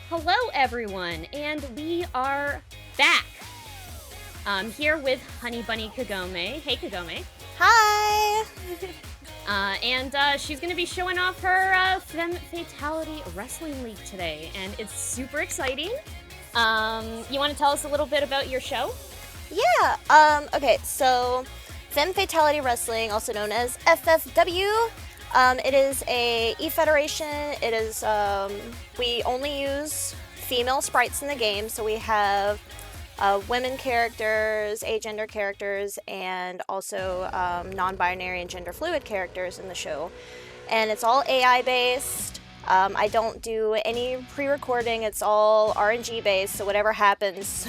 Hello, everyone, and we are back. Here with HunnyBunnyKagome. Hey, Kagome. Hi! And she's going to be showing off her Femme Fatality Wrestling League today, and it's super exciting. You want to tell us a little bit about your show? Yeah, okay, so Femme Fatality Wrestling, also known as FFW, it is a e-federation. It is, we only use female sprites in the game, so we have women characters, agender characters, and also non-binary and gender fluid characters in the show. And it's all AI based. I don't do any pre-recording. It's all RNG based, so whatever happens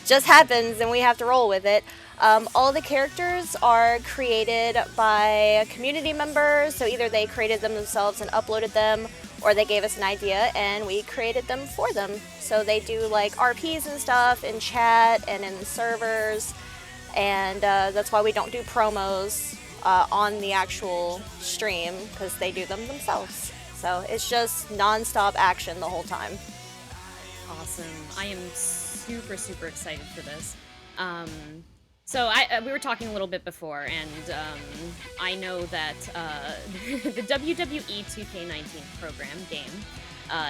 just happens and we have to roll with it. All the characters are created by community members, so either they created them themselves and uploaded them, or they gave us an idea and we created them for them. So they do like RPs and stuff in chat and in servers, and that's why we don't do promos on the actual stream, because they do them themselves. So it's just non-stop action the whole time. Awesome. I am super, super excited for this. So we were talking a little bit before, and I know that the WWE2K19 program game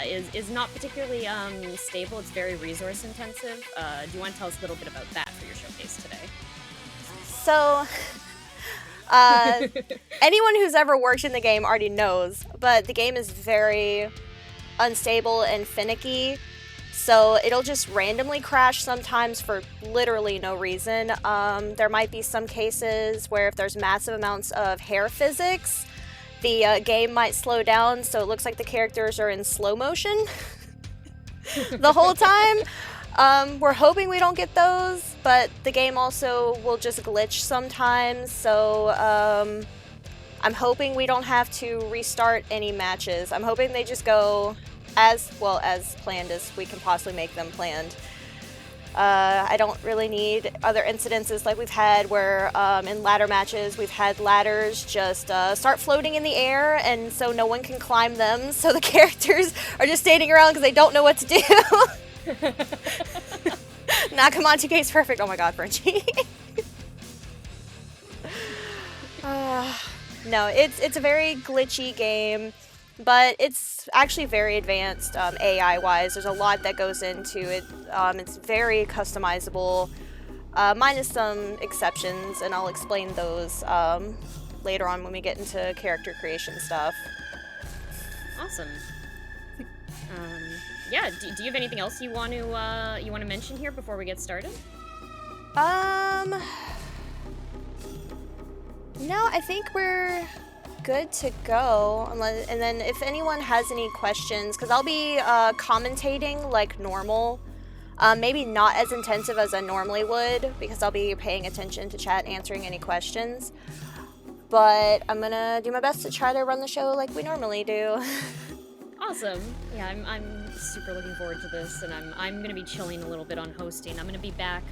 is not particularly stable. It's very resource intensive. Do you want to tell us a little bit about that for your showcase today? So, anyone who's ever worked in the game already knows, but the game is very unstable and finicky. So it'll just randomly crash sometimes for literally no reason. There might be some cases where if there's massive amounts of hair physics, the game might slow down, so it looks like the characters are in slow motion the whole time. We're hoping we don't get those, but the game also will just glitch sometimes, so I'm hoping we don't have to restart any matches. I'm hoping they just go as well as planned as we can possibly make them planned. I don't really need other incidences like we've had where in ladder matches we've had ladders just start floating in the air, and so no one can climb them, so the characters are just standing around because they don't know what to do. Nah, come on, 2K is perfect. Oh my god, Frenchie. No, it's a very glitchy game, but it's actually very advanced AI-wise. There's a lot that goes into it. It's very customizable, minus some exceptions, and I'll explain those later on when we get into character creation stuff. Awesome. Yeah. Do you have anything else you want to mention here before we get started? No, I think we're good to go. And then if anyone has any questions, because I'll be commentating like normal, maybe not as intensive as I normally would, because I'll be paying attention to chat, answering any questions. But I'm gonna do my best to try to run the show like we normally do. Awesome. Yeah, I'm super looking forward to this, and I'm gonna be chilling a little bit on hosting. I'm gonna be back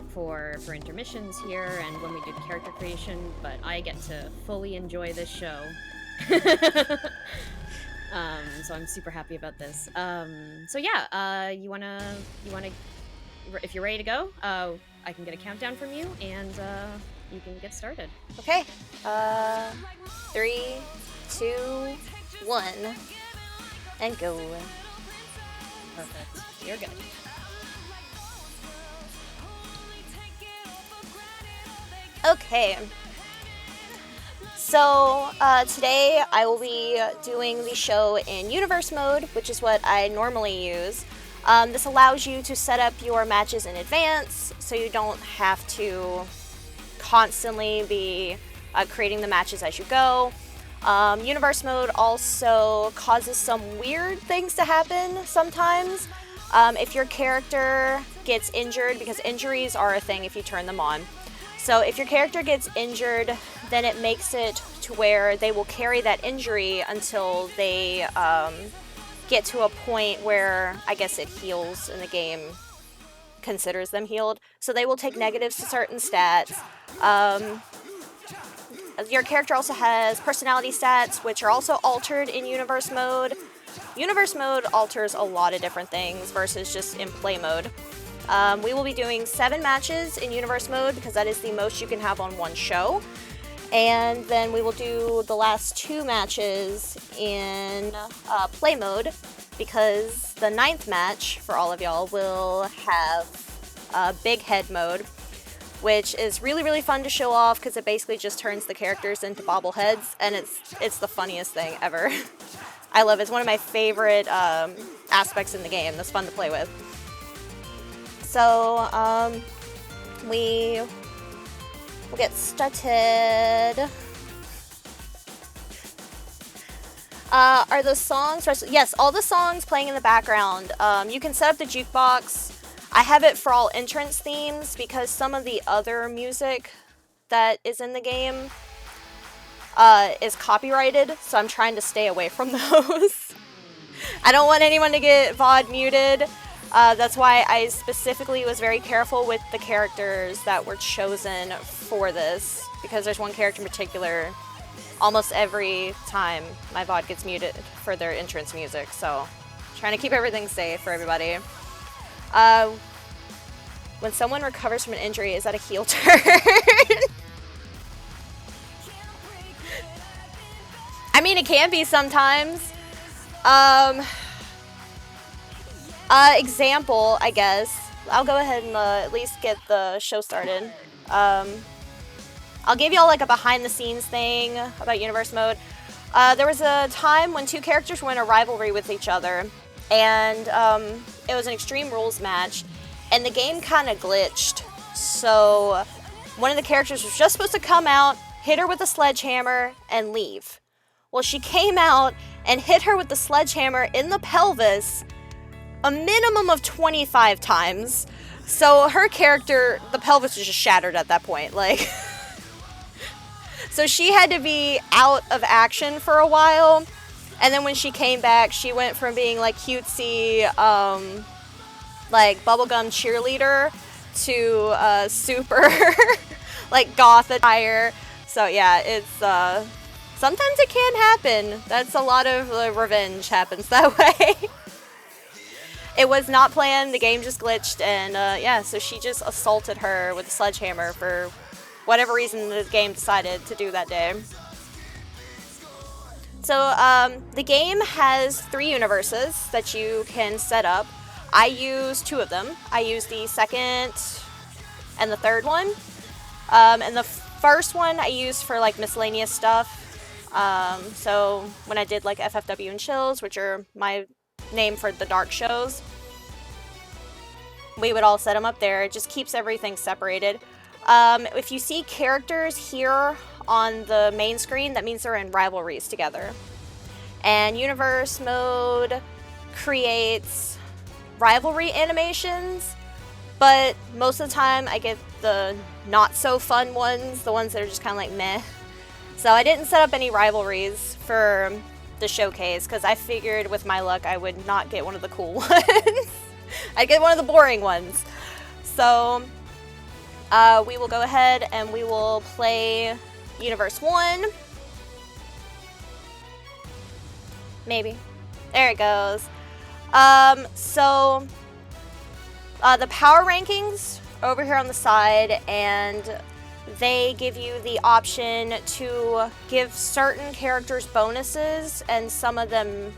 for intermissions here and when we do the character creation, but I get to fully enjoy this show. So I'm super happy about this. So yeah, you wanna, if you're ready to go, I can get a countdown from you, and you can get started. Okay. 3, 2, 1, and go. Perfect. You're good. Okay. So today I will be doing the show in universe mode, which is what I normally use. This allows you to set up your matches in advance, so you don't have to constantly be creating the matches as you go. Universe mode also causes some weird things to happen sometimes. If your character gets injured, because injuries are a thing if you turn them on. So if your character gets injured, then it makes it to where they will carry that injury until they get to a point where, I guess, it heals and the game considers them healed. So they will take negatives to certain stats. Your character also has personality stats, which are also altered in Universe Mode. Universe Mode alters a lot of different things versus just in Play Mode. We will be doing 7 matches in Universe Mode because that is the most you can have on one show. And then we will do the last 2 matches in Play Mode because the 9th match for all of y'all will have Big Head Mode, which is really, really fun to show off because it basically just turns the characters into bobbleheads, and it's the funniest thing ever. I love it. It's one of my favorite aspects in the game that's fun to play with. So, we'll get started. Are the songs... Yes, all the songs playing in the background. You can set up the jukebox. I have it for all entrance themes because some of the other music that is in the game is copyrighted, so I'm trying to stay away from those. I don't want anyone to get VOD muted. That's why I specifically was very careful with the characters that were chosen for this, because there's one character in particular, almost every time my VOD gets muted for their entrance music, so trying to keep everything safe for everybody. When someone recovers from an injury, is that a heel turn? I mean, it can be sometimes. Example, I guess. I'll go ahead and at least get the show started. I'll give y'all like a behind the scenes thing about Universe Mode. There was a time when 2 characters were in a rivalry with each other, and it was an Extreme Rules match, and the game kind of glitched. So one of the characters was just supposed to come out, hit her with a sledgehammer, and leave. Well, she came out and hit her with the sledgehammer in the pelvis a minimum of 25 times. So her character, the pelvis was just shattered at that point. Like, so she had to be out of action for a while. And then when she came back, she went from being like cutesy, like bubblegum cheerleader to super like goth attire. So yeah, it's sometimes it can happen. That's a lot of revenge happens that way. It was not planned, the game just glitched, and yeah, so she just assaulted her with a sledgehammer for whatever reason the game decided to do that day. So the game has 3 universes that you can set up. I use 2 of them. I use the 2nd and the 3rd one. And the first one I use for like miscellaneous stuff. So when I did like FFW and Chills, which are my name for the dark shows, we would all set them up there. It just keeps everything separated. If you see characters here on the main screen, that means they're in rivalries together. And Universe Mode creates rivalry animations, but most of the time I get the not so fun ones, the ones that are just kind of like meh. So I didn't set up any rivalries for the showcase because I figured with my luck I would not get one of the cool ones. I'd get one of the boring ones. So we will go ahead and we will play Universe 1. Maybe. There it goes. So the power rankings over here on the side, and they give you the option to give certain characters bonuses, and some of them,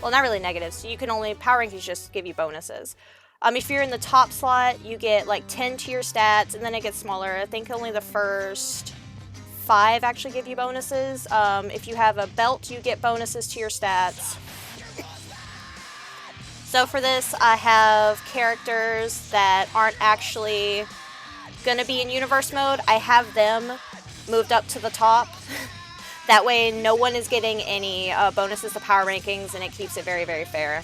well, not really negatives. So you can only, power rankings just give you bonuses. If you're in the top slot, you get like 10 to your stats, and then it gets smaller. I think only the first 5 actually give you bonuses. If you have a belt, you get bonuses to your stats. So for this, I have characters that aren't actually gonna be in Universe Mode. I have them moved up to the top. That way no one is getting any bonuses to power rankings, and it keeps it very, very fair.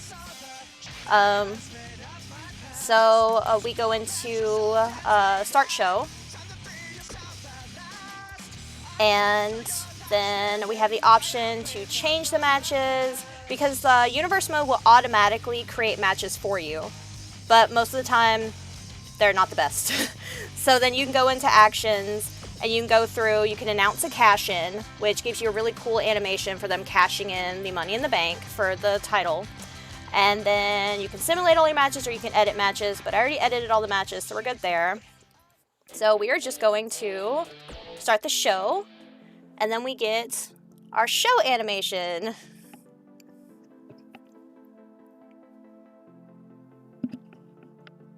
So we go into start show. And then we have the option to change the matches, because Universe Mode will automatically create matches for you. But most of the time, they're not the best. So then you can go into actions, and you can go through, you can announce a cash-in, which gives you a really cool animation for them cashing in the Money in the Bank for the title. And then you can simulate all your matches or you can edit matches, but I already edited all the matches, so we're good there. So we are just going to start the show, and then we get our show animation.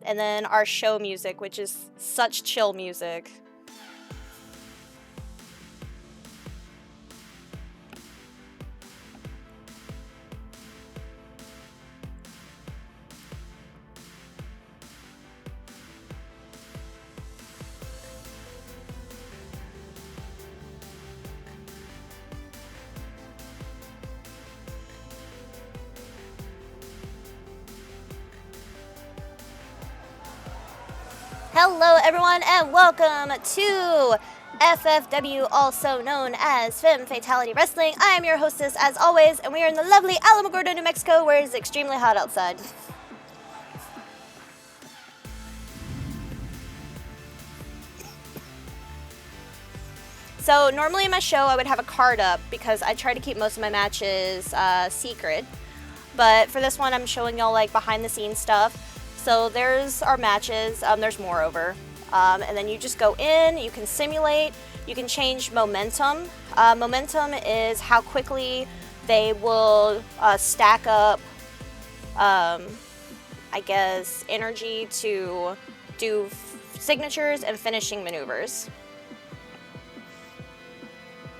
And then our show music, which is such chill music. Hello everyone and welcome to FFW, also known as Femme Fatality Wrestling. I am your hostess as always, and we are in the lovely Alamogordo, New Mexico, where it is extremely hot outside. So normally in my show I would have a card up because I try to keep most of my matches secret. But for this one I'm showing y'all like behind the scenes stuff. So there's our matches, there's moreover. And then you just go in, you can simulate, you can change momentum. Momentum is how quickly they will stack up, I guess, energy to do signatures and finishing maneuvers.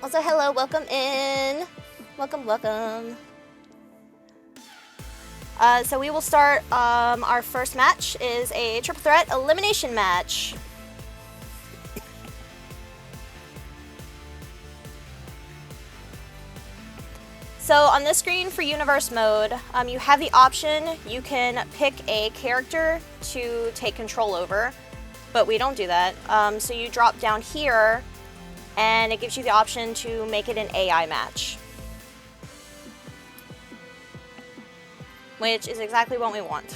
Also, hello, welcome in. Welcome, welcome. So we will start, our first match is a triple threat elimination match. So on this screen for universe mode, you have the option, you can pick a character to take control over, but we don't do that. So you drop down here and it gives you the option to make it an AI match. Which is exactly what we want.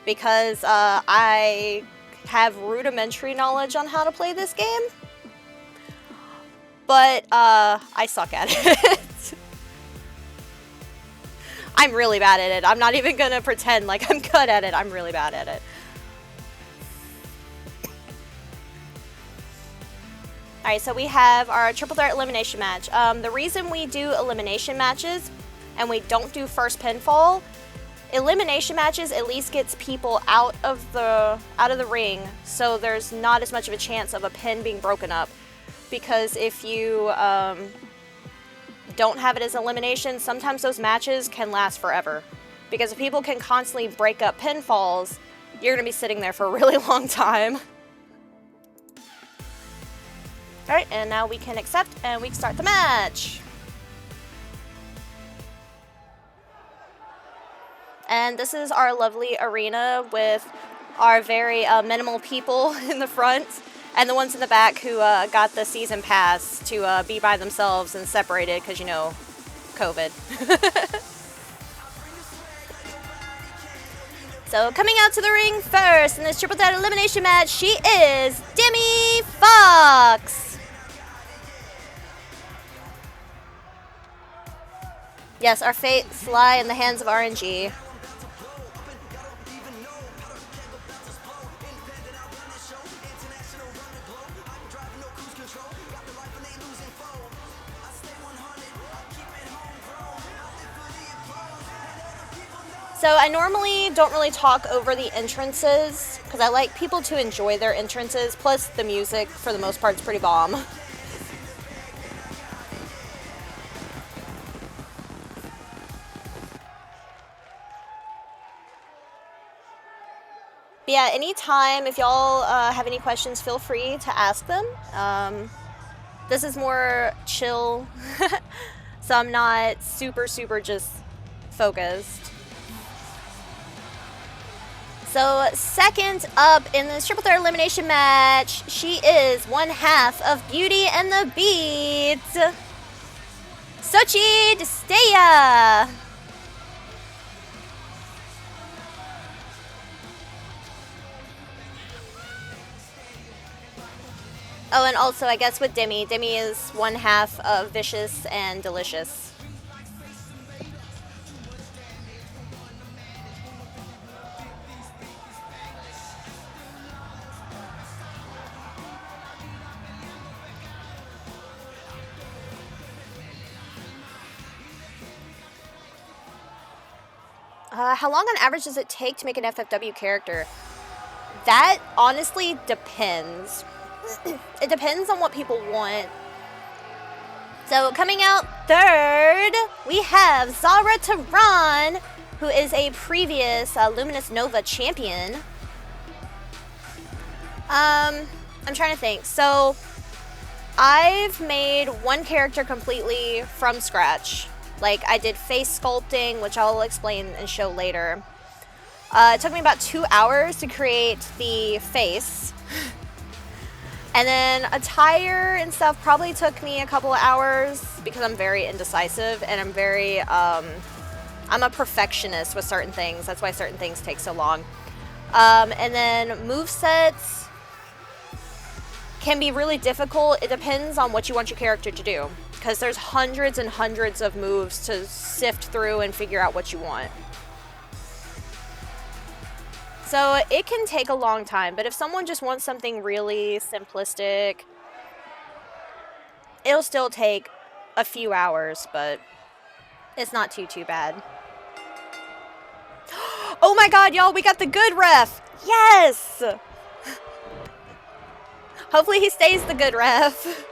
Because I have rudimentary knowledge on how to play this game. But I suck at it. I'm really bad at it. I'm not even gonna pretend like I'm good at it. I'm really bad at it. Alright, so we have our triple threat elimination match. The reason we do elimination matches and we don't do first pinfall, elimination matches at least gets people out of the ring, so there's not as much of a chance of a pin being broken up. Because if you don't have it as elimination, sometimes those matches can last forever. Because if people can constantly break up pinfalls, you're gonna be sitting there for a really long time. Alright, and now we can accept and we can start the match. And this is our lovely arena with our very minimal people in the front and the ones in the back who got the season pass to be by themselves and separated because, you know, COVID. So coming out to the ring first in this triple threat elimination match, she is Demi Fox. Yes, our fates lie in the hands of RNG. So I normally don't really talk over the entrances because I like people to enjoy their entrances, plus the music for the most part is pretty bomb. But yeah, anytime, if y'all have any questions, feel free to ask them. This is more chill, so I'm not super just focused. So second up in this triple threat elimination match, she is one half of Beauty and the Beast, Sochi Desteya. Oh, and also, I guess with Demi, Demi is one half of Vicious and Delicious. How long on average does it take to make an FFW character? That honestly depends. It depends on what people want. So coming out third, we have Zara Tehran, who is a previous Luminous Nova champion. I'm trying to think. So I've made one character completely from scratch. Like, I did face sculpting, which I'll explain and show later. It took me about 2 hours to create the face. And then attire and stuff probably took me a couple of hours because I'm very indecisive and I'm very, I'm a perfectionist with certain things. That's why certain things take so long. And then movesets can be really difficult. It depends on what you want your character to do, because there's hundreds and hundreds of moves to sift through and figure out what you want. So it can take a long time, but if someone just wants something really simplistic, it'll still take a few hours, but it's not too bad. Oh my god, y'all, we got the good ref! Yes! Hopefully he stays the good ref.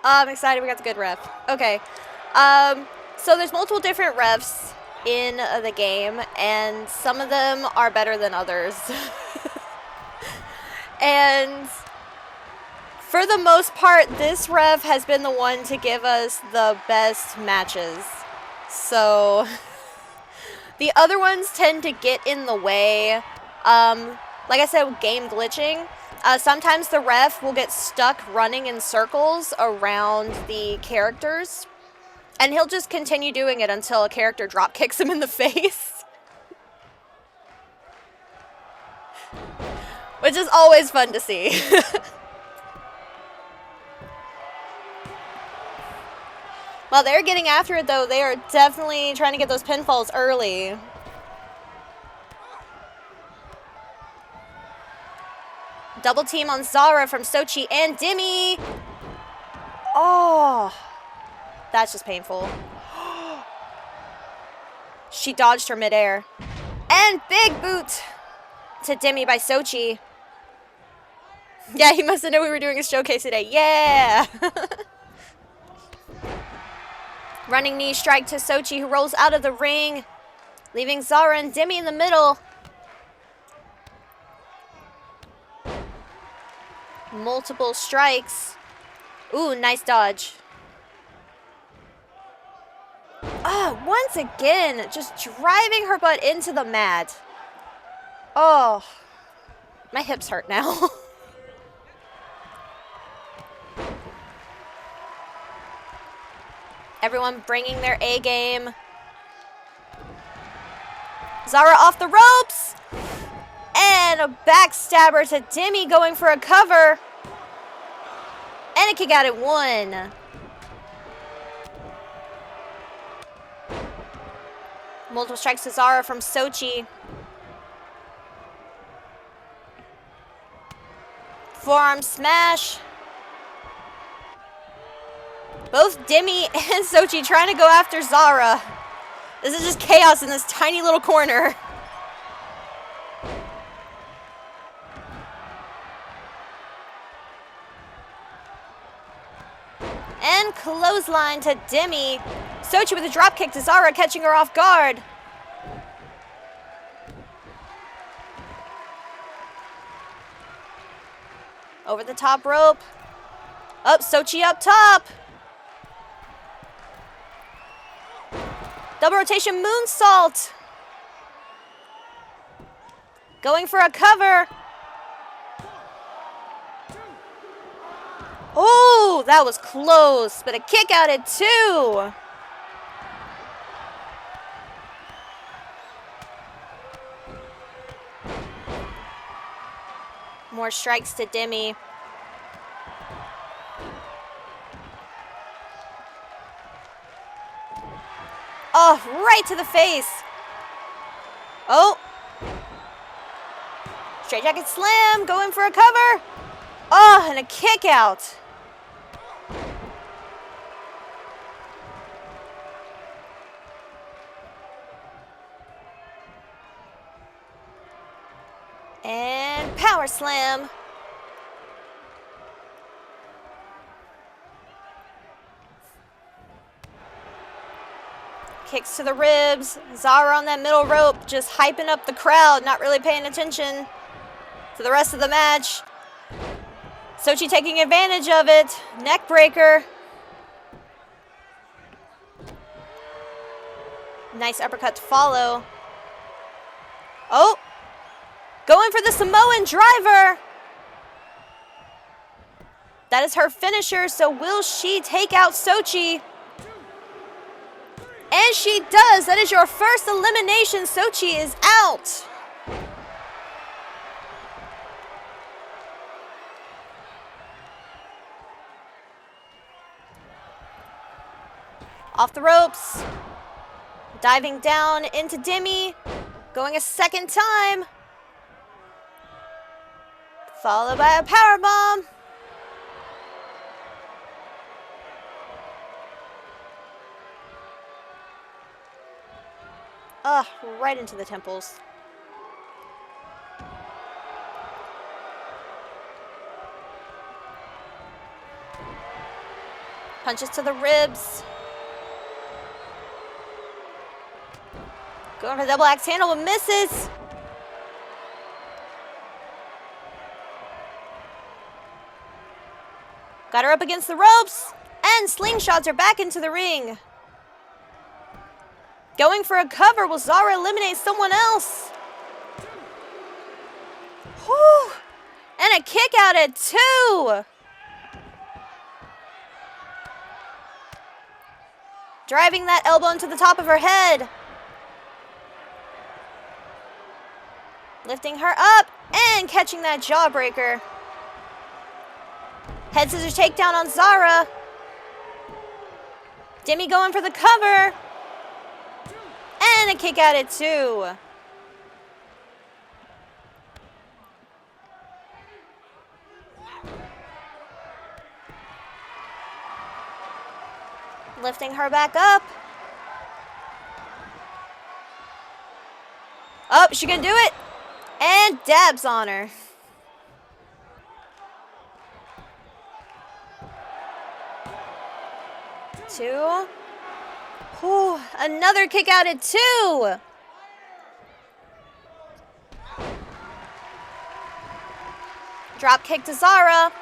I'm excited we got the good ref. Okay. So there's multiple different refs in the game, and some of them are better than others. And for the most part, this ref has been the one to give us the best matches. So the other ones tend to get in the way. Like I said, with game glitching, sometimes the ref will get stuck running in circles around the characters, and he'll just continue doing it until a character drop kicks him in the face. Which is always fun to see. While they're getting after it, though, they are definitely trying to get those pinfalls early. Double team on Zara from Sochi and Demi. Oh, that's just painful. She dodged her midair. And big boot to Demi by Sochi. Yeah, he must have known we were doing a showcase today. Yeah! Running knee strike to Sochi, who rolls out of the ring, leaving Zara and Demi in the middle. Multiple strikes. Ooh, nice dodge. Oh, once again, just driving her butt into the mat. Oh, my hips hurt now. Everyone bringing their A game. Zara off the ropes. And a backstabber to Demi, going for a cover. And a kick out at 1. Multiple strikes to Zara from Sochi. Forearm smash. Both Demi and Sochi trying to go after Zara. This is just chaos in this tiny little corner. And clothesline to Demi. Sochi with a dropkick to Zara, catching her off guard. Over the top rope. Up, Sochi up top. Double rotation moonsault. Going for a cover. Oh, that was close, but a kick out at 2. More strikes to Demi. Oh, right to the face. Oh. Straight jacket slam, going for a cover. Oh, and a kick out. And power slam. Kicks to the ribs. Zara on that middle rope, just hyping up the crowd, not really paying attention to the rest of the match. Sochi taking advantage of it. Neck breaker. Nice uppercut to follow. Oh! Going for the Samoan driver. That is her finisher, so will she take out Sochi? And she does. That is your first elimination. Sochi is out. Off the ropes. Diving down into Demi. Going a second time. Followed by a powerbomb. Ugh, right into the temples. Punches to the ribs. Going for the double axe handle, but misses. Got her up against the ropes. And slingshots her back into the ring. Going for a cover. Will Zara eliminate someone else? Whew. And a kick out at 2. Driving that elbow into the top of her head. Lifting her up and catching that jawbreaker. Head scissors takedown on Zara. Demi going for the cover. And a kick out at 2. Lifting her back up. Oh, she gonna do it. And dabs on her. Two. Whew, another kick out at 2. Drop kick to Zara.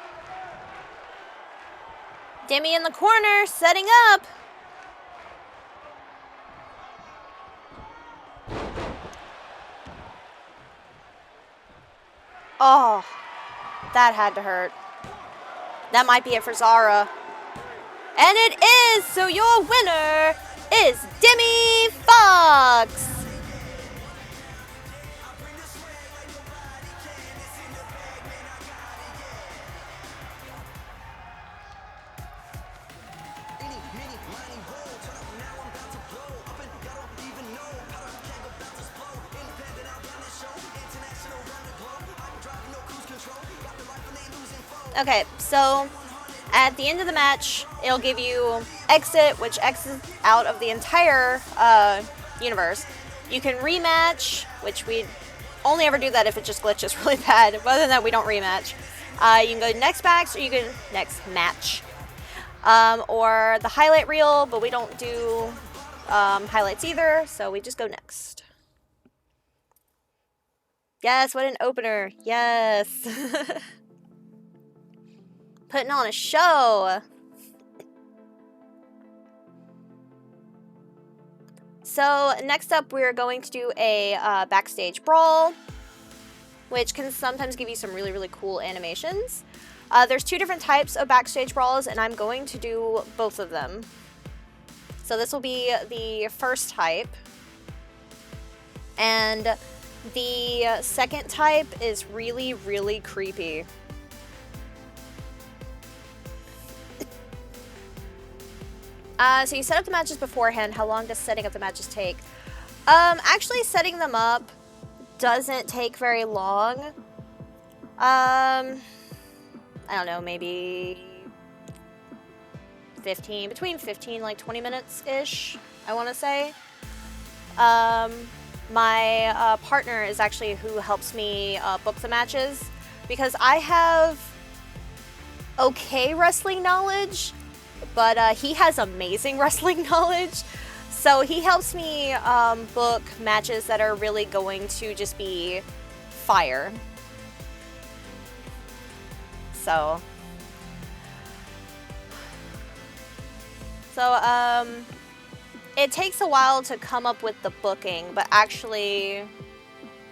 Demi in the corner, setting up. Oh, that had to hurt. That might be it for Zara. And it is, so your winner is Demi Fox. Okay, so at the end of the match, it'll give you exit, which exits out of the entire universe. You can rematch, which we only ever do that if it just glitches really bad. Other than that, we don't rematch. You can go to next match, or you can next match, or the highlight reel, but we don't do highlights either, so we just go next. Yes, what an opener! Yes. Putting on a show. So next up, we're going to do a backstage brawl, which can sometimes give you some really, really cool animations. There's 2 different types of backstage brawls, and I'm going to do both of them. So this will be the first type. And The second type is really, really creepy. So you set up the matches beforehand. How long does setting up the matches take? Actually setting them up doesn't take very long. I don't know, maybe 15, between 15, like 20 minutes-ish, I want to say. My partner is actually who helps me book the matches, because I have okay wrestling knowledge, but he has amazing wrestling knowledge. So he helps me book matches that are really going to just be fire. So it takes a while to come up with the booking, but actually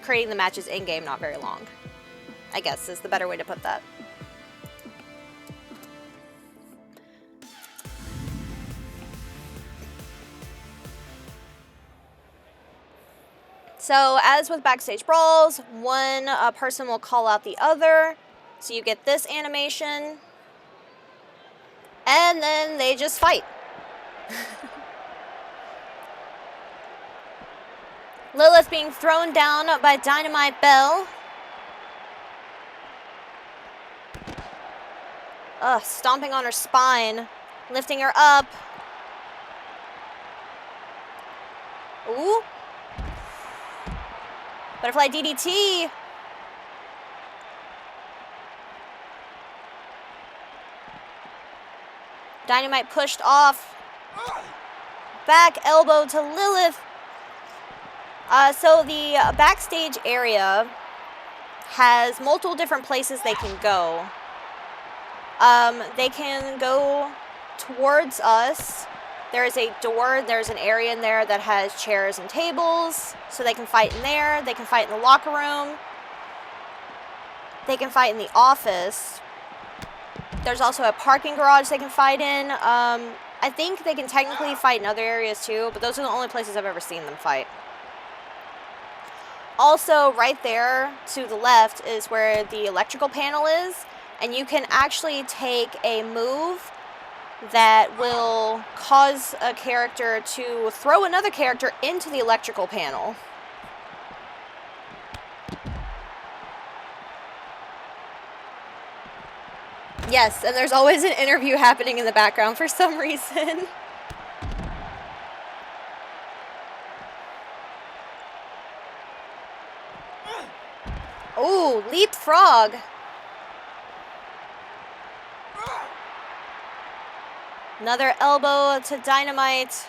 creating the matches in-game not very long, I guess is the better way to put that. So as with backstage brawls, one person will call out the other. So you get this animation, and then they just fight. Lilith being thrown down by Dynamite Belle. Stomping on her spine, lifting her up. Ooh. Butterfly DDT. Dynamite pushed off. Back elbow to Lilith. So the backstage area has multiple different places they can go. They can go towards us. There is a door, there's an area in there that has chairs and tables, so they can fight in there. They can fight in the locker room. They can fight in the office. There's also a parking garage they can fight in. I think they can technically fight in other areas too, but those are the only places I've ever seen them fight. Also, right there to the left is where the electrical panel is, and you can actually take a move that will cause a character to throw another character into the electrical panel. Yes, and there's always an interview happening in the background for some reason. Ooh, leapfrog. Another elbow to Dynamite.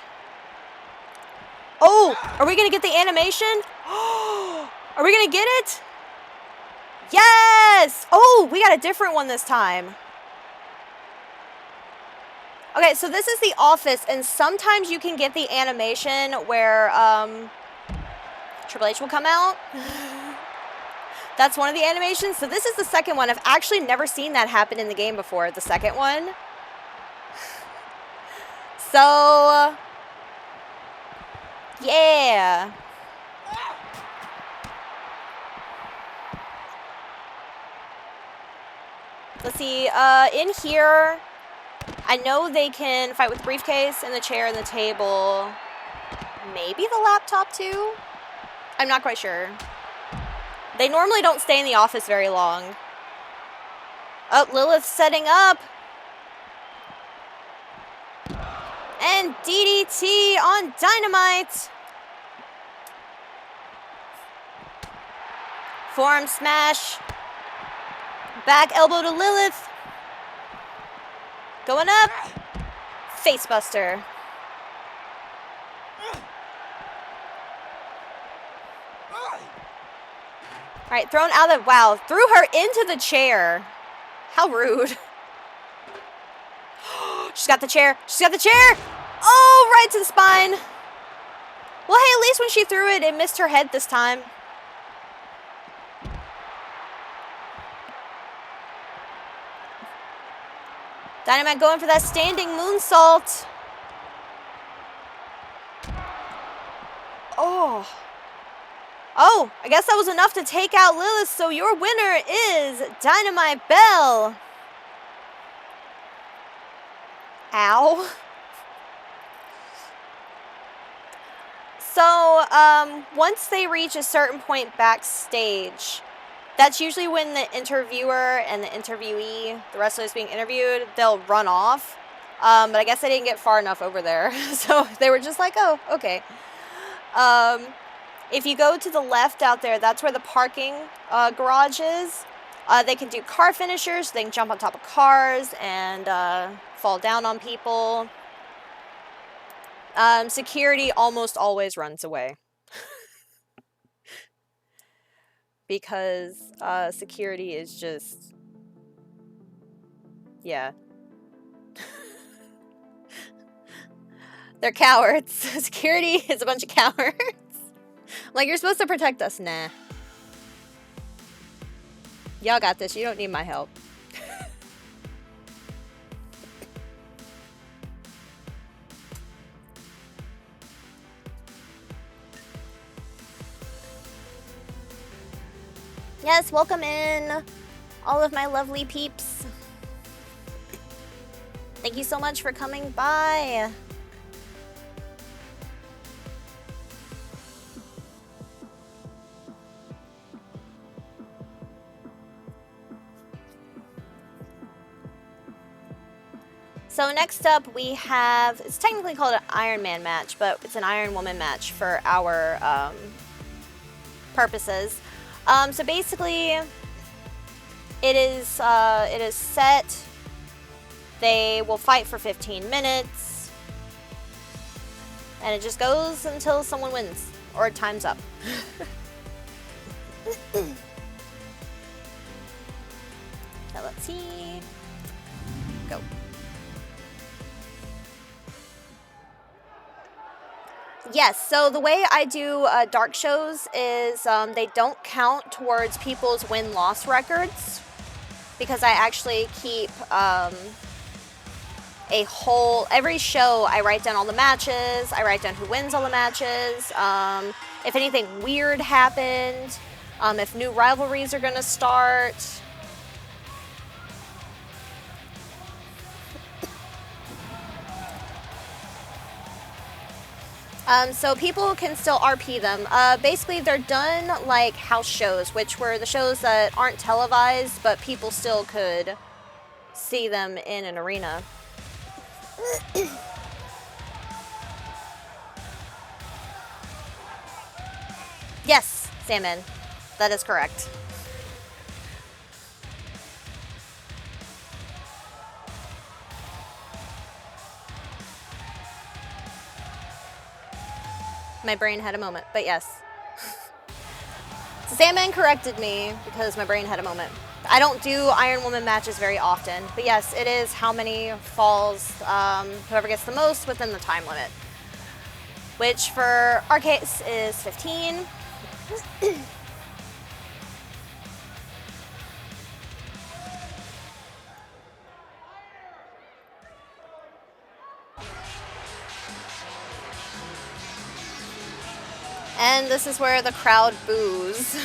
Oh, are we going to get the animation? Are we going to get it? Yes! Oh, we got a different one this time. Okay, so this is the office, and sometimes you can get the animation where Triple H will come out. That's one of the animations. So this is the second one. I've actually never seen that happen in the game before, the second one. So, yeah. Let's see, in here, I know they can fight with the briefcase and the chair and the table. Maybe the laptop too? I'm not quite sure. They normally don't stay in the office very long. Oh, Lilith's setting up. And DDT on Dynamite. Forearm smash. Back elbow to Lilith. Going up. Facebuster. All right, thrown out of, wow, threw her into the chair. How rude. She's got the chair. She's got the chair. Oh, right to the spine. Well, hey, at least when she threw it, it missed her head this time. Dynamite going for that standing moonsault. Oh. Oh, I guess that was enough to take out Lilith, so your winner is Dynamite Belle. Ow. So, once they reach a certain point backstage, that's usually when the interviewer and the interviewee, the wrestler is being interviewed, they'll run off. But I guess they didn't get far enough over there, so they were just like, oh, okay. If you go to the left out there, that's where the parking garage is. They can do car finishers, they can jump on top of cars and fall down on people. Security almost always runs away. Because security is just... yeah. They're cowards. Security is a bunch of cowards. Like, you're supposed to protect us. Nah. Y'all got this. You don't need my help. Yes, welcome in, all of my lovely peeps. Thank you so much for coming by. So next up we have, it's technically called an Iron Man match, but it's an Iron Woman match for our purposes. So basically, it is set. They will fight for 15 minutes, and it just goes until someone wins or time's up. Now let's see. Go. Yes, so the way I do dark shows is they don't count towards people's win-loss records, because I actually keep every show I write down all the matches, I write down who wins all the matches, if anything weird happened, if new rivalries are going to start. So people can still RP them. Basically, they're done like house shows, which were the shows that aren't televised, but people still could see them in an arena. Yes, Salmon. That is correct. My brain had a moment, but yes. Salmon corrected me because my brain had a moment. I don't do Iron Woman matches very often, but yes, it is how many falls, whoever gets the most within the time limit. Which for our case is 15. And this is where the crowd boos.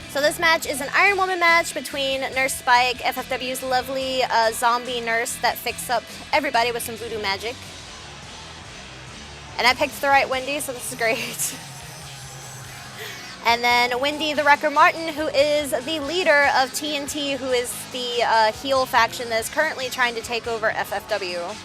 So this match is an Iron Woman match between Nurse Spike, FFW's lovely zombie nurse that fixes up everybody with some voodoo magic. And I picked the right Wendy, so this is great. And then Wendy the Wrecker Martin, who is the leader of TNT, who is the heel faction that is currently trying to take over FFW.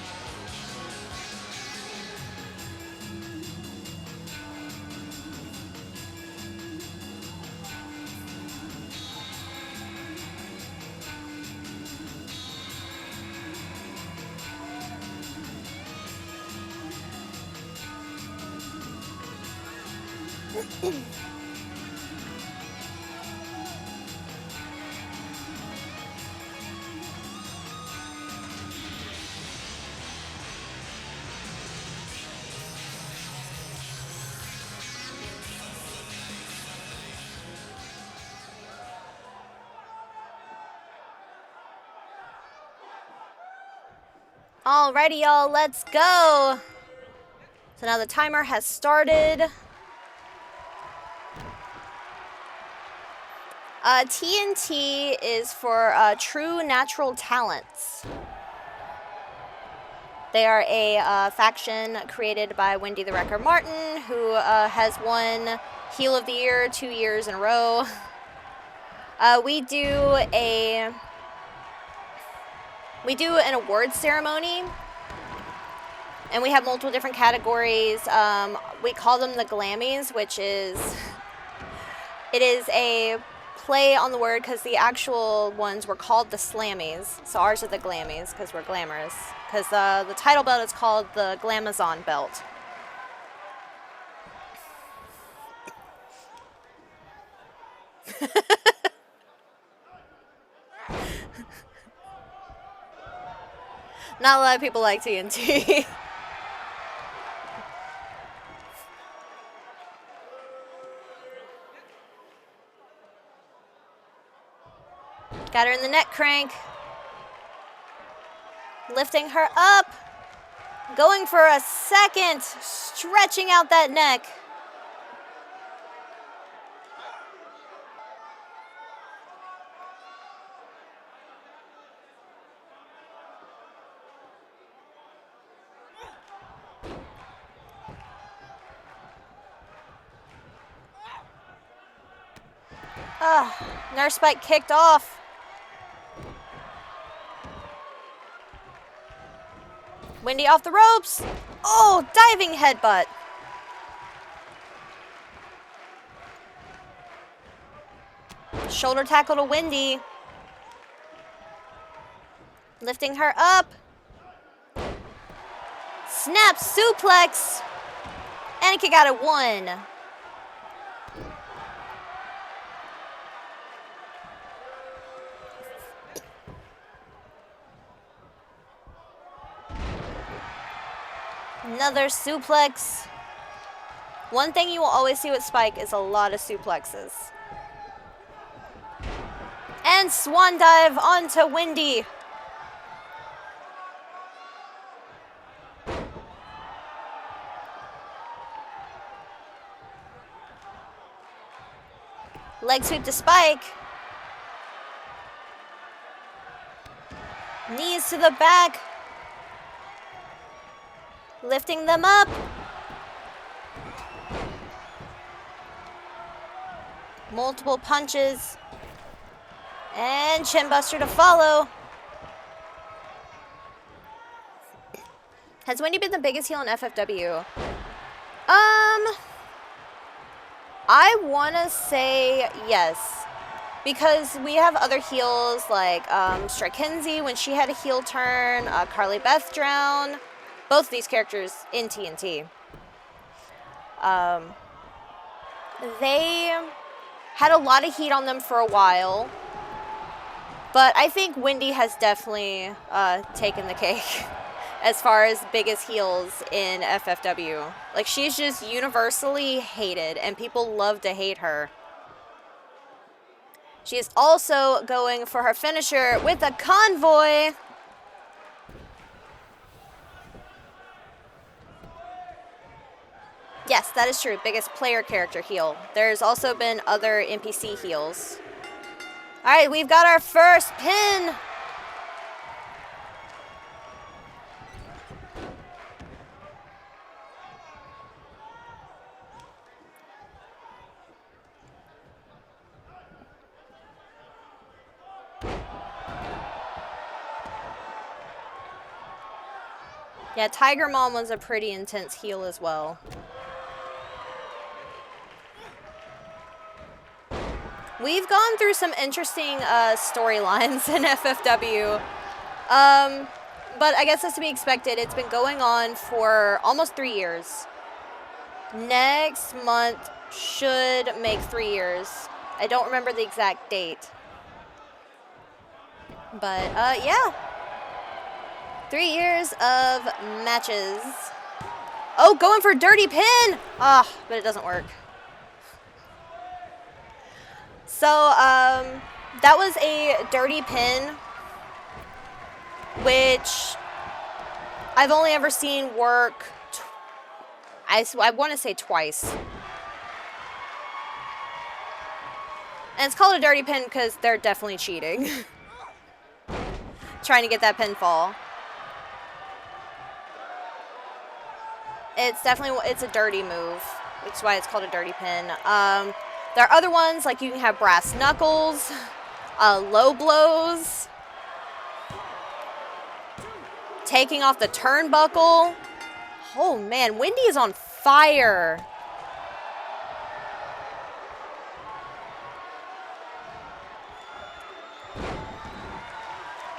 Alrighty, y'all, let's go. So now the timer has started. TNT is for True Natural Talents. They are a faction created by Wendy the Wrecker Martin, who has won Heel of the Year 2 years in a row. We do an awards ceremony, and we have multiple different categories. We call them the Glammies, which is a play on the word because the actual ones were called the Slammies. So ours are the Glammies because we're glamorous. Because the title belt is called the Glamazon belt. Not a lot of people like TNT. Got her in the neck crank. Lifting her up. Going for a second. Stretching out that neck. Nurse spike kicked off. Wendy off the ropes. Oh, diving headbutt. Shoulder tackle to Wendy. Lifting her up. Snap suplex. And kick out at 1. Another suplex. One thing you will always see with Spike is a lot of suplexes. And swan dive onto Wendy. Leg sweep to Spike. Knees to the back. Lifting them up. Multiple punches. And chin buster to follow. Has Wendy been the biggest heel in FFW? I want to say yes. Because we have other heels like Strakenzie when she had a heel turn, Carly Beth Drown. Both of these characters in TNT. They had a lot of heat on them for a while. But I think Wendy has definitely taken the cake as far as biggest heels in FFW. Like, she's just universally hated, and people love to hate her. She is also going for her finisher with a convoy. Yes, that is true. Biggest player character heel. There's also been other NPC heels. All right, we've got our first pin. Yeah, Tiger Mom was a pretty intense heel as well. We've gone through some interesting storylines in FFW. But I guess that's to be expected. It's been going on for almost 3 years. Next month should make 3 years. I don't remember the exact date. But, yeah. 3 years of matches. Oh, going for a dirty pin! Ah, but it doesn't work. So, that was a dirty pin, which I've only ever seen work, I want to say twice. And it's called a dirty pin because they're definitely cheating. Trying to get that pinfall. It's a dirty move, which is why it's called a dirty pin. There are other ones, like you can have brass knuckles, low blows, taking off the turnbuckle. Oh man, Wendy is on fire.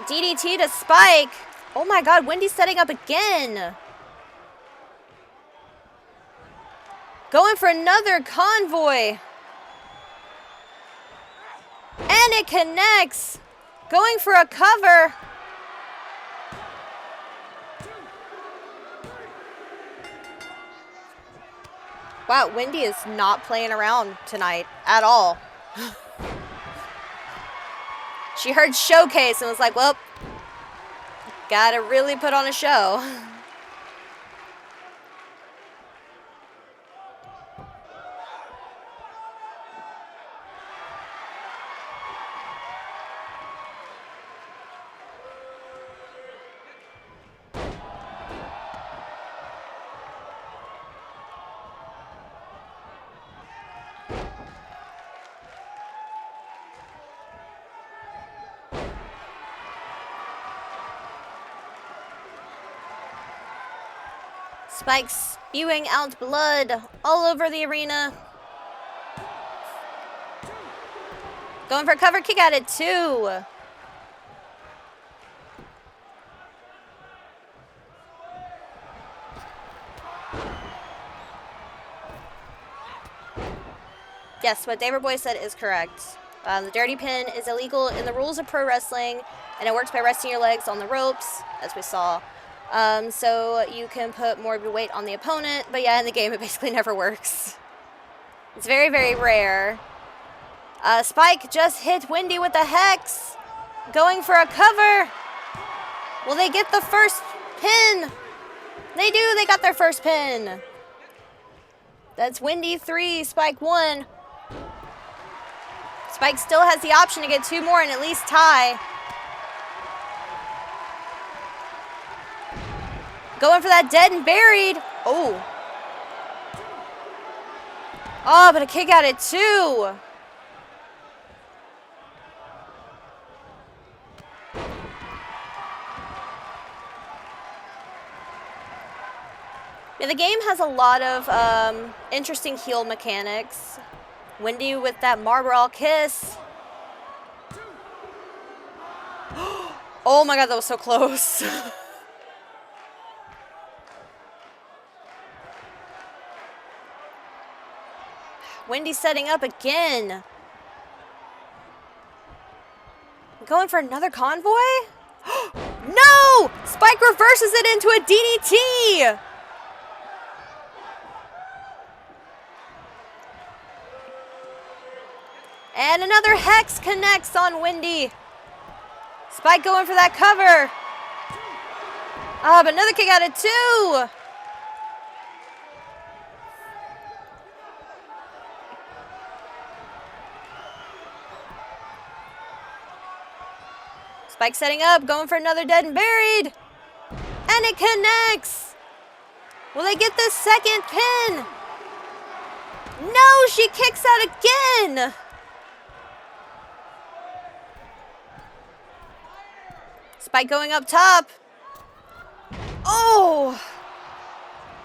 DDT to Spike. Oh my god, Wendy's setting up again. Going for another convoy. And it connects. Going for a cover. Wow, Wendy is not playing around tonight at all. She heard showcase and was like, well, gotta really put on a show. Spike spewing out blood all over the arena. Going for a cover kick at it too. Yes, what David Boy said is correct. The dirty pin is illegal in the rules of pro wrestling, and it works by resting your legs on the ropes, as we saw. So you can put more of your weight on the opponent, but yeah, in the game it basically never works. It's very, very rare. Spike just hit Wendy with a hex. Going for a cover. Will they get the first pin? They do, they got their first pin. That's Wendy 3, Spike 1. Spike still has the option to get 2 more and at least tie. Going for that dead and buried. Oh. Oh, but a kick out at 2. Yeah, the game has a lot of interesting heel mechanics. Wendy with that Marlboro kiss. Oh my god, that was so close. Wendy setting up again. Going for another convoy? No! Spike reverses it into a DDT! And another hex connects on Wendy. Spike going for that cover. Ah, but another kick out at 2. Spike setting up, going for another dead and buried. And it connects. Will they get the second pin? No, she kicks out again. Spike going up top. Oh.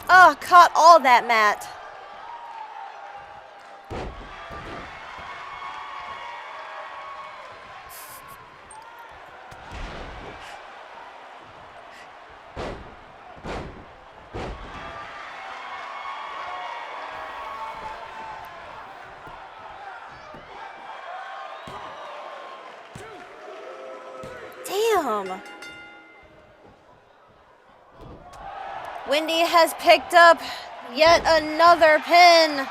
Oh, caught all that mat. Damn. Wendy has picked up yet another pin.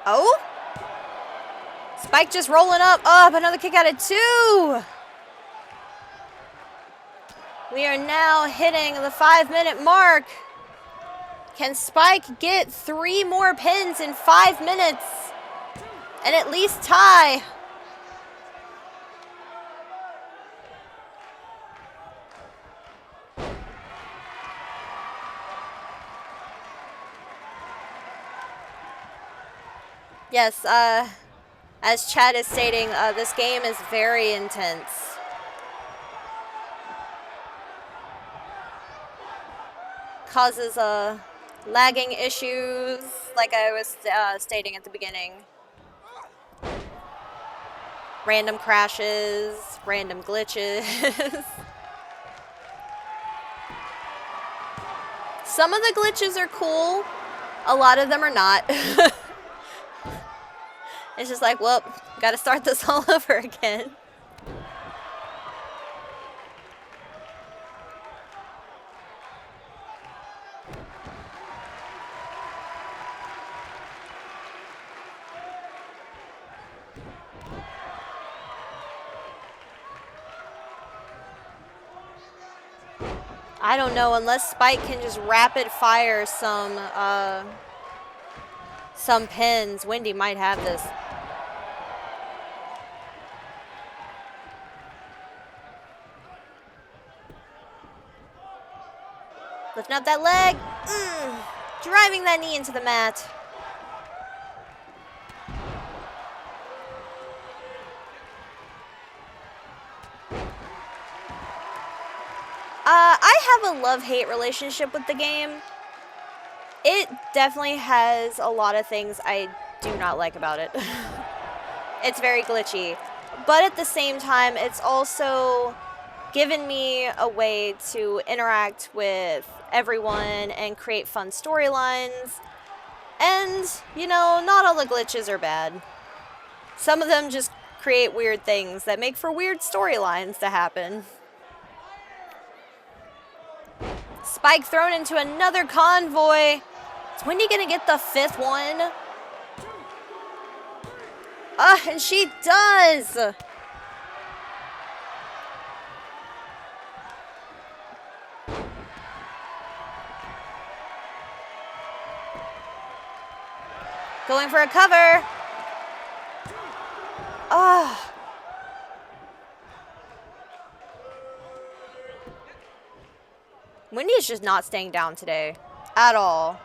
Oh? Spike just rolling up. Up, another kick out at 2. We are now hitting the 5-minute mark. Can Spike get 3 more pins in 5 minutes? And at least tie? Yes, as Chad is stating, this game is very intense. Causes lagging issues, like I was stating at the beginning. Random crashes, random glitches. Some of the glitches are cool, a lot of them are not. It's just like, well, gotta start this all over again. I don't know, unless Spike can just rapid fire some pins, Wendy might have this. Lifting up that leg. Driving that knee into the mat. I have a love-hate relationship with the game. It definitely has a lot of things I do not like about it. It's very glitchy. But at the same time, it's also given me a way to interact with everyone and create fun storylines. And, you know, not all the glitches are bad. Some of them just create weird things that make for weird storylines to happen. Spike thrown into another convoy. Is Wendy gonna get the 5th one? And she does! Going for a cover. Wendy is just not staying down today. At all.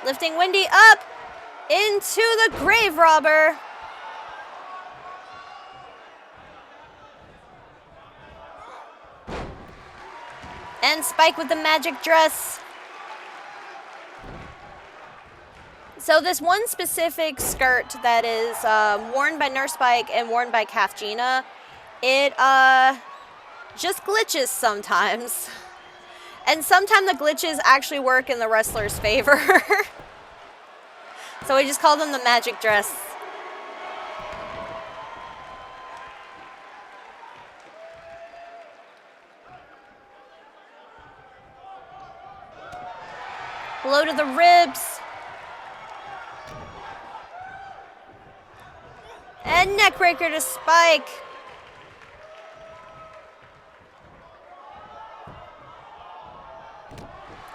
Lifting Wendy up into the grave robber. And Spike with the magic dress. So this one specific skirt that is worn by Nurse Spike and worn by Kath Gina, it just glitches sometimes. And sometimes the glitches actually work in the wrestler's favor. So we just call them the magic dress. Blow to the ribs. And neckbreaker to Spike.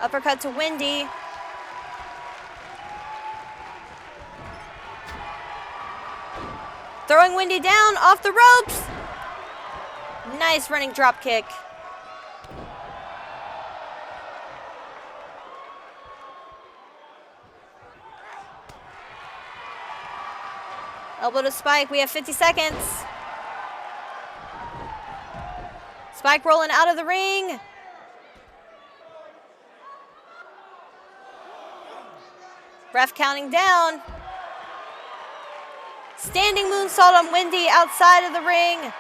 Uppercut to Wendy. Throwing Wendy down off the ropes. Nice running drop kick. Elbow to Spike. We have 50 seconds. Spike rolling out of the ring. Ref counting down. Standing moonsault on Wendy outside of the ring.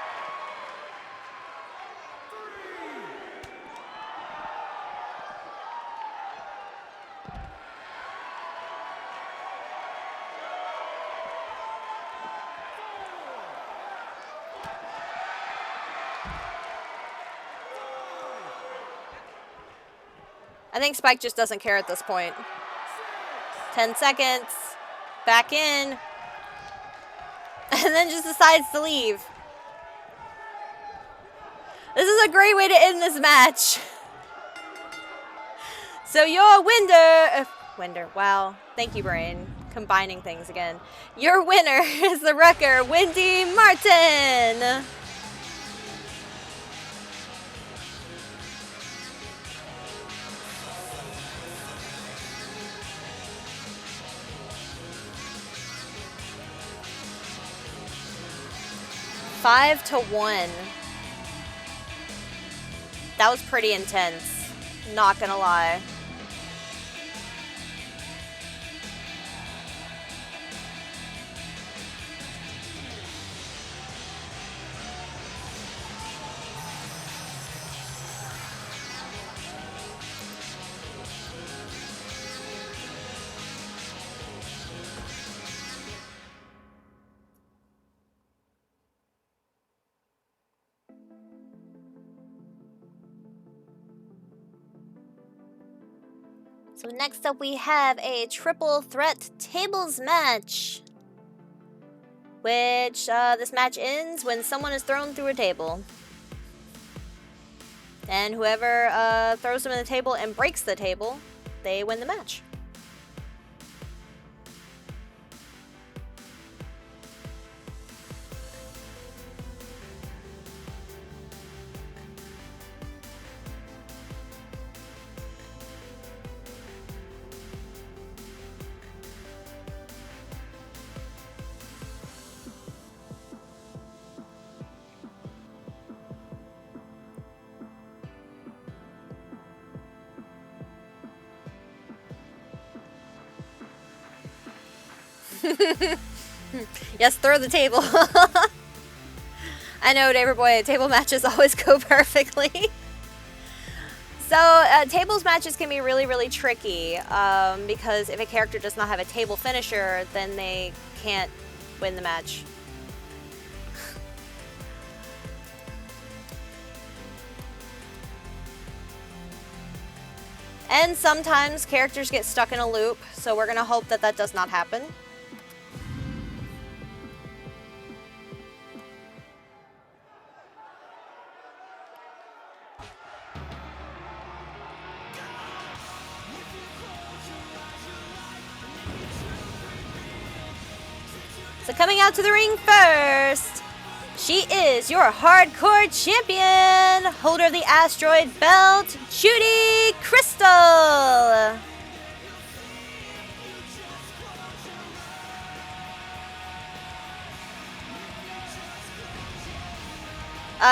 I think Spike just doesn't care at this point. 10 seconds. Back in. And then just decides to leave. This is a great way to end this match. So your winner, wow. Thank you, brain. Combining things again. Your winner is the wrecker, Wendy Martin. Five to 1. That was pretty intense. Not gonna lie. So next up we have a triple threat tables match. Which, this match ends when someone is thrown through a table. And whoever throws them in the table and breaks the table, they win the match. Yes, throw the table. I know, Neighbor Boy, table matches always go perfectly. So, tables matches can be really, really tricky because if a character does not have a table finisher, then they can't win the match. And sometimes characters get stuck in a loop, so we're gonna hope that that does not happen. So coming out to the ring first, she is your hardcore champion, holder of the asteroid belt, Judy Crystal.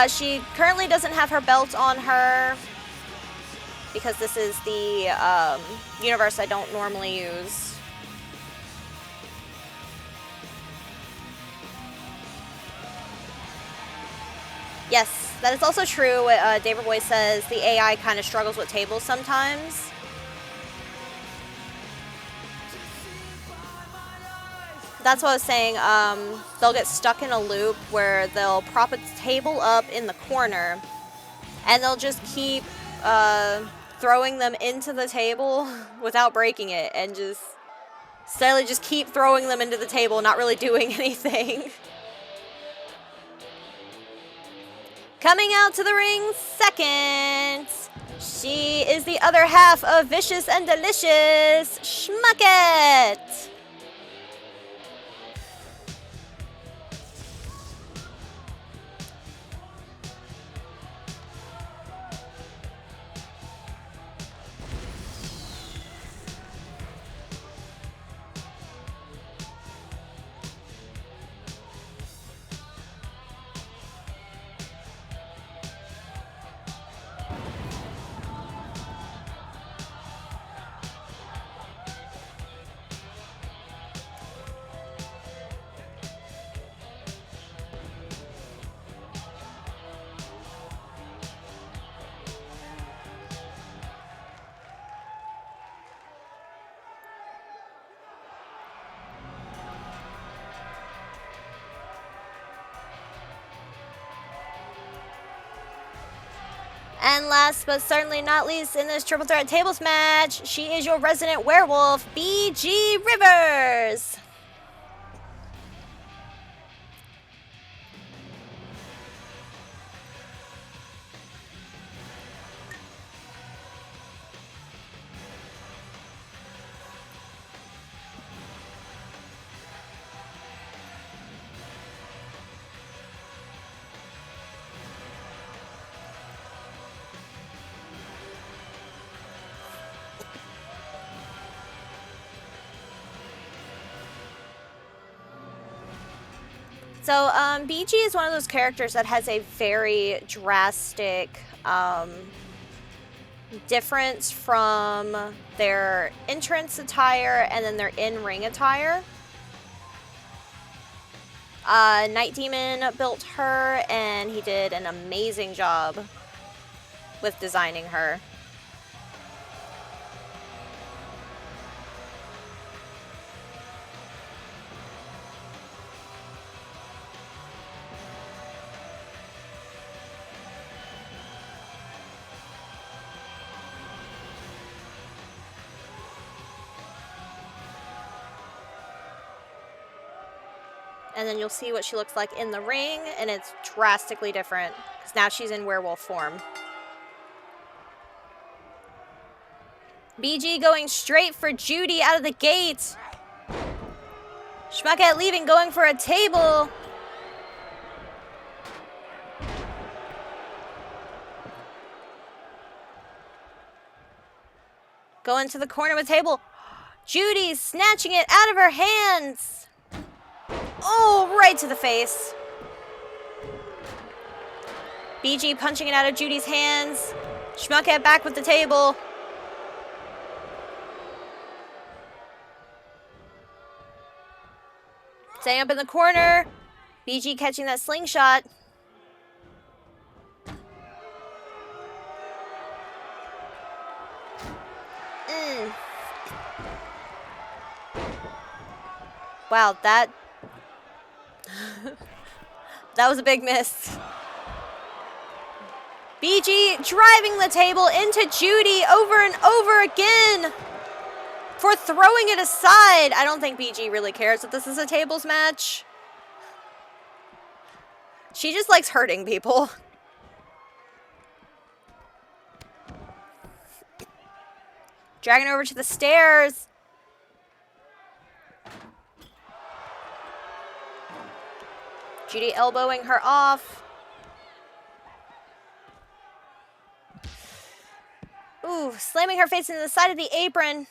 She currently doesn't have her belt on her because this is the universe I don't normally use. Yes, that is also true. What David Boy says, the AI kind of struggles with tables sometimes. That's what I was saying. They'll get stuck in a loop where they'll prop a table up in the corner and they'll just keep throwing them into the table without breaking it and just steadily just keep throwing them into the table, not really doing anything. Coming out to the ring second, she is the other half of Vicious and Delicious, Schmucket. And last but certainly not least in this triple threat tables match, she is your resident werewolf, BG Rivers. So, BG is one of those characters that has a very drastic difference from their entrance attire and then their in-ring attire. Night Demon built her, and he did an amazing job with designing her. And then you'll see what she looks like in the ring, and it's drastically different, because now she's in werewolf form. BG going straight for Judy out of the gate. Schmuckhead leaving, going for a table. Going to the corner with table. Judy snatching it out of her hands. Oh, right to the face. BG punching it out of Judy's hands. Schmuckhead back with the table. Staying up in the corner. BG catching that slingshot. Wow, that was a big miss. BG driving the table into Judy over and over again for throwing it aside. I don't think BG really cares that this is a tables match. She just likes hurting people. Dragging her over to the stairs. Judy elbowing her off. Ooh, slamming her face into the side of the apron.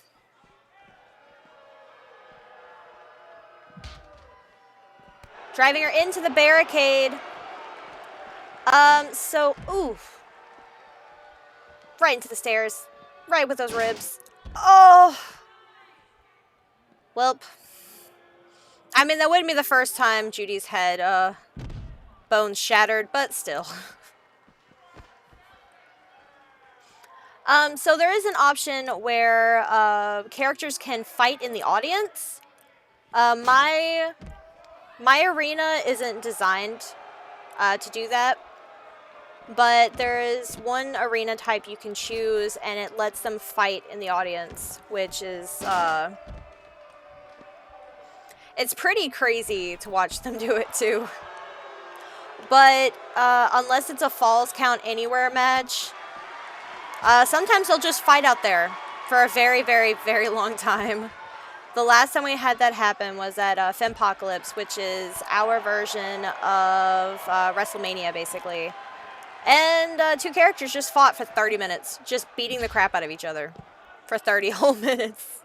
Driving her into the barricade. Ooh. Right into the stairs. Right with those ribs. Oh. Welp. I mean, that wouldn't be the first time Judy's head, bones shattered, but still. So there is an option where, characters can fight in the audience. My arena isn't designed, to do that. But there is one arena type you can choose, and it lets them fight in the audience, which is, it's pretty crazy to watch them do it, too. But, unless it's a Falls Count Anywhere match, sometimes they'll just fight out there for a very, very, very long time. The last time we had that happen was at Femme Fatality, which is our version of WrestleMania, basically. And two characters just fought for 30 minutes, just beating the crap out of each other for 30 whole minutes.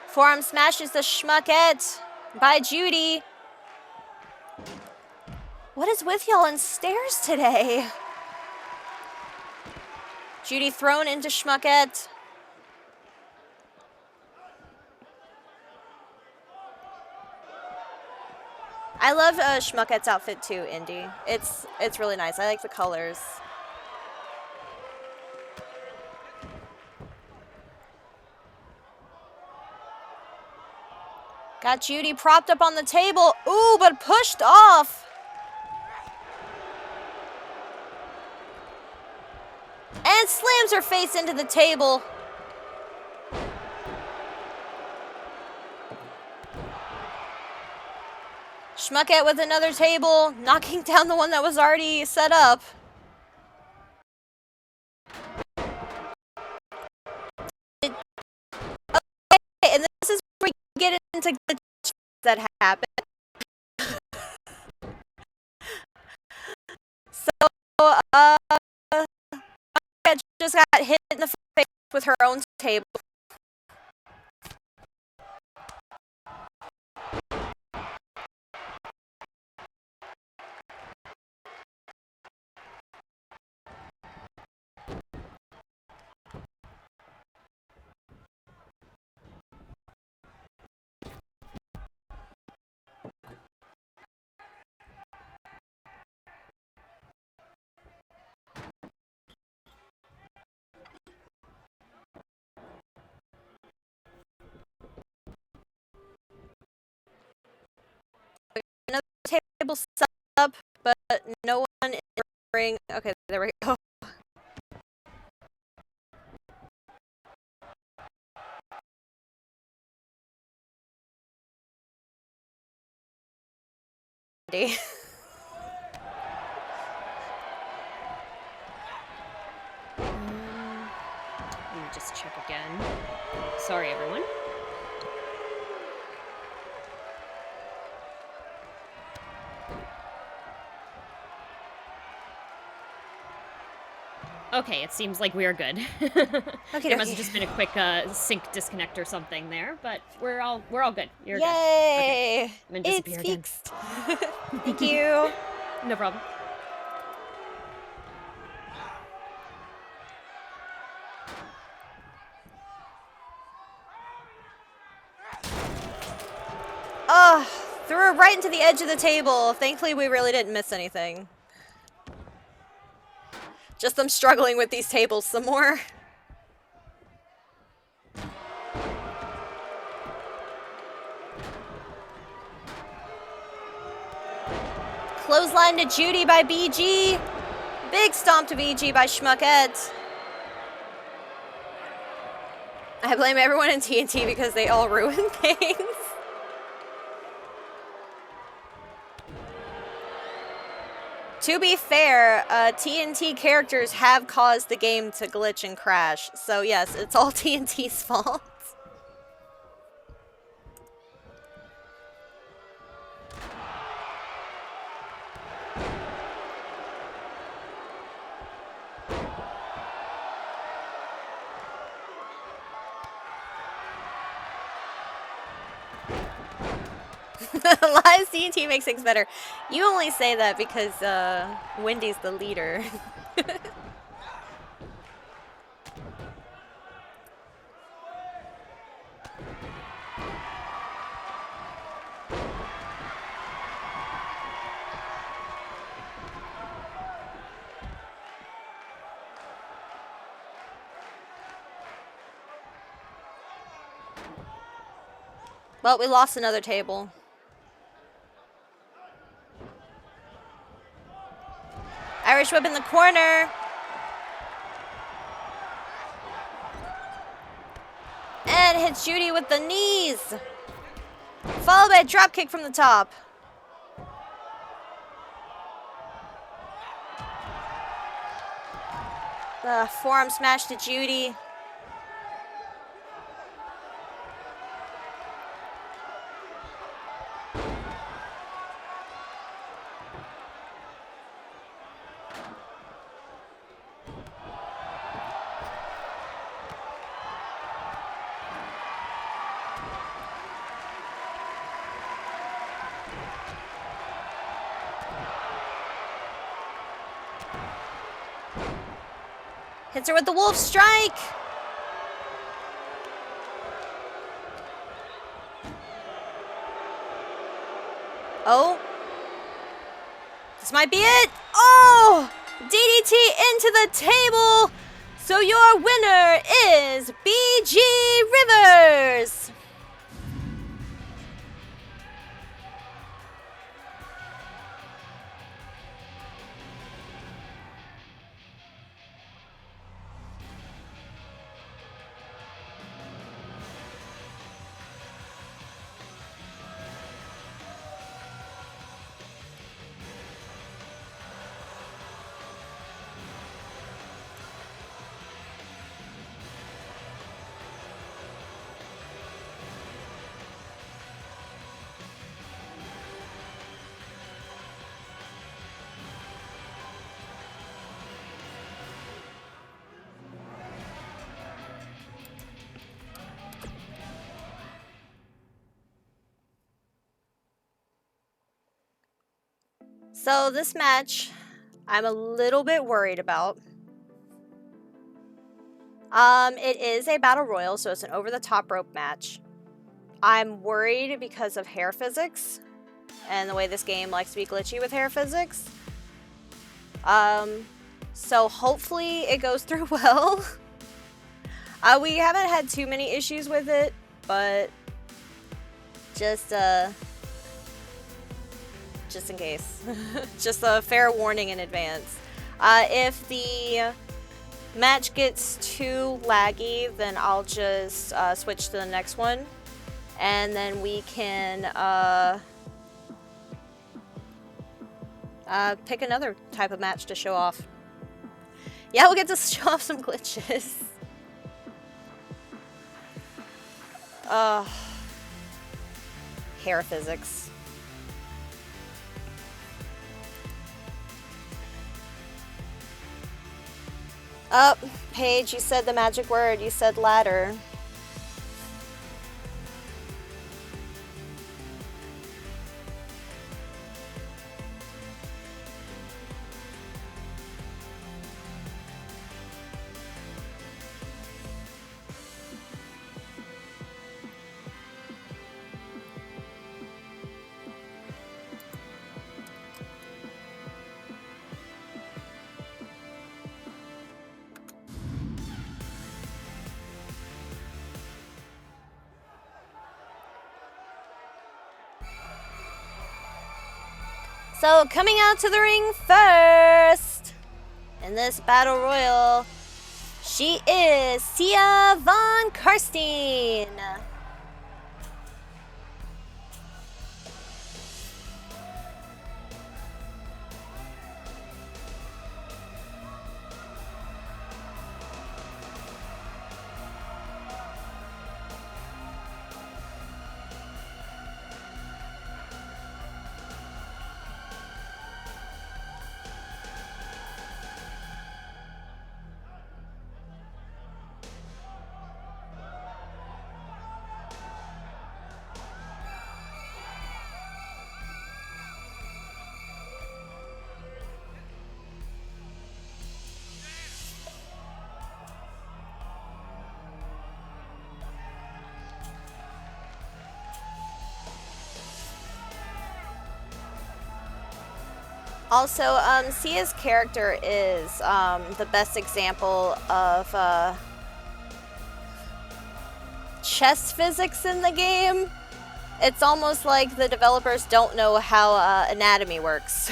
Forearm smashes the schmuckette by Judy. What is with y'all on stairs today? Judy thrown into schmuckette. I love Schmuckette's outfit too, Indy. It's really nice. I like the colors. Got Judy propped up on the table. Ooh, but pushed off. And slams her face into the table. Schmuckette with another table, knocking down the one that was already set up. Okay, and this is where we get into glitches that happen. So, Schmuckette just got hit in the face with her own table. Another table set up, but no one in the ring. Okay, there we go. Let me just check again. Sorry, everyone. Okay, it seems like we are good. There must have just been a quick sync disconnect or something there, but we're all good. You're good. Yay! Okay. I'm gonna disappear again. Thank you. No problem. Oh, threw her right into the edge of the table. Thankfully, we really didn't miss anything. Just them struggling with these tables some more. Clothesline to Judy by BG. Big stomp to BG by Schmuckette. I blame everyone in TNT because they all ruin things. To be fair, TNT characters have caused the game to glitch and crash. So yes, it's all TNT's fault. Live TNT makes things better. You only say that because Wendy's the leader. Well, we lost another table. Irish whip in the corner. And hits Judy with the knees. Followed by a drop kick from the top. The forearm smash to Judy. Hits her with the wolf strike. Oh. This might be it. Oh! DDT into the table. So your winner is BG Rivers. So this match, I'm a little bit worried about. It is a battle royal, so it's an over-the-top rope match. I'm worried because of hair physics and the way this game likes to be glitchy with hair physics. So hopefully it goes through well. We haven't had too many issues with it, but just in case. Just a fair warning in advance. If the match gets too laggy, then I'll just switch to the next one. And then we can pick another type of match to show off. Yeah, we'll get to show off some glitches. Hair physics. Oh, Paige, you said the magic word. You said ladder. So, coming out to the ring first in this battle royal, she is Sia Von Karstein. Also, Sia's character is the best example of chess physics in the game. It's almost like the developers don't know how anatomy works.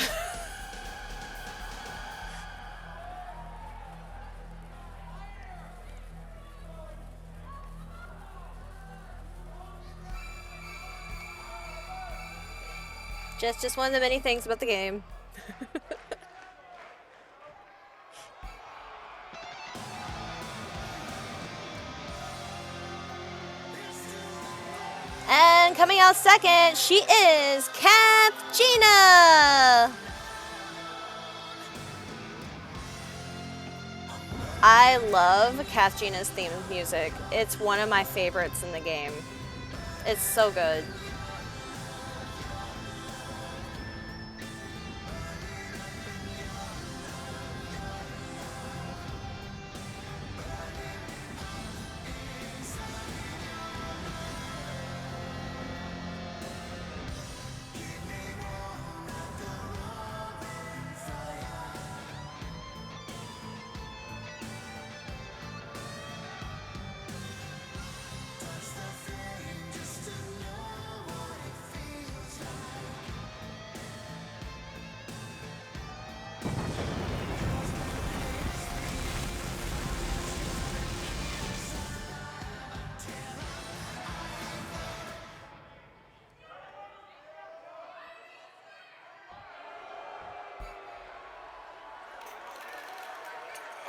Just one of the many things about the game. And coming out second, she is Kathjina. I love Kathjina's theme music. It's one of my favorites in the game. It's so good.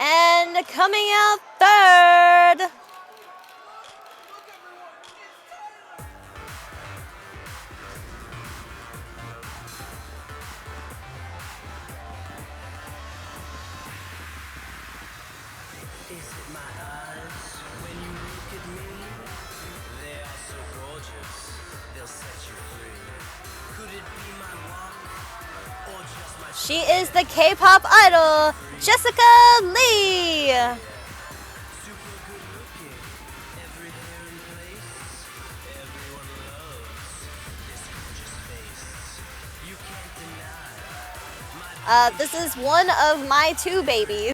And coming out third, Is it my eyes when you look at me? They are so gorgeous, they'll set you free. Could it be my walk or just She is the K-pop idol, Jessica Lee. This is one of my two babies.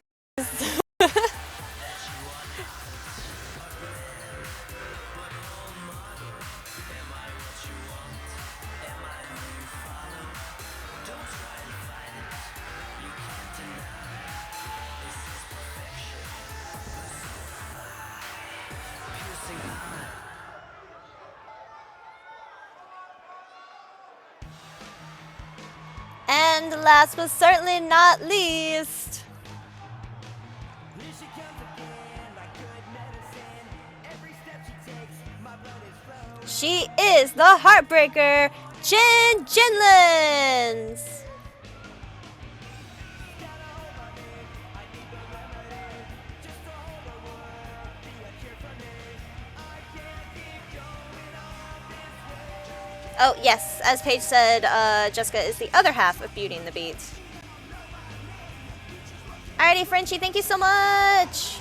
And last but certainly not least, she is the Heartbreaker, Jin Jinlins. Oh, yes, as Paige said, Jessica is the other half of Beauty and the Beast. Alrighty, Frenchie, thank you so much!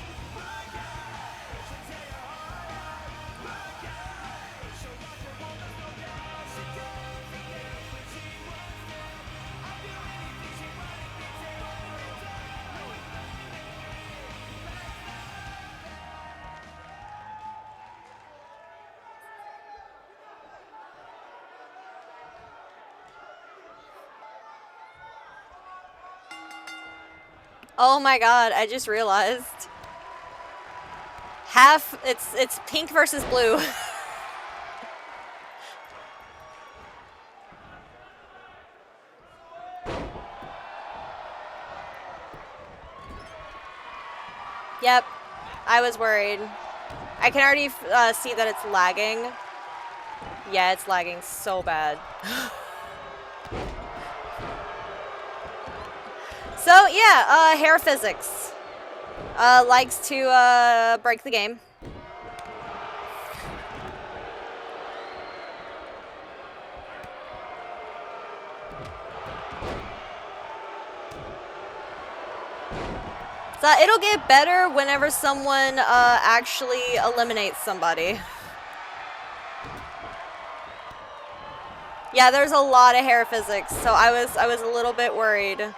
Oh my god, I just realized. It's pink versus blue. Yep, I was worried. I can already see that it's lagging. Yeah, it's lagging so bad. So yeah, hair physics likes to break the game. So it'll get better whenever someone actually eliminates somebody. Yeah, there's a lot of hair physics, so I was a little bit worried.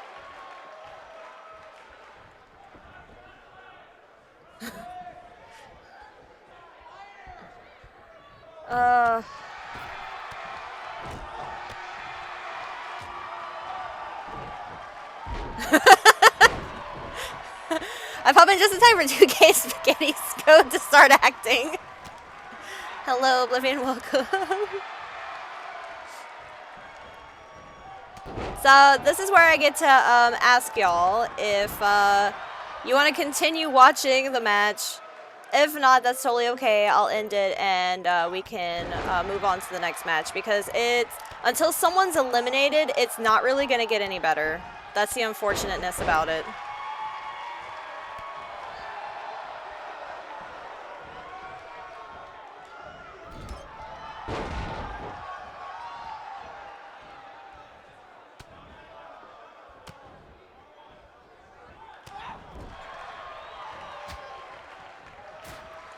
I pop in just in time for 2K Spaghetti's code to start acting. Hello, Oblivion, welcome. So this is where I get to ask y'all if you want to continue watching the match. If not, that's totally okay. I'll end it and we can move on to the next match, because until someone's eliminated, it's not really going to get any better. That's the unfortunateness about it.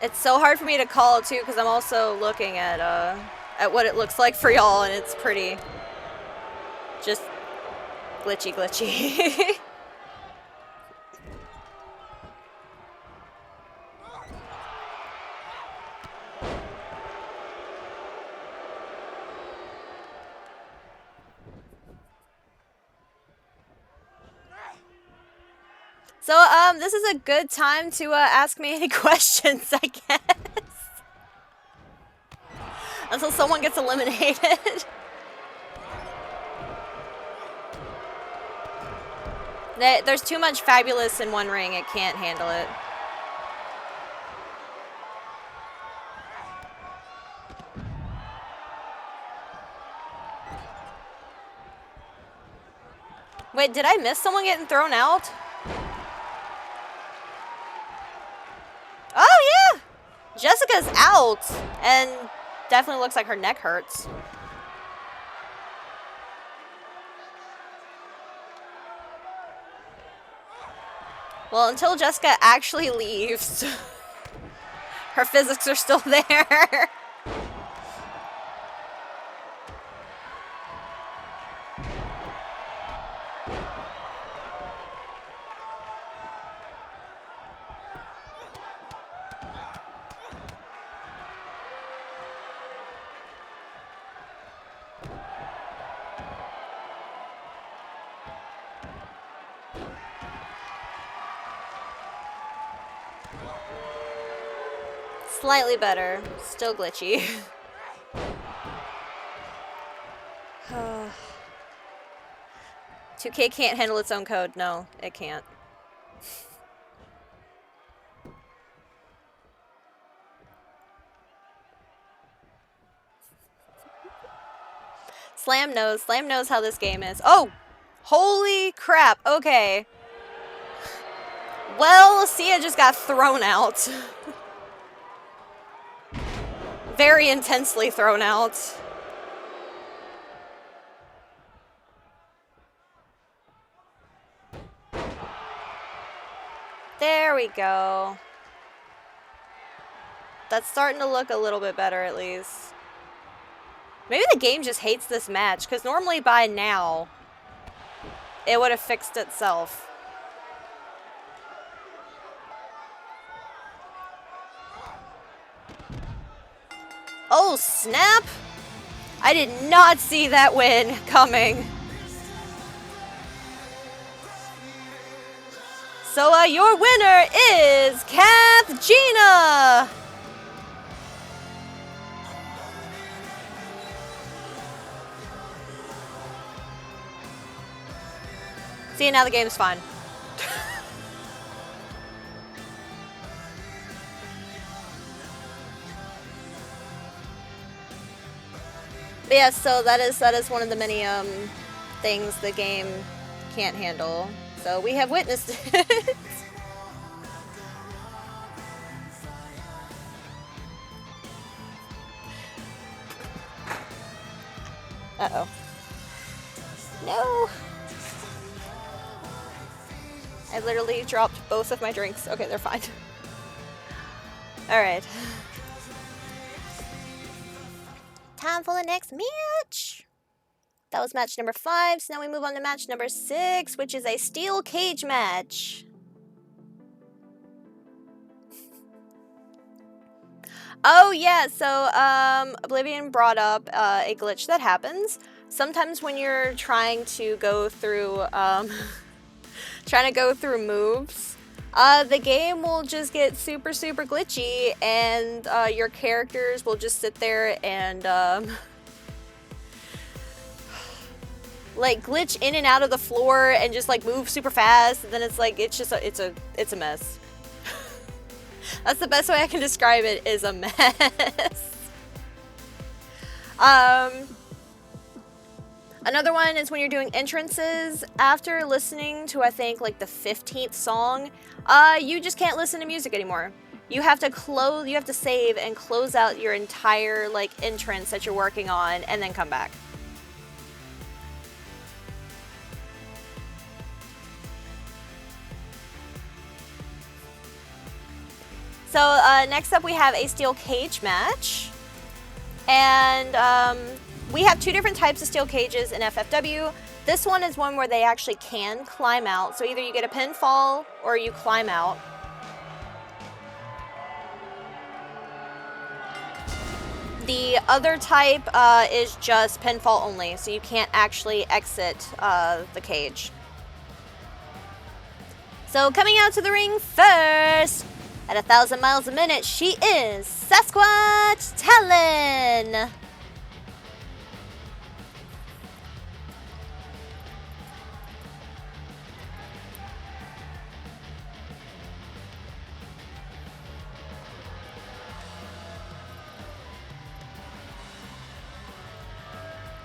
It's so hard for me to call too, because I'm also looking at what it looks like for y'all, and it's pretty just glitchy. So, this is a good time to ask me any questions, I guess. Until someone gets eliminated. There's too much fabulous in one ring, it can't handle it. Wait, did I miss someone getting thrown out? Oh, yeah! Jessica's out, and definitely looks like her neck hurts. Well, until Jessica actually leaves, her physics are still there. Slightly better. Still glitchy. 2K can't handle its own code. No, it can't. Slam knows. Slam knows how this game is. Oh! Holy crap. Okay. Well, Sia just got thrown out. Very intensely thrown out. There we go. That's starting to look a little bit better at least. Maybe the game just hates this match, because normally by now, it would have fixed itself. Oh, snap! I did not see that win coming. So, your winner is Kathgina! See, now the game's fun. But yeah, so that is one of the many things the game can't handle. So we have witnessed it. Uh-oh. No! I literally dropped both of my drinks. Okay, they're fine. Alright. Time for the next match! That was match number 5, so now we move on to match number 6, which is a steel cage match. Oh yeah, so Oblivion brought up a glitch that happens. Sometimes when you're trying to go through moves, the game will just get super glitchy, and your characters will just sit there and like glitch in and out of the floor and just like move super fast, and then it's like it's a mess. That's the best way I can describe it, is a mess. Another one is when you're doing entrances. After listening to, I think, like the 15th song, you just can't listen to music anymore. You have to save and close out your entire like entrance that you're working on, and then come back. So next up we have a steel cage match, and we have 2 different types of steel cages in FFW. This one is one where they actually can climb out, so either you get a pinfall or you climb out. The other type is just pinfall only, so you can't actually exit the cage. So coming out to the ring first, at 1,000 miles a minute, she is Sasquatch Talon!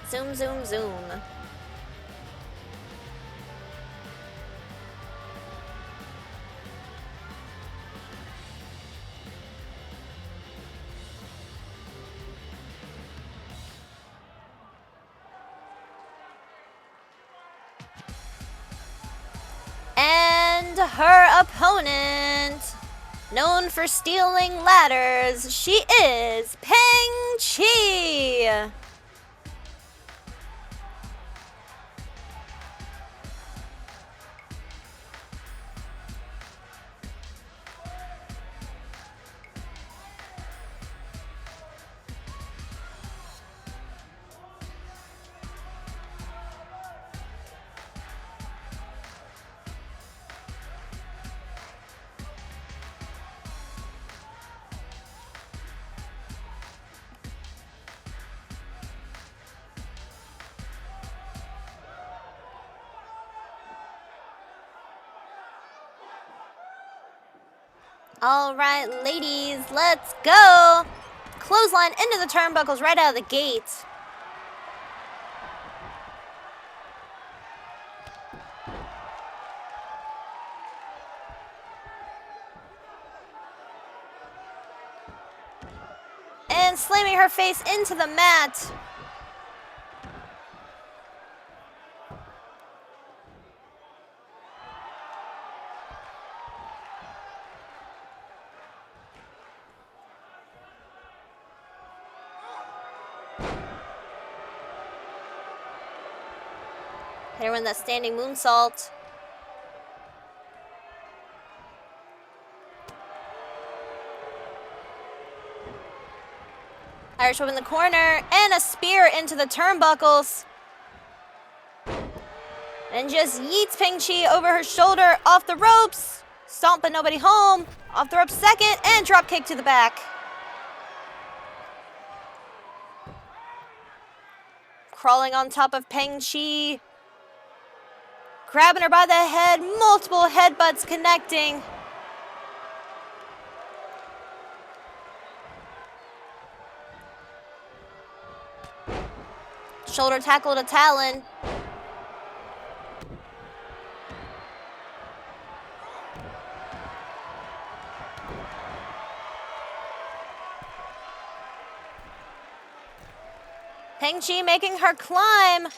Zoom, zoom, zoom. And her opponent. Known for stealing ladders, she is Peng Chi. All right, ladies, let's go. Clothesline into the turnbuckles right out of the gate. And slamming her face into the mat. Hit her with that standing moonsault. Irish whip in the corner, and a spear into the turnbuckles. And just yeets Peng Chi over her shoulder, off the ropes. Stomp but nobody home. Off the ropes second, and drop kick to the back. Crawling on top of Peng Chi. Grabbing her by the head, multiple headbutts connecting. Shoulder tackle to Talon. Peng Chi making her climb.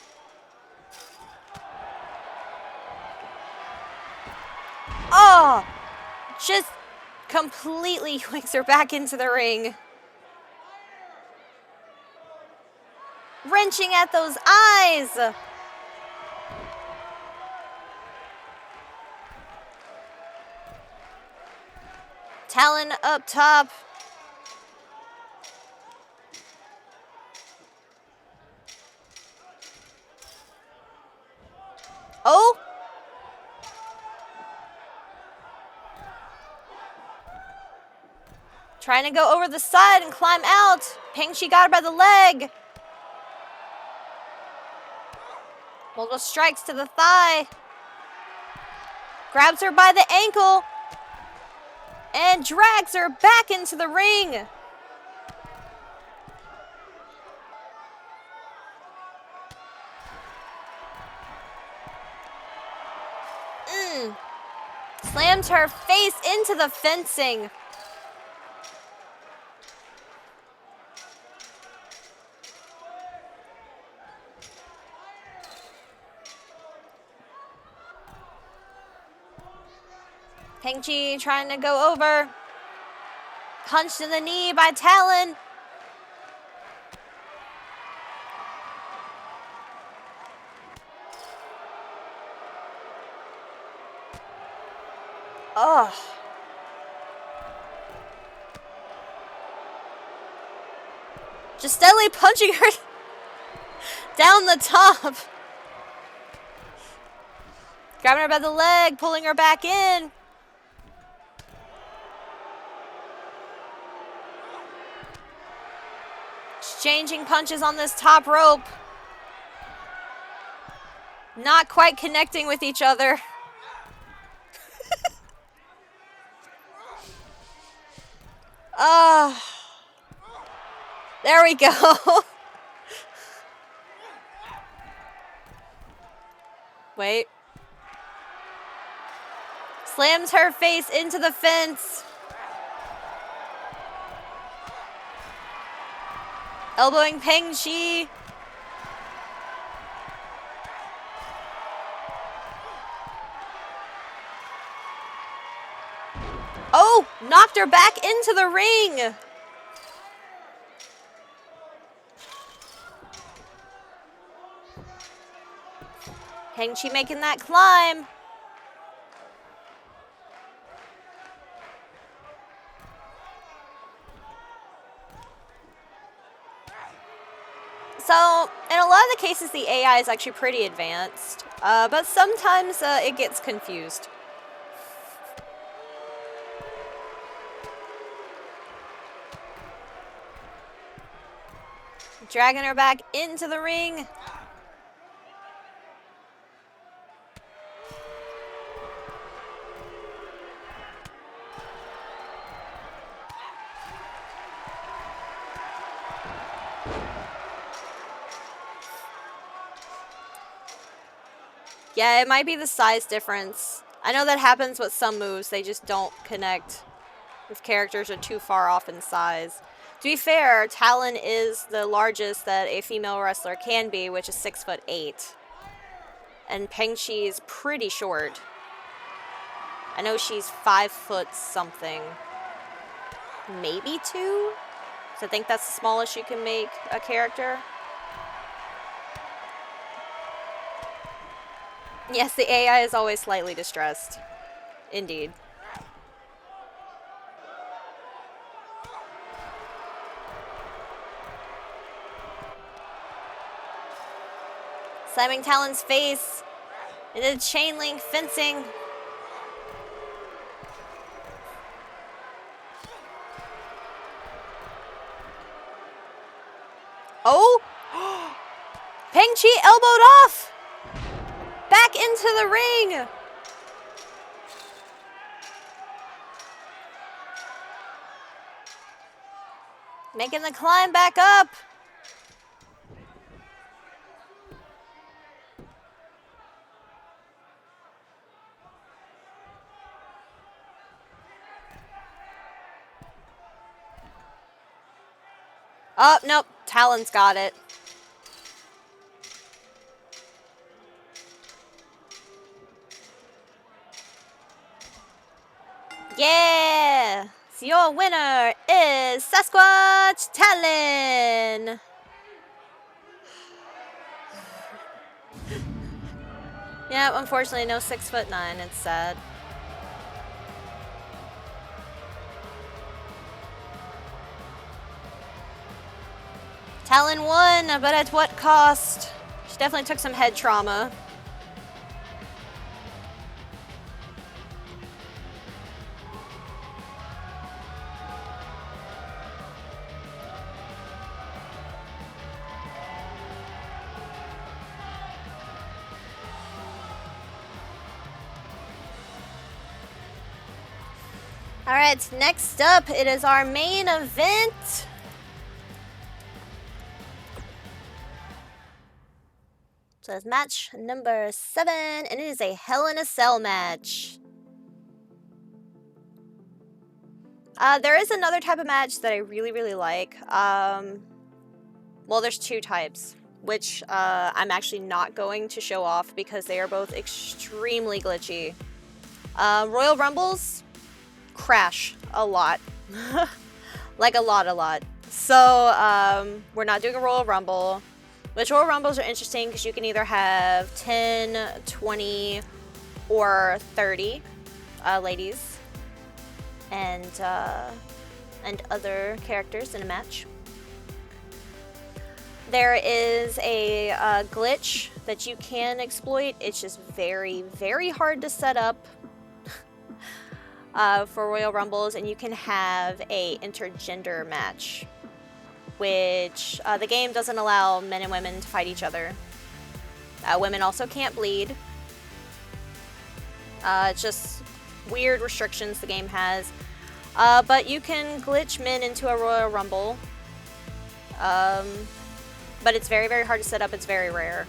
Oh, just completely yoinks her back into the ring. Wrenching at those eyes. Talon up top. Oh. Trying to go over the side and climb out. Peng Chi got her by the leg. Multiple strikes to the thigh. Grabs her by the ankle. And drags her back into the ring. Slams her face into the fencing. Peng Chi trying to go over. Punched in the knee by Talon. Oh. Just steadily punching her down the top. Grabbing her by the leg, pulling her back in. Exchanging punches on this top rope. Not quite connecting with each other. There we go. Wait. Slams her face into the fence. Elbowing Peng Chi. knocked her back into the ring. Peng-Chi making that climb. So, in a lot of the cases, the AI is actually pretty advanced, but sometimes it gets confused. Dragging her back into the ring. Yeah, it might be the size difference. I know that happens with some moves, they just don't connect if characters are too far off in size. To be fair, Talon is the largest that a female wrestler can be, which is 6'8". And Peng-Chi is pretty short. I know she's 5 foot something. Maybe 2? So I think that's the smallest you can make a character. Yes, the AI is always slightly distressed. Indeed. Slamming Talon's face into chain link fencing. Oh! Peng-Chi elbowed off! Back into the ring! Making the climb back up! Oh, nope. Talon's got it. Yeah! So your winner is Sasquatch Talon! Yeah, unfortunately, no 6'9". It's sad. Talon won, but at what cost? She definitely took some head trauma. Alright, next up, it is our main event. So it's match number 7, and it is a Hell in a Cell match. There is another type of match that I really, really like. Well, there's 2 types, which I'm actually not going to show off because they are both extremely glitchy. Royal Rumbles crash a lot. Like a lot. So, we're not doing a Royal Rumble. Which Royal Rumbles are interesting because you can either have 10, 20, or 30 ladies and other characters in a match. There is a glitch that you can exploit. It's just very, very hard to set up for Royal Rumbles, and you can have a intergender match, which the game doesn't allow men and women to fight each other. Women also can't bleed. It's just weird restrictions the game has. But you can glitch men into a Royal Rumble. But it's very, very hard to set up. It's very rare.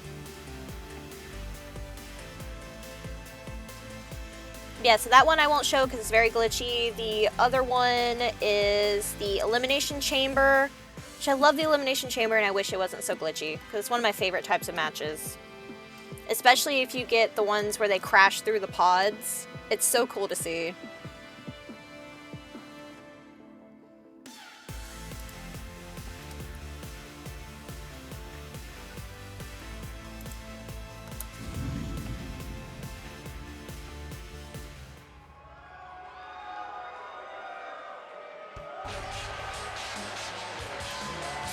Yeah, so that one I won't show because it's very glitchy. The other one is the Elimination Chamber, which I love the Elimination Chamber, and I wish it wasn't so glitchy because it's one of my favorite types of matches. Especially if you get the ones where they crash through the pods. It's so cool to see.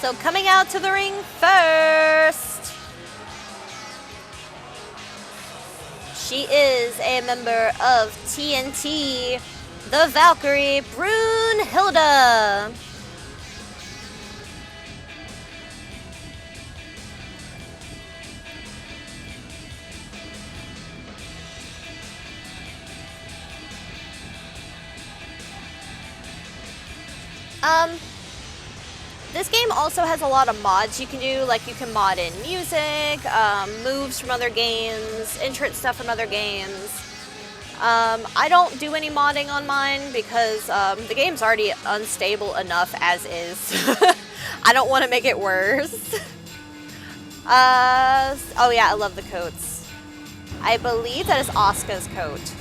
So coming out to the ring first, she is a member of TNT, the Valkyrie, Brunhilde. This game also has a lot of mods you can do, like you can mod in music, moves from other games, entrance stuff from other games. I don't do any modding on mine because the game's already unstable enough as is. I don't want to make it worse. Oh yeah, I love the coats. I believe that is Asuka's coat.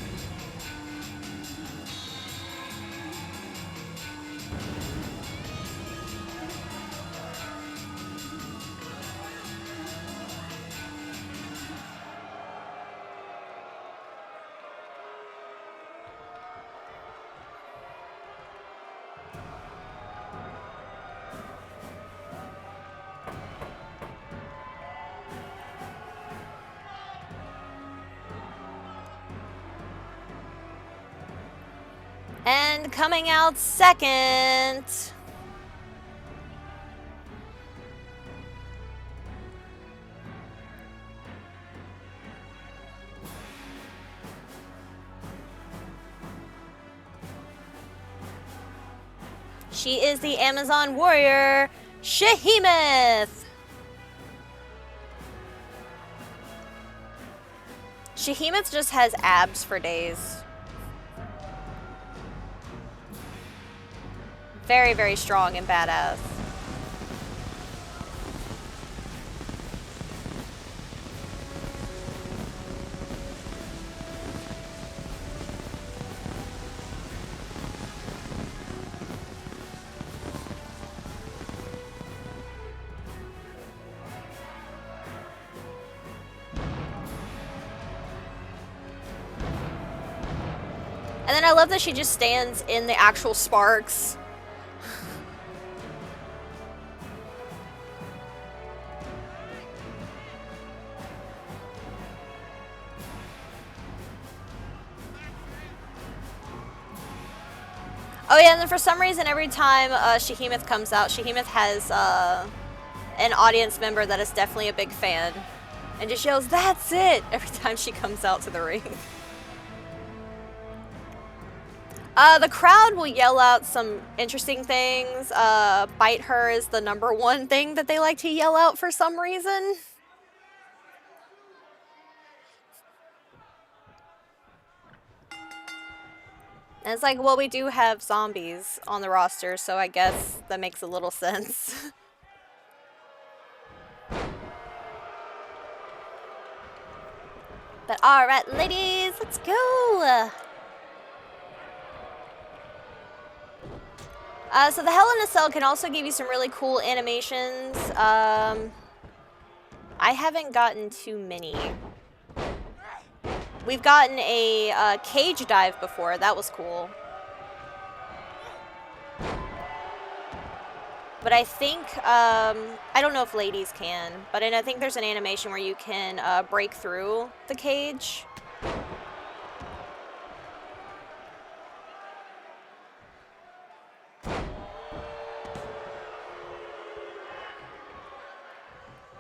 And coming out second, she is the Amazon warrior, Shahemeth. Shahemeth just has abs for days. Very, very strong and badass. And then I love that she just stands in the actual sparks. Oh yeah, and then for some reason every time Shahemeth comes out, Shahemeth has an audience member that is definitely a big fan. And just yells, "That's it!" every time she comes out to the ring. The crowd will yell out some interesting things. Bite her is the #1 thing that they like to yell out for some reason. And it's like, well, we do have zombies on the roster, so I guess that makes a little sense. But alright, ladies, let's go! So the Hell in a Cell can also give you some really cool animations. I haven't gotten too many. We've gotten a cage dive before. That was cool. But I think, I don't know if ladies can, but I think there's an animation where you can break through the cage.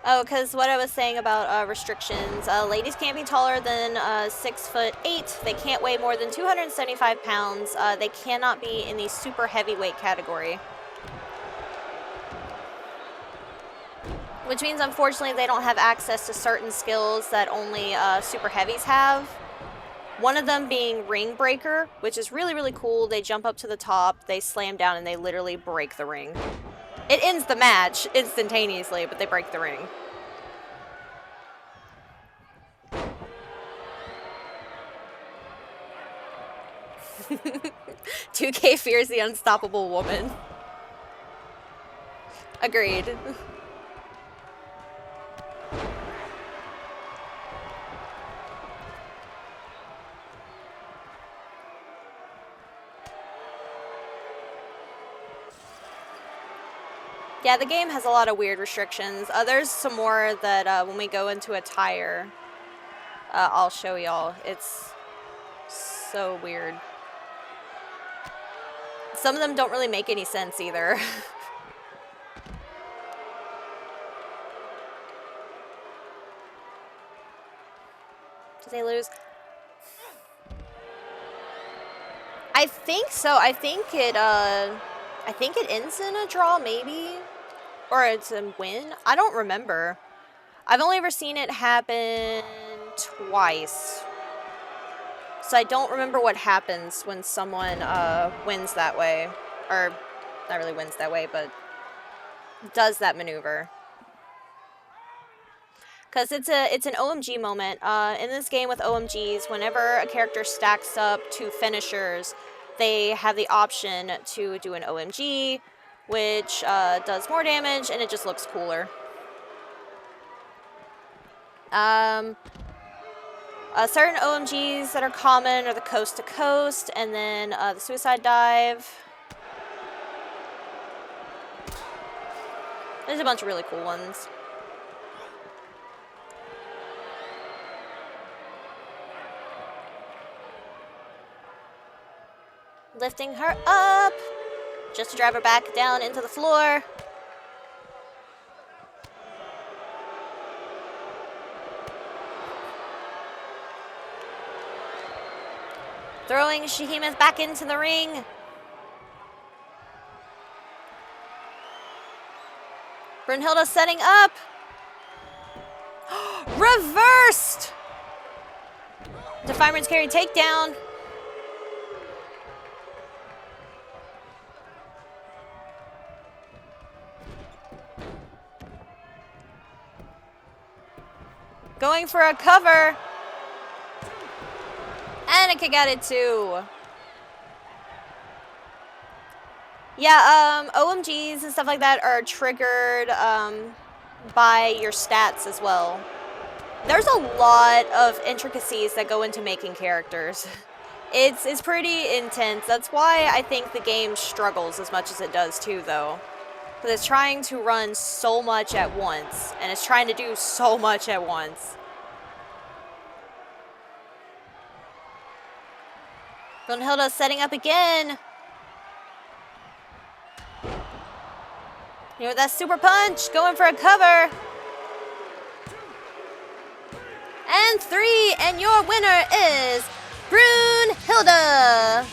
Oh, because what I was saying about restrictions, ladies can't be taller than 6'8". They can't weigh more than 275 pounds. They cannot be in the super heavyweight category. Which means, unfortunately, they don't have access to certain skills that only super heavies have. One of them being ring breaker, which is really, really cool. They jump up to the top, they slam down, and they literally break the ring. It ends the match instantaneously, but they break the ring. "2K fears the unstoppable woman." Agreed. Yeah, the game has a lot of weird restrictions. There's some more that when we go into attire, I'll show y'all. It's so weird. Some of them don't really make any sense either. Did they lose? I think so. I think it ends in a draw, maybe, or it's a win. I don't remember. I've only ever seen it happen twice, so I don't remember what happens when someone wins that way, or not really wins that way, but does that maneuver. Because it's an OMG moment. In this game with OMGs, whenever a character stacks up two finishers, they have the option to do an OMG, which does more damage, and it just looks cooler. Certain OMGs that are common are the coast to coast, and then the suicide dive. There's a bunch of really cool ones. Lifting her up, just to drive her back down into the floor. Throwing Shahimas back into the ring. Brunhilde setting up. Reversed! The Fireman's Carry takedown. Going for a cover. And a kick out at 2. Yeah, OMGs and stuff like that are triggered by your stats as well. There's a lot of intricacies that go into making characters. It's pretty intense. That's why I think the game struggles as much as it does too, though. Because it's trying to run so much at once, and it's trying to do so much at once. Brunhilde setting up again. You know, that super punch, going for a cover. And 3, and your winner is Brunhilde.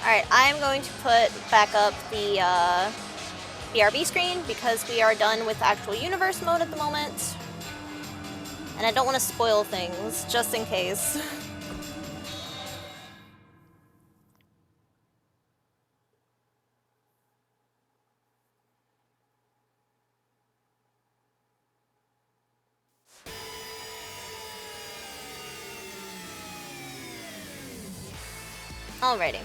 Alright, I'm going to put back up the BRB screen because we are done with actual universe mode at the moment. And I don't want to spoil things, just in case. Alrighty.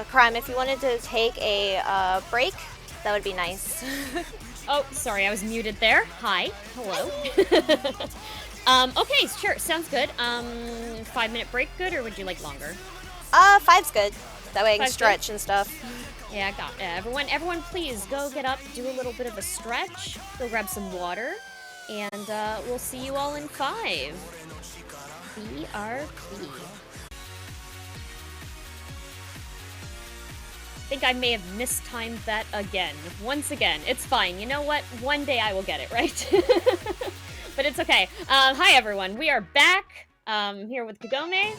Crime, if you wanted to take a break, that would be nice. Oh, sorry, I was muted there. Hi. Hello. Okay, sure, sounds good. 5-minute break good, or would you like longer? 5's good. That way I can 5's stretch good? and stuff. Yeah, everyone please go get up, do a little bit of a stretch, go grab some water, and we'll see you all in 5. BRB. I think I may have mistimed that again. Once again. It's fine. You know what? One day I will get it right. But it's okay. Hi everyone. We are back here with Kagome.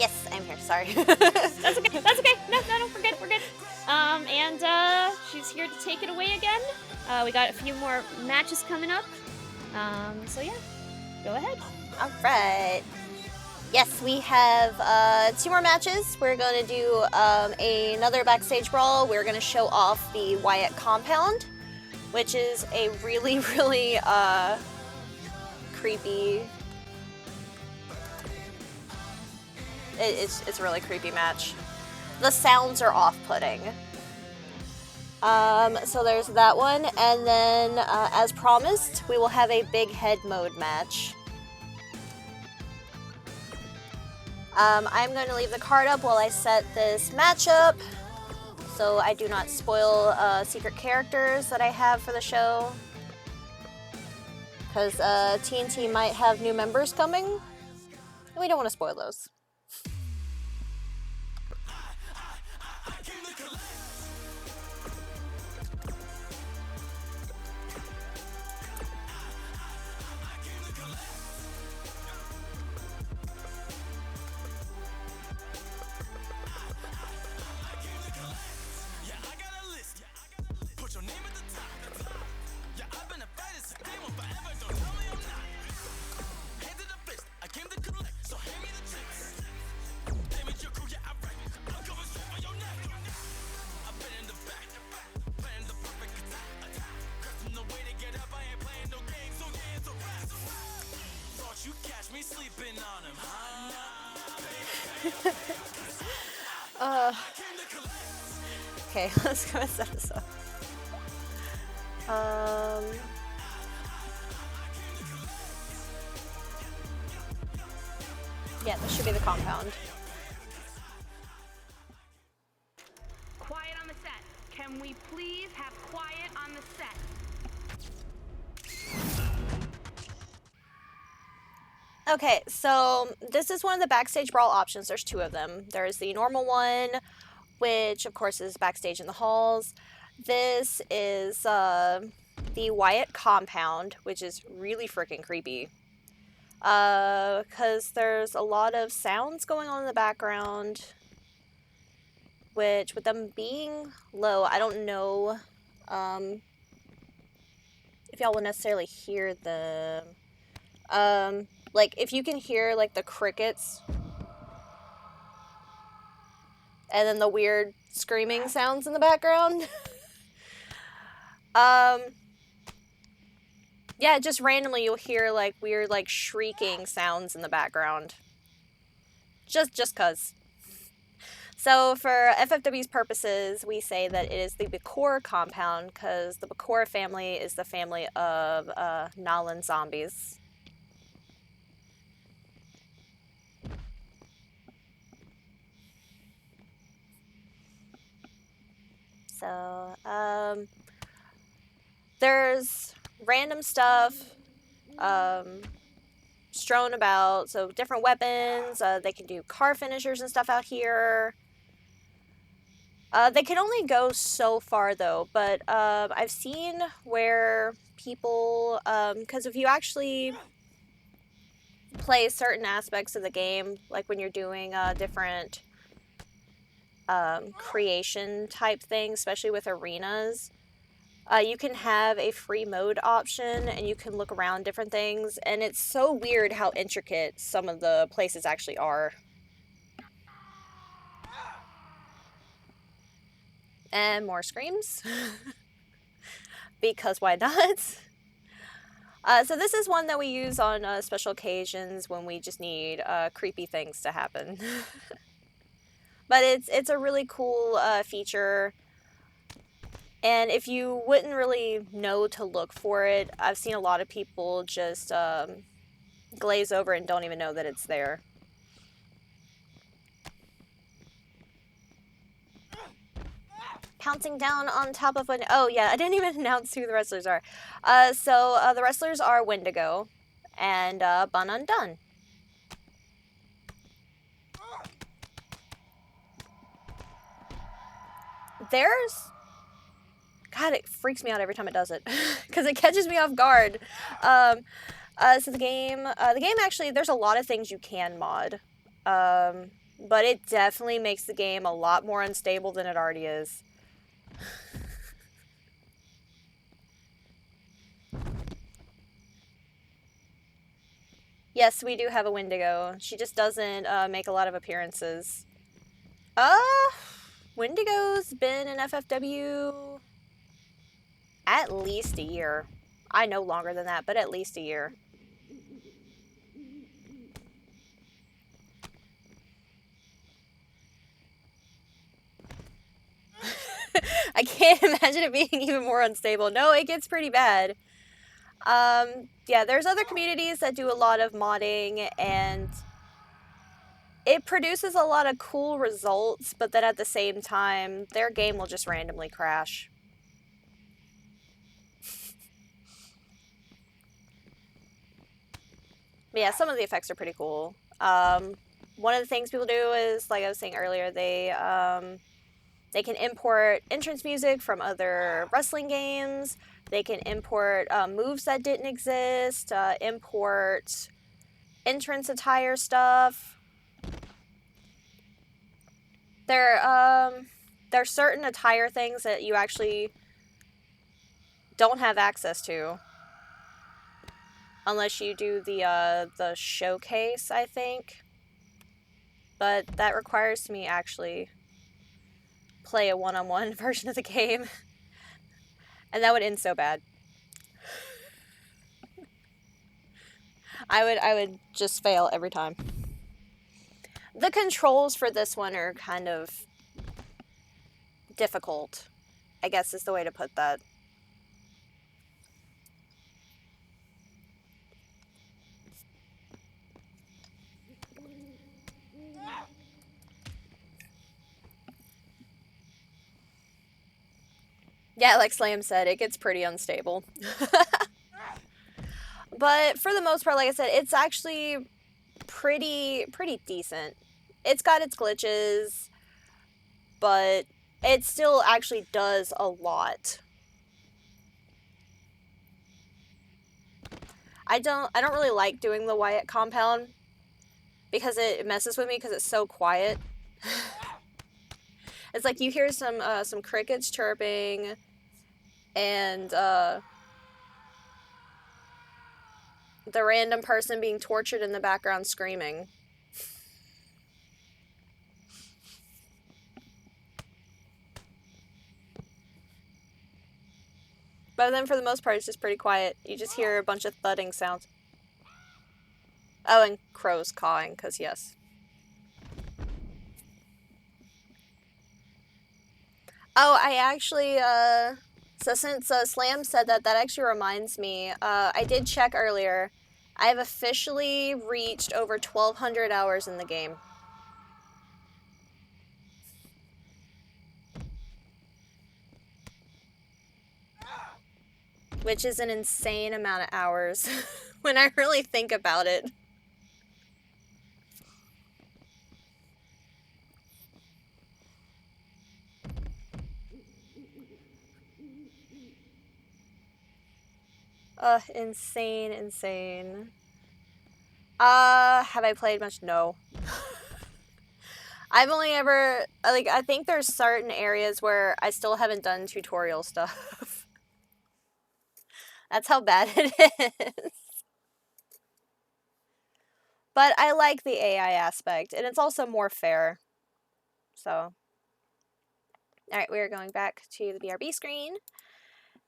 Yes, I'm here. Sorry. That's okay. That's okay. No, we're good. We're good. And she's here to take it away again. We got a few more matches coming up. So yeah, go ahead. All right. Yes, we have 2 more matches. We're going to do another backstage brawl. We're going to show off the Wyatt compound, which is a really, really creepy. It's a really creepy match. The sounds are off-putting. So there's that one, and then as promised, we will have a big head mode match. I'm going to leave the card up while I set this matchup, so I do not spoil secret characters that I have for the show. Because TNT might have new members coming, and we don't want to spoil those. Okay, let's go and set this up. Yeah, this should be the compound. Quiet on the set. Can we please have quiet on the set? Okay, so this is one of the backstage brawl options. There's 2 of them. There's the normal one, which of course is backstage in the halls. This is the Wyatt compound, which is really freaking creepy. Because there's a lot of sounds going on in the background, which with them being low, I don't know if y'all will necessarily hear them. Like, if you can hear, like, the crickets and then the weird screaming sounds in the background. Yeah, just randomly you'll hear, like, weird, like, shrieking sounds in the background. Just 'cause. So, for FFW's purposes, we say that it is the Bakor compound, because the Bakor family is the family of Nalan zombies. So, there's random stuff strewn about, so different weapons, they can do car finishers and stuff out here. They can only go so far though, but I've seen where people, because if you actually play certain aspects of the game, like when you're doing different creation type things, especially with arenas, you can have a free mode option and you can look around different things, and it's so weird how intricate some of the places actually are. And more screams. Because why not? So this is one that we use on special occasions when we just need creepy things to happen. But it's a really cool feature. And if you wouldn't really know to look for it, I've seen a lot of people just glaze over and don't even know that it's there. Pouncing down on top of an... Oh, yeah, I didn't even announce who the wrestlers are. So the wrestlers are Wendigo and Bun Undone. There's... God, it freaks me out every time it does it. Because it catches me off guard. So the game actually, there's a lot of things you can mod. but it definitely makes the game a lot more unstable than it already is. Yes, we do have a Wendigo. She just doesn't make a lot of appearances. Wendigo's been in FFW at least a year. I know longer than that, but at least a year. I can't imagine it being even more unstable. No, it gets pretty bad. Yeah, there's other communities that do a lot of modding, and it produces a lot of cool results, but then at the same time, their game will just randomly crash. But yeah, some of the effects are pretty cool. One of the things people do is, like I was saying earlier, they can import entrance music from other wrestling games. They can import moves that didn't exist, import entrance attire stuff. There's certain attire things that you actually don't have access to unless you do the showcase, I think. But that requires me actually play a one-on-one version of the game, and that would end so bad. I would just fail every time. The controls for this one are kind of difficult, I guess is the way to put that. Yeah, like Slam said, it gets pretty unstable. But for the most part, like I said, it's actually pretty decent. It's got its glitches, but it still actually does a lot. I don't really like doing the Wyatt compound because it messes with me because it's so quiet. It's like you hear some crickets chirping, and the random person being tortured in the background screaming. But then for the most part, it's just pretty quiet. You just hear a bunch of thudding sounds. Oh, and crows cawing, because yes. Oh, I actually, so since Slam said that, that actually reminds me, I did check earlier. I have officially reached over 1,200 hours in the game. Which is an insane amount of hours when I really think about it. Insane. Have I played much? No. I've only ever, like, I think there's certain areas where I still haven't done tutorial stuff. That's how bad it is. But I like the AI aspect, and it's also more fair. So. Alright, we're going back to the BRB screen.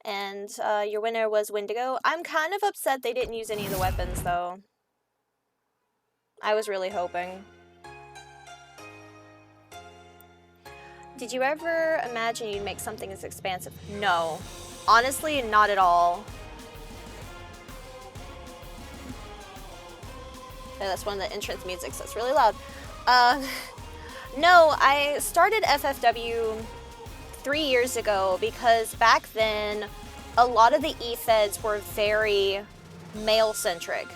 And your winner was Wendigo. I'm kind of upset they didn't use any of the weapons, though. I was really hoping. Did you ever imagine you'd make something as expansive? No. Honestly, not at all. Yeah, that's one of the entrance music, so it's really loud. No, I started FFW 3 years ago because back then a lot of the E-Feds were very male-centric,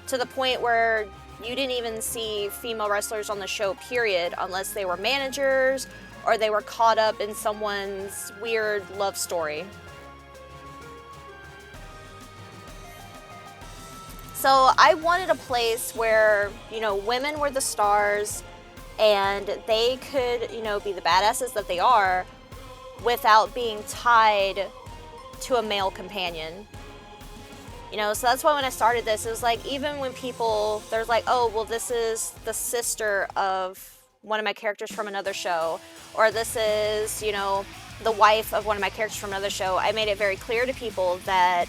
to the point where you didn't even see female wrestlers on the show, period, unless they were managers or they were caught up in someone's weird love story. So I wanted a place where, you know, women were the stars and they could, you know, be the badasses that they are without being tied to a male companion. You know, so that's why when I started this, it was like, even when people, there's like, oh, well, this is the sister of one of my characters from another show, or this is, you know, the wife of one of my characters from another show, I made it very clear to people that,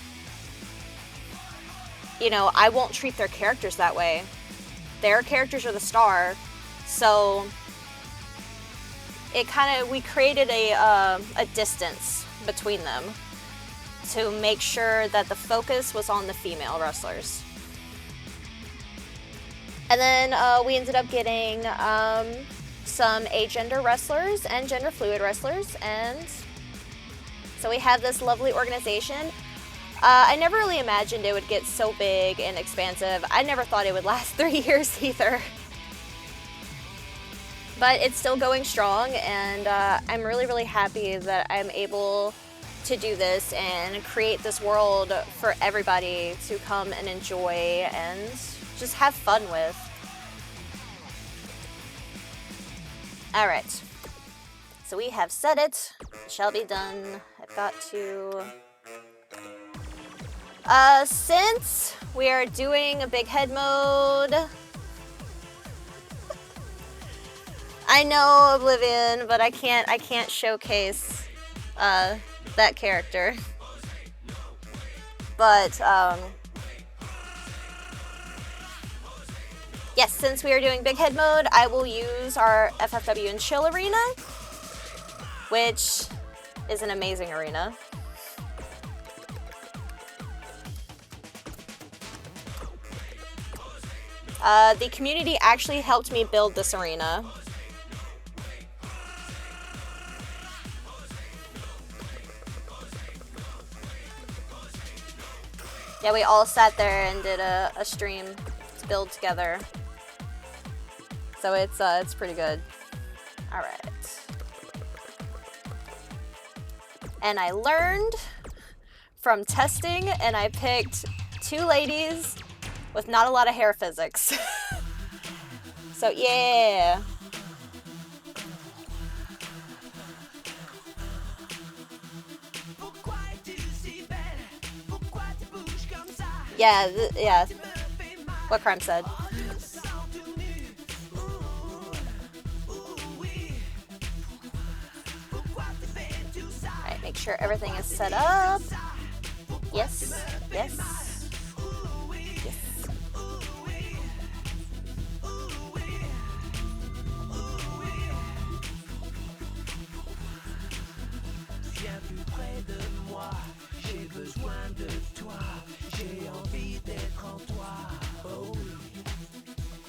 you know, I won't treat their characters that way. Their characters are the star, so it kind of, we created a distance between them to make sure that the focus was on the female wrestlers. And then we ended up getting some agender wrestlers and gender fluid wrestlers, and so we have this lovely organization. I never really imagined it would get so big and expansive. I never thought it would last 3 years either. But it's still going strong, and I'm really, really happy that I'm able to do this and create this world for everybody to come and enjoy and just have fun with. Alright, so we have set it. It shall be done. I've got to... since we are doing a big head mode... I know, Oblivion, but I can't showcase that character. But yes, since we are doing big head mode, I will use our FFW and Chill arena, which is an amazing arena. The community actually helped me build this arena. Yeah, we all sat there and did a stream to build together. So it's pretty good. All right. And I learned from testing, and I picked 2 ladies with not a lot of hair physics. So yeah. Yeah, what Crime said. Alright, make sure everything is set up. Yes, yes. Yes. Viens plus près de moi, j'ai besoin de toi, j'ai envie d'être en toi, oh oui,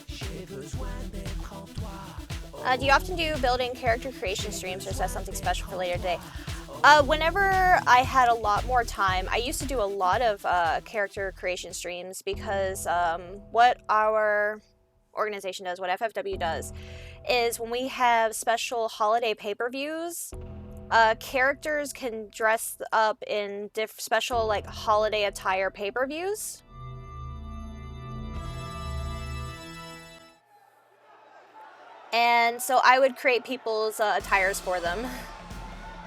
j'ai besoin d'être en toi. Do you often do building character creation streams, or is that something special for later today? Whenever I had a lot more time, I used to do a lot of character creation streams because what our organization does, what FFW does, is when we have special holiday pay-per-views, characters can dress up in special like holiday attire pay-per-views. And so I would create people's attires for them.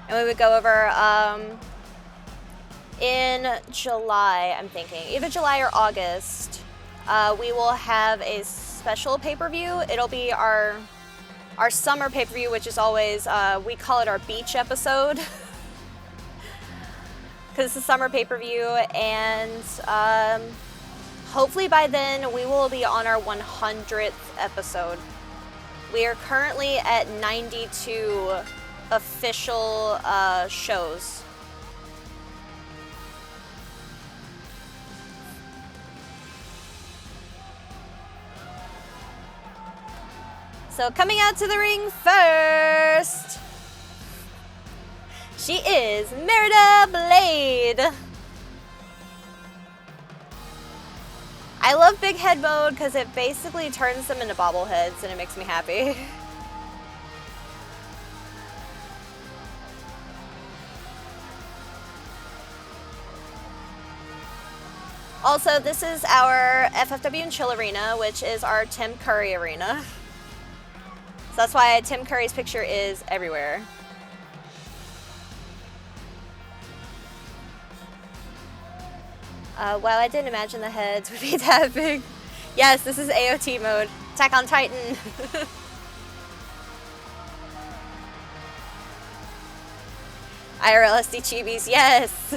And we would go over in July, I'm thinking, either July or August, we will have a special pay-per-view. It'll be our summer pay-per-view, which is always, we call it our beach episode. Because it's a summer pay-per-view, and hopefully by then we will be on our 100th episode. We are currently at 92 official shows. So coming out to the ring first, she is Merida Blade. I love big head mode because it basically turns them into bobbleheads and it makes me happy. Also, this is our FFW and Chill arena, which is our Tim Curry arena. So that's why Tim Curry's picture is everywhere. Wow, I didn't imagine the heads would be that big. Yes, this is AOT mode. Attack on Titan. IRLSD chibis, yes.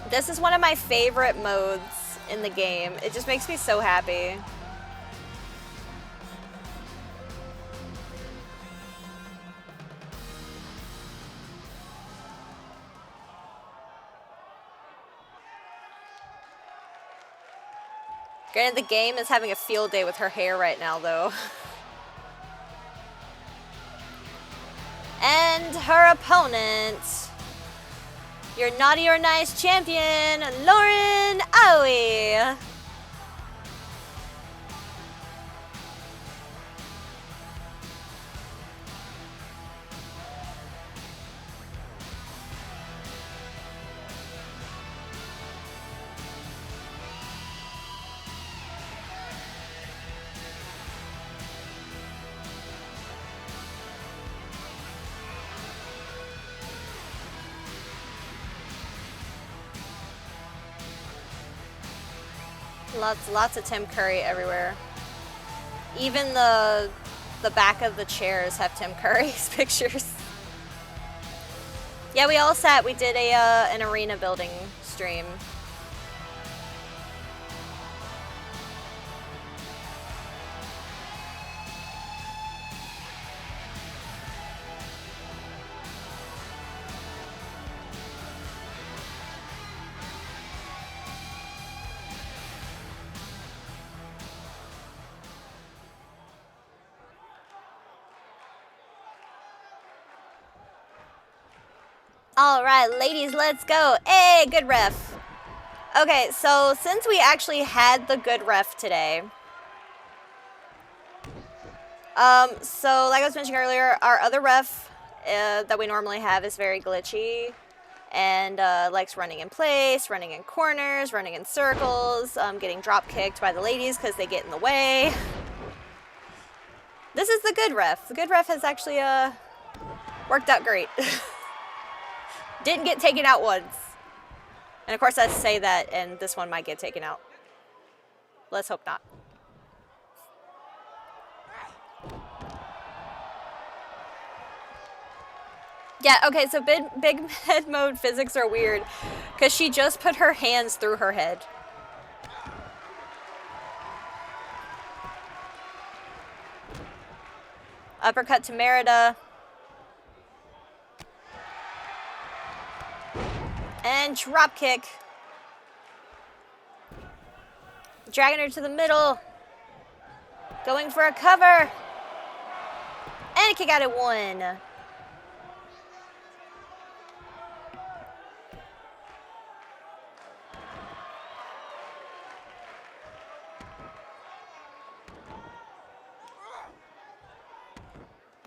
This is one of my favorite modes in the game. It just makes me so happy. Granted, the game is having a field day with her hair right now, though. And her opponent, your naughty or nice champion, Lauren Aoi. Lots of Tim Curry everywhere. Even the back of the chairs have Tim Curry's pictures. Yeah, we all sat. We did an arena building stream. Alright, ladies, let's go. Hey, good ref. Okay, so since we actually had the good ref today, so like I was mentioning earlier, our other ref that we normally have is very glitchy and likes running in place, running in corners, running in circles, getting drop kicked by the ladies because they get in the way. This is the good ref. The good ref has actually worked out great. Didn't get taken out once. And of course I say that and this one might get taken out. Let's hope not. Yeah, okay, so big head mode physics are weird because she just put her hands through her head. Uppercut to Merida. And drop kick. Dragging her to the middle. Going for a cover. And a kick out at 1.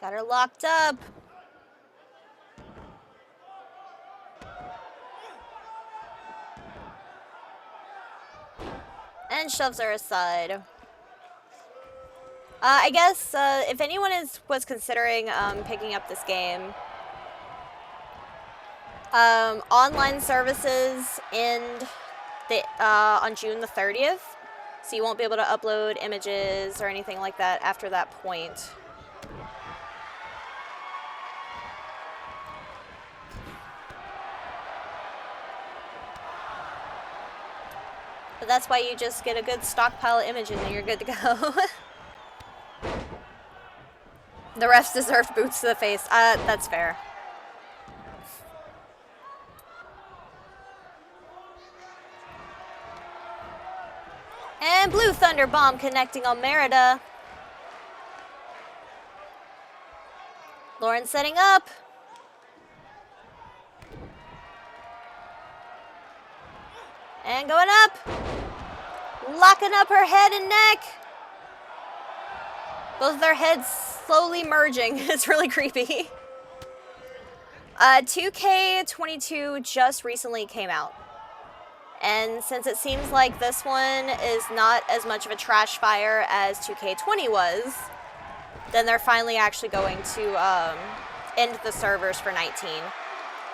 Got her locked up. And shoves her aside. I guess if anyone was considering picking up this game, online services end on June the 30th, so you won't be able to upload images or anything like that after that point. But that's why you just get a good stockpile of images and you're good to go. The refs deserved boots to the face. That's fair. And Blue Thunder Bomb connecting on Merida. Lauren setting up. And going up. Locking up her head and neck. Both of their heads slowly merging. It's really creepy. 2K22 just recently came out. And since it seems like this one is not as much of a trash fire as 2K20 was, then they're finally actually going to end the servers for 19.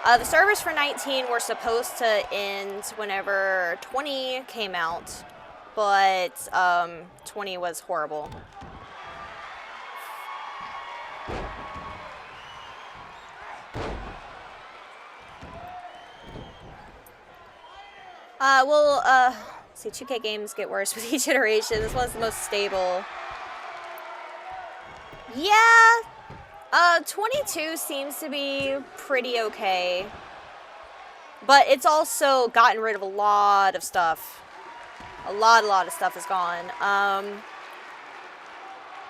The servers for 19 were supposed to end whenever 20 came out, but 20 was horrible. See, 2K games get worse with each iteration. This one's the most stable. Yeah, 22 seems to be pretty okay. But it's also gotten rid of a lot of stuff. A lot of stuff is gone.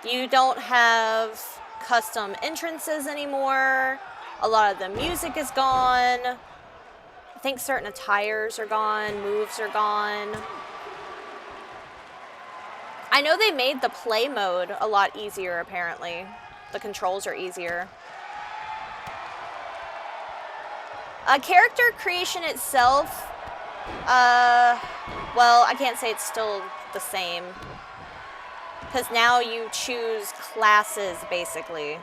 You don't have custom entrances anymore. A lot of the music is gone. I think certain attires are gone, moves are gone. I know they made the play mode a lot easier, apparently. The controls are easier. Character creation itself, well, I can't say it's still the same. Because now you choose classes, basically.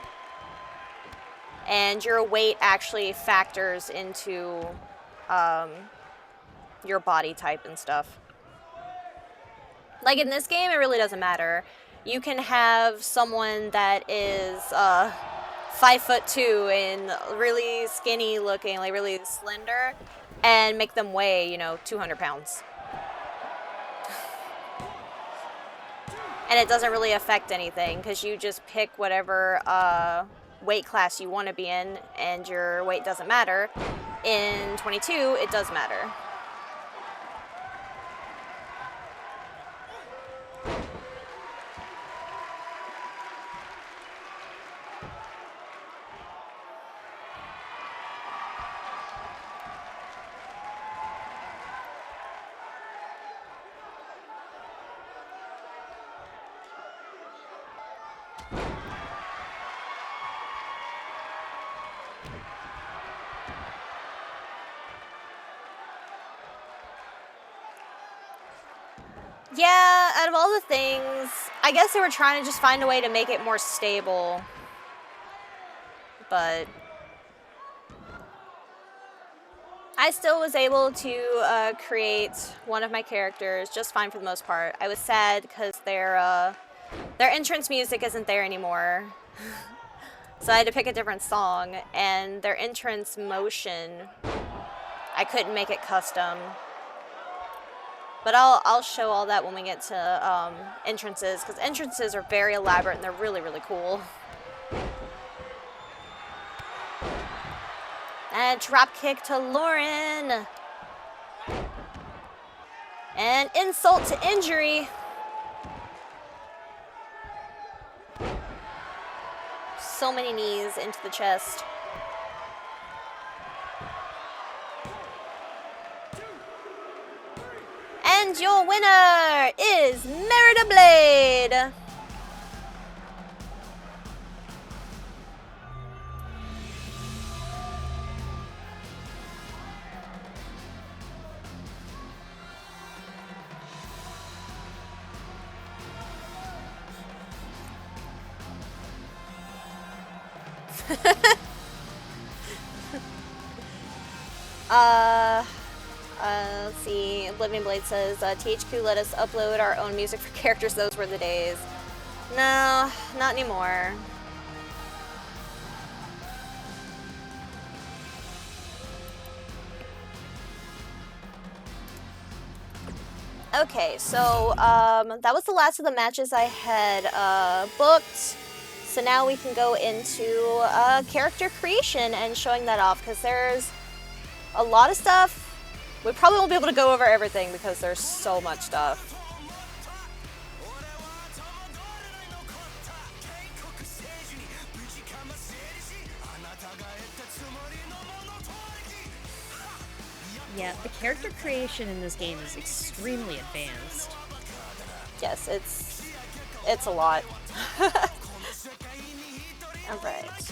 And your weight actually factors into your body type and stuff. Like in this game, it really doesn't matter. You can have someone that is 5'2" and really skinny looking, like really slender, and make them weigh, 200 pounds. And it doesn't really affect anything because you just pick whatever weight class you want to be in, and your weight doesn't matter. In 22, it does matter. Yeah, out of all the things, I guess they were trying to just find a way to make it more stable. But I still was able to create one of my characters just fine for the most part. I was sad because their entrance music isn't there anymore. So I had to pick a different song, and their entrance motion, I couldn't make it custom. But I'll show all that when we get to entrances, because entrances are very elaborate and they're really, really cool. And drop kick to Lauren. And insult to injury. So many knees into the chest. And your winner is Merida Blade. Let's see. Living Blade says, THQ let us upload our own music for characters. Those were the days. No, not anymore. Okay, so that was the last of the matches I had booked. So now we can go into character creation and showing that off, because there's a lot of stuff. We probably won't be able to go over everything because there's so much stuff. Yeah, the character creation in this game is extremely advanced. Yes, it's a lot. All right.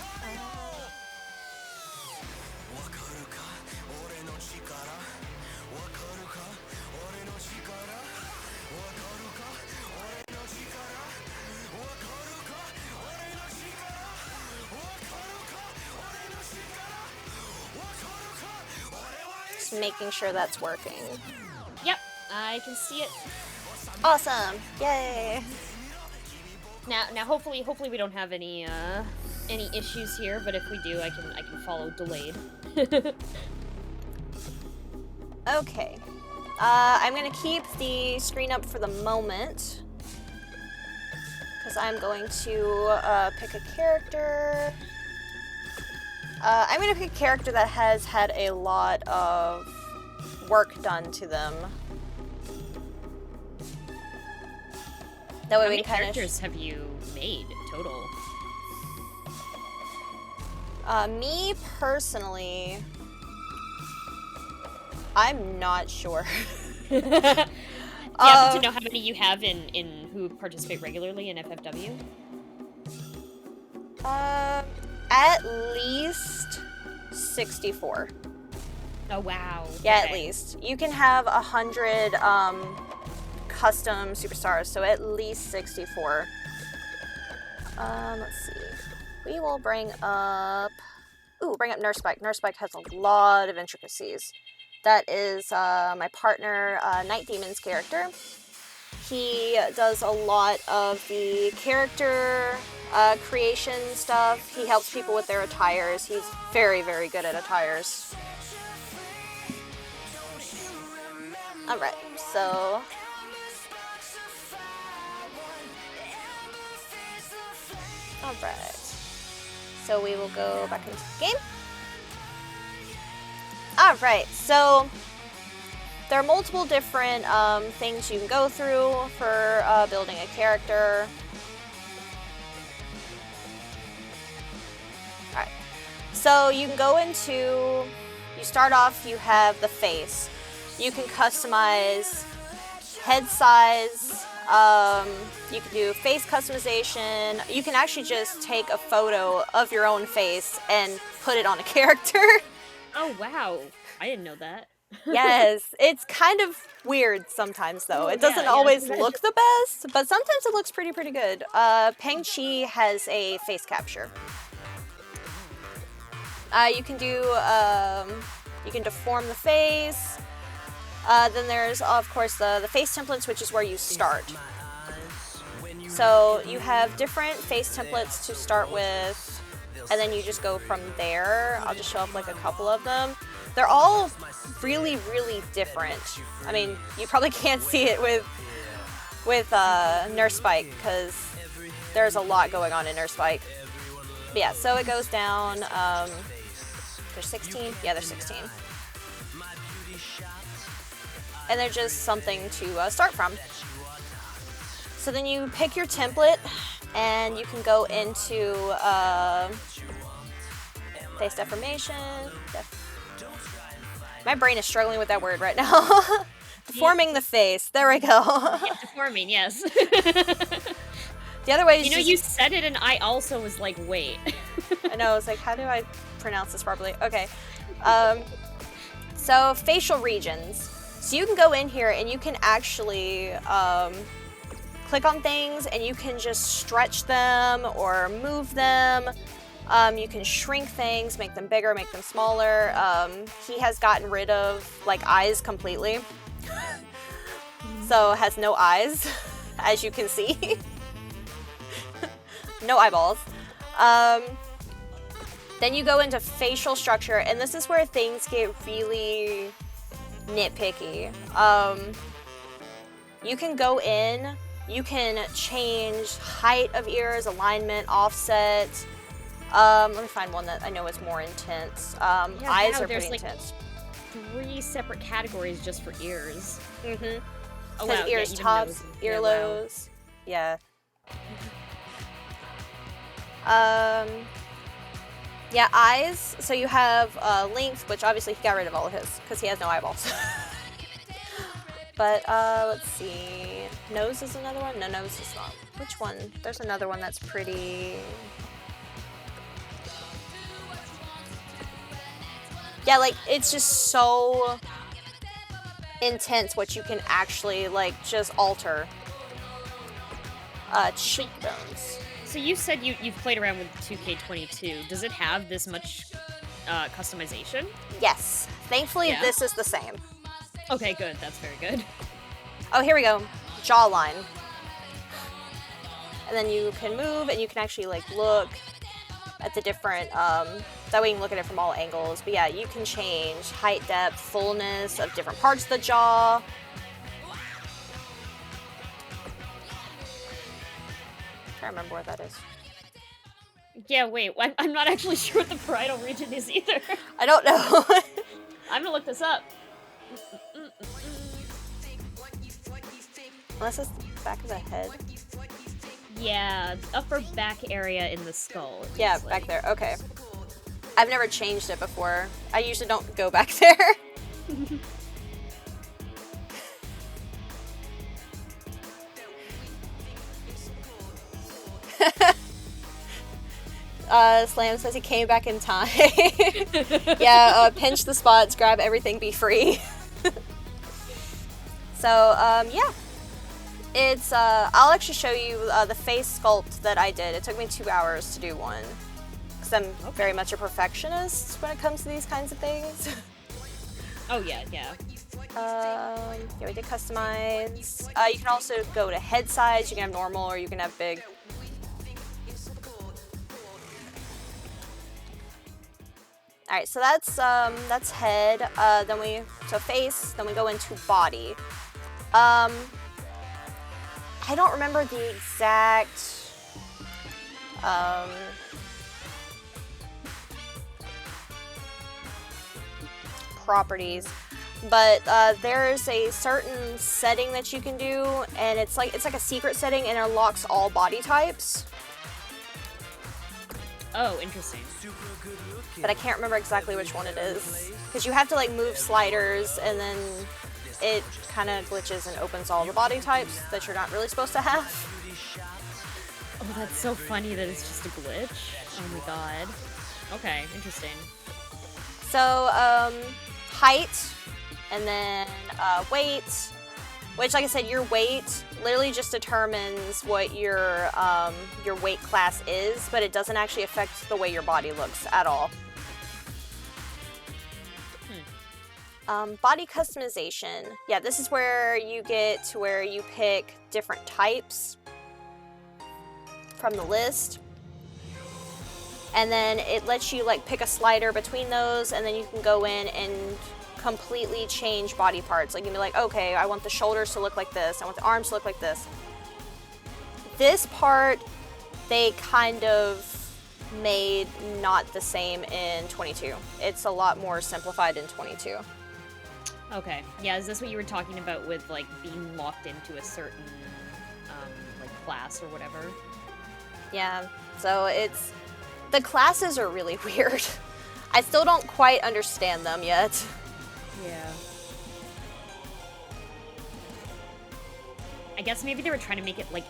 just making sure that's working. Yep, I can see it. Awesome! Yay! Now, hopefully we don't have any issues here. But if we do, I can follow delayed. Okay. I'm gonna keep the screen up for the moment. Because I'm going to pick a character. I'm gonna pick a character that has had a lot of work done to them. That way How we many can kind characters have you made total? Me personally, I'm not sure. Do you happen to know how many you have in who participate regularly in FFW? At least 64. Oh wow. Yeah, Okay. at least. You can have 100 custom superstars, so at least 64. Let's see. We will bring up Nurse Spike. Nurse Spike has a lot of intricacies. That is my partner, Night Demon's character. He does a lot of the character creation stuff. He helps people with their attires. He's very, very good at attires. Alright, so... Alright. So we will go back into the game. Alright, so there are multiple different things you can go through for building a character. Alright, so you can go into, you start off, you have the face. You can customize head size, you can do face customization. You can actually just take a photo of your own face and put it on a character. Oh wow, I didn't know that. Yes, it's kind of weird sometimes though. It doesn't yeah, always it's look the best, but sometimes it looks pretty good. Peng Chi has a face capture. You can do, you can deform the face. Then there's, of course, the face templates, which is where you start. So you have different face templates to start with, and then you just go from there. I'll just show up like a couple of them. They're all really, really different. I mean, you probably can't see it with Nurse Spike, because there's a lot going on in Nurse Spike. But yeah, so it goes down, there's 16? Yeah, there's 16. And they're just something to start from. So then you pick your template, and you can go into face deformation. My brain is struggling with that word right now. Deforming the face. There we go. Yeah, deforming, yes. The other way is you said it, and I also was like, wait. I know, it's like, how do I pronounce this properly? Okay. So facial regions. So you can go in here and you can actually click on things, and you can just stretch them or move them. You can shrink things, make them bigger, make them smaller. He has gotten rid of like eyes completely. So has no eyes, as you can see. No eyeballs. Then you go into facial structure, and this is where things get really nitpicky. You can go in, you can change height of ears, alignment, offset. Let me find one that I know is more intense. Eyes are pretty intense. 3 separate categories just for ears. Mm-hmm. Oh wow, ears, even tops, nose. earlobes. Yeah. Yeah, eyes. So you have length, which obviously he got rid of all of his because he has no eyeballs. But let's see. Nose is another one. No, nose is not. Which one? There's another one that's pretty. Yeah, like it's just so intense what you can actually like just alter. Cheekbones. So you said you've played around with 2K22. Does it have this much customization? Yes, Thankfully, Yeah. this is the same. Okay, good. That's very good. Oh, here we go. Jawline. And then you can move, and you can actually, like, look at the different, that way you can look at it from all angles. But yeah, you can change height, depth, fullness of different parts of the jaw. I can't remember what that is. Yeah, wait. I'm not actually sure what the parietal region is either. I don't know. I'm gonna look this up. Unless it's the back of the head. Yeah, upper back area in the skull. it Yeah, looks back like. there. Okay. I've never changed it before. I usually don't go back there. Slam says he came back in time. Yeah, pinch the spots, grab everything, be free. So, yeah. It's, I'll actually show you the face sculpt that I did. It took me 2 hours to do one. Because I'm very much a perfectionist when it comes to these kinds of things. Oh, yeah, yeah. Yeah, we did customize. You can also go to head size. You can have normal or you can have big. Alright, so that's head. So face, then we go into body. I don't remember the exact properties, but there's a certain setting that you can do, and it's like a secret setting, and it unlocks all body types. Oh, interesting. But I can't remember exactly which one it is, because you have to like move sliders, and then it kind of glitches and opens all the body types that you're not really supposed to have. Oh, that's so funny that it's just a glitch. Oh my god. Okay, interesting. So, height, and then weight, which, like I said, your weight literally just determines what your weight class is, but it doesn't actually affect the way your body looks at all. Body customization. Yeah, this is where you get to where you pick different types from the list. And then it lets you like pick a slider between those, and then you can go in and completely change body parts. Like you can be like, okay, I want the shoulders to look like this, I want the arms to look like this. This part they kind of made not the same in 22. It's a lot more simplified in 22. Okay. Yeah, is this what you were talking about with, like, being locked into a certain, like, class or whatever? Yeah, so the classes are really weird. I still don't quite understand them yet. Yeah. I guess maybe they were trying to make it, like,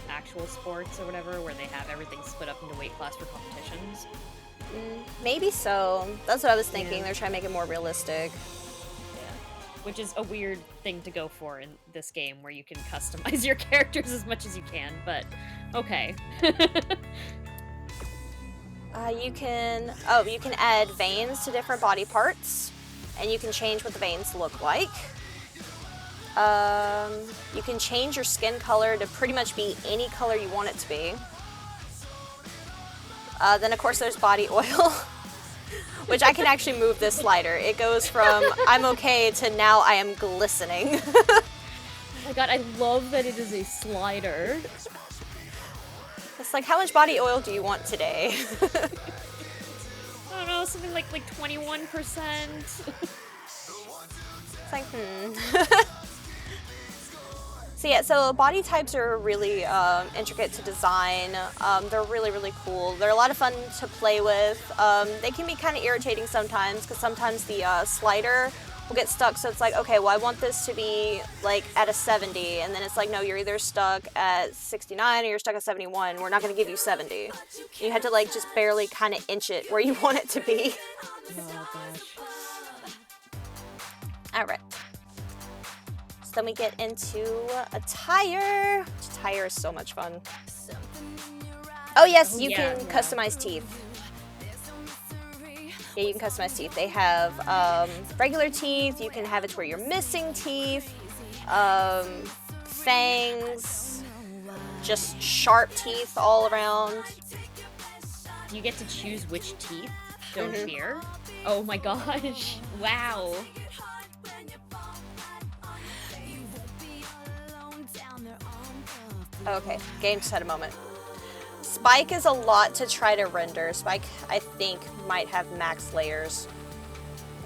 actual sports or whatever, where they have everything split up into weight class for competitions. Maybe so. That's what I was thinking. Yeah. They're trying to make it more realistic. Which is a weird thing to go for in this game, where you can customize your characters as much as you can, but okay. You can add veins to different body parts, and you can change what the veins look like. You can change your skin color to pretty much be any color you want it to be. Then of course there's body oil. Which I can actually move this slider. It goes from I'm okay to now I am glistening. Oh my god, I love that it is a slider. It's like, how much body oil do you want today? I don't know, something like 21%. It's like, So yeah, so body types are really intricate to design. They're really, really cool. They're a lot of fun to play with. They can be kind of irritating sometimes, because sometimes the slider will get stuck. So it's like, okay, well, I want this to be like at a 70, and then it's like, no, you're either stuck at 69 or you're stuck at 71. We're not going to give you 70. You had to like just barely kind of inch it where you want it to be. Oh gosh. All right. So then we get into attire. Attire is so much fun. Oh yes, you can customize teeth. Yeah, you can customize teeth. They have regular teeth. You can have it where you're missing teeth, fangs, just sharp teeth all around. Do you get to choose which teeth? Don't fear. Oh my gosh! Wow. Okay, game just had a moment. Spike is a lot to try to render. Spike, I think, might have max layers.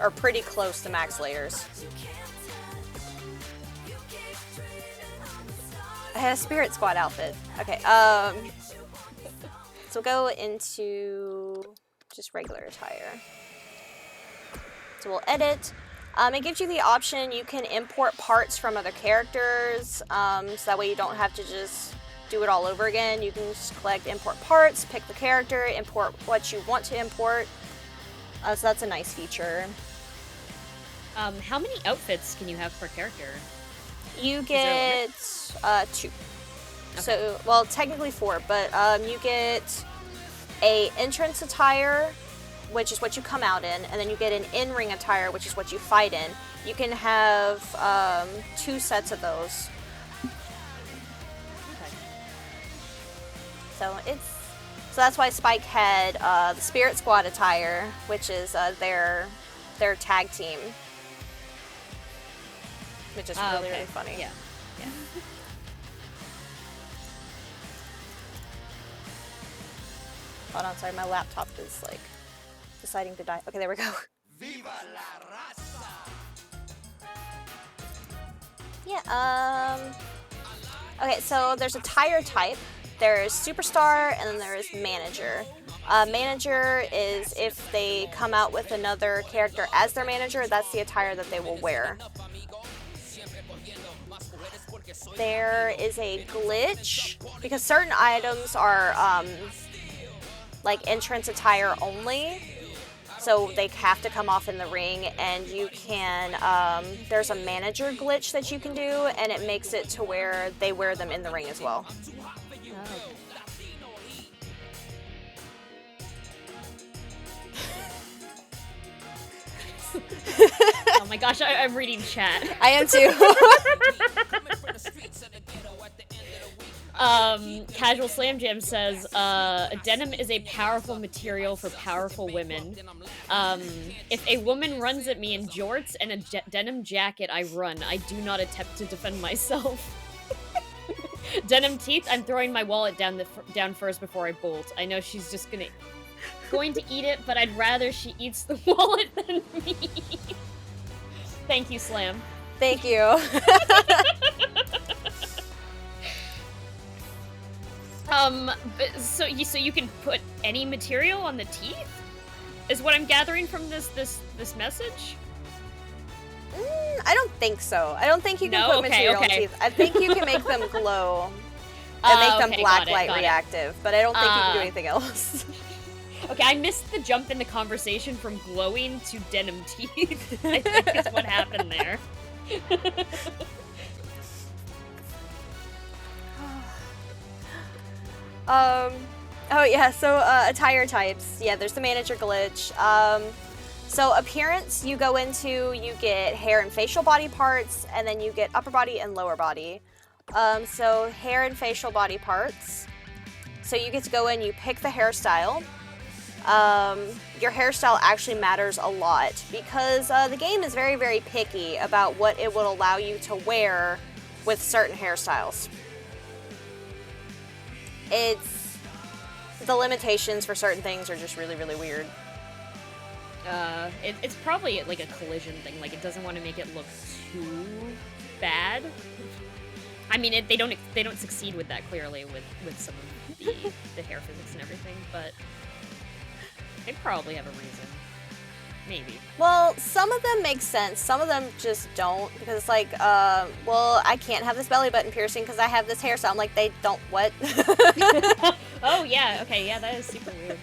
Or pretty close to max layers. I had a Spirit Squad outfit. Okay, so go into just regular attire. So we'll edit. It gives you the option, you can import parts from other characters, so that way you don't have to just do it all over again. You can just collect import parts, pick the character, import what you want to import. So that's a nice feature. How many outfits can you have per character? You get 2. Okay. So, well, technically 4, but you get a entrance attire, which is what you come out in, and then you get an in-ring attire, which is what you fight in. You can have 2 sets of those. Okay. So that's why Spike had the Spirit Squad attire, which is their tag team, which is really really funny. Yeah. Yeah. Hold on, sorry, my laptop is like deciding to die. Okay, there we go. Viva la raza! Yeah, okay, so there's a tire type. There's Superstar, and then there's Manager. Manager is if they come out with another character as their manager, that's the attire that they will wear. There is a glitch, because certain items are, like entrance attire only. So they have to come off in the ring, and you can, there's a manager glitch that you can do, and it makes it to where they wear them in the ring as well. Oh my gosh, I'm reading chat. I am too. Casual Slam Jam says, denim is a powerful material for powerful women. If a woman runs at me in jorts and a denim jacket, I run. I do not attempt to defend myself. Denim teeth, I'm throwing my wallet down first before I bolt. I know she's just going to eat it, but I'd rather she eats the wallet than me. Thank you, Slam. Thank you. So you can put any material on the teeth? Is what I'm gathering from this message? I don't think so. I don't think you can put material on teeth. I think you can make them glow and make them black light reactive, but I don't think you can do anything else. Okay, I missed the jump in the conversation from glowing to denim teeth. I think is what happened there. Oh yeah, so attire types. Yeah, there's the manager glitch. So appearance, you go into, you get hair and facial body parts, and then you get upper body and lower body. So hair and facial body parts. So you get to go in, you pick the hairstyle. Your hairstyle actually matters a lot because the game is very, very picky about what it will allow you to wear with certain hairstyles. The limitations for certain things are just really, really weird. It's probably like a collision thing. Like it doesn't want to make it look too bad. I mean, they don't succeed with that clearly with some of the hair physics and everything, but they probably have a reason. Maybe. Well, some of them make sense. Some of them just don't, because it's like, well, I can't have this belly button piercing because I have this hairstyle. I'm like, they don't what? Oh, yeah. Okay, yeah, that is super weird.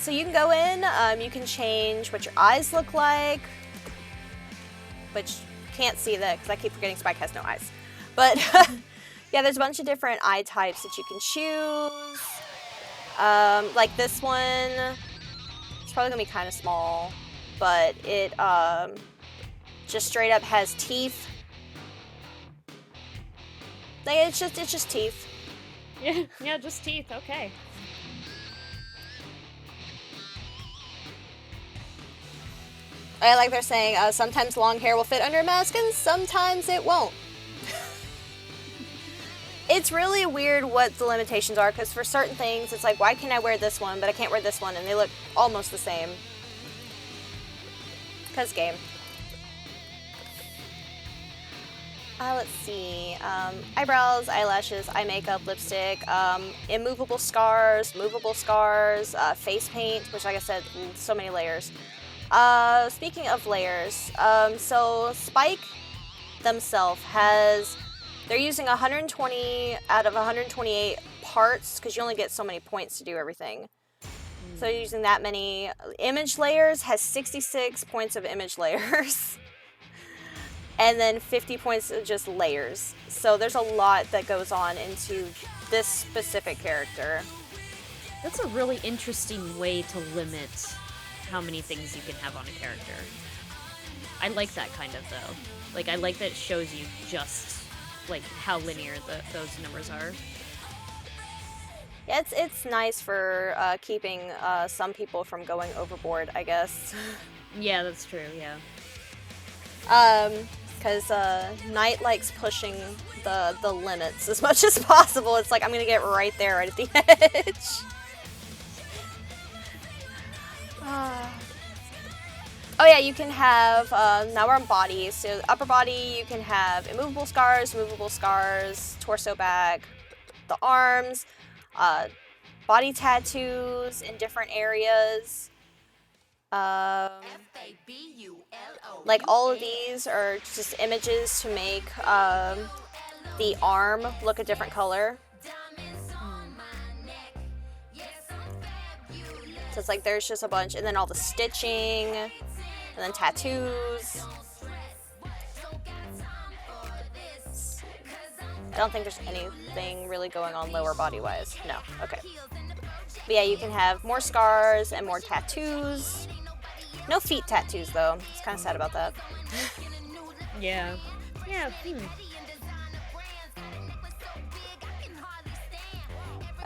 So you can go in, you can change what your eyes look like, which can't see that because I keep forgetting Spike has no eyes. But yeah, there's a bunch of different eye types that you can choose. Like this one, It's probably gonna be kind of small, but it just straight up has teeth. Like, it's just teeth. Yeah, just teeth. Okay. I like they're saying sometimes long hair will fit under a mask and sometimes it won't. It's really weird what the limitations are, because for certain things it's like, why can I wear this one but I can't wear this one, and they look almost the same. Because game. Let's see. Eyebrows, eyelashes, eye makeup, lipstick, immovable scars, movable scars, face paint, which, like I said, so many layers. Speaking of layers, so Spike themselves they're using 120 out of 128 parts, because you only get so many points to do everything. So using that many. Image layers has 66 points of image layers. And then 50 points of just layers. So there's a lot that goes on into this specific character. That's a really interesting way to limit how many things you can have on a character. I like that kind of, though. Like, I like that it shows you just, like, how linear those numbers are. Yeah, it's nice for keeping some people from going overboard, I guess. Yeah, that's true, yeah. Because Knight likes pushing the limits as much as possible. It's like, I'm gonna get right there, right at the edge. Oh yeah, you can have, now we're on bodies. So upper body, you can have immovable scars, movable scars, torso back, the arms, body tattoos in different areas. Like, all of these are just images to make the arm look a different color. So it's like there's just a bunch, and then all the stitching, and then tattoos. I don't think there's anything really going on lower body wise. No, okay. But yeah, you can have more scars and more tattoos. No feet tattoos, though. It's kind of sad about that. Yeah. Yeah.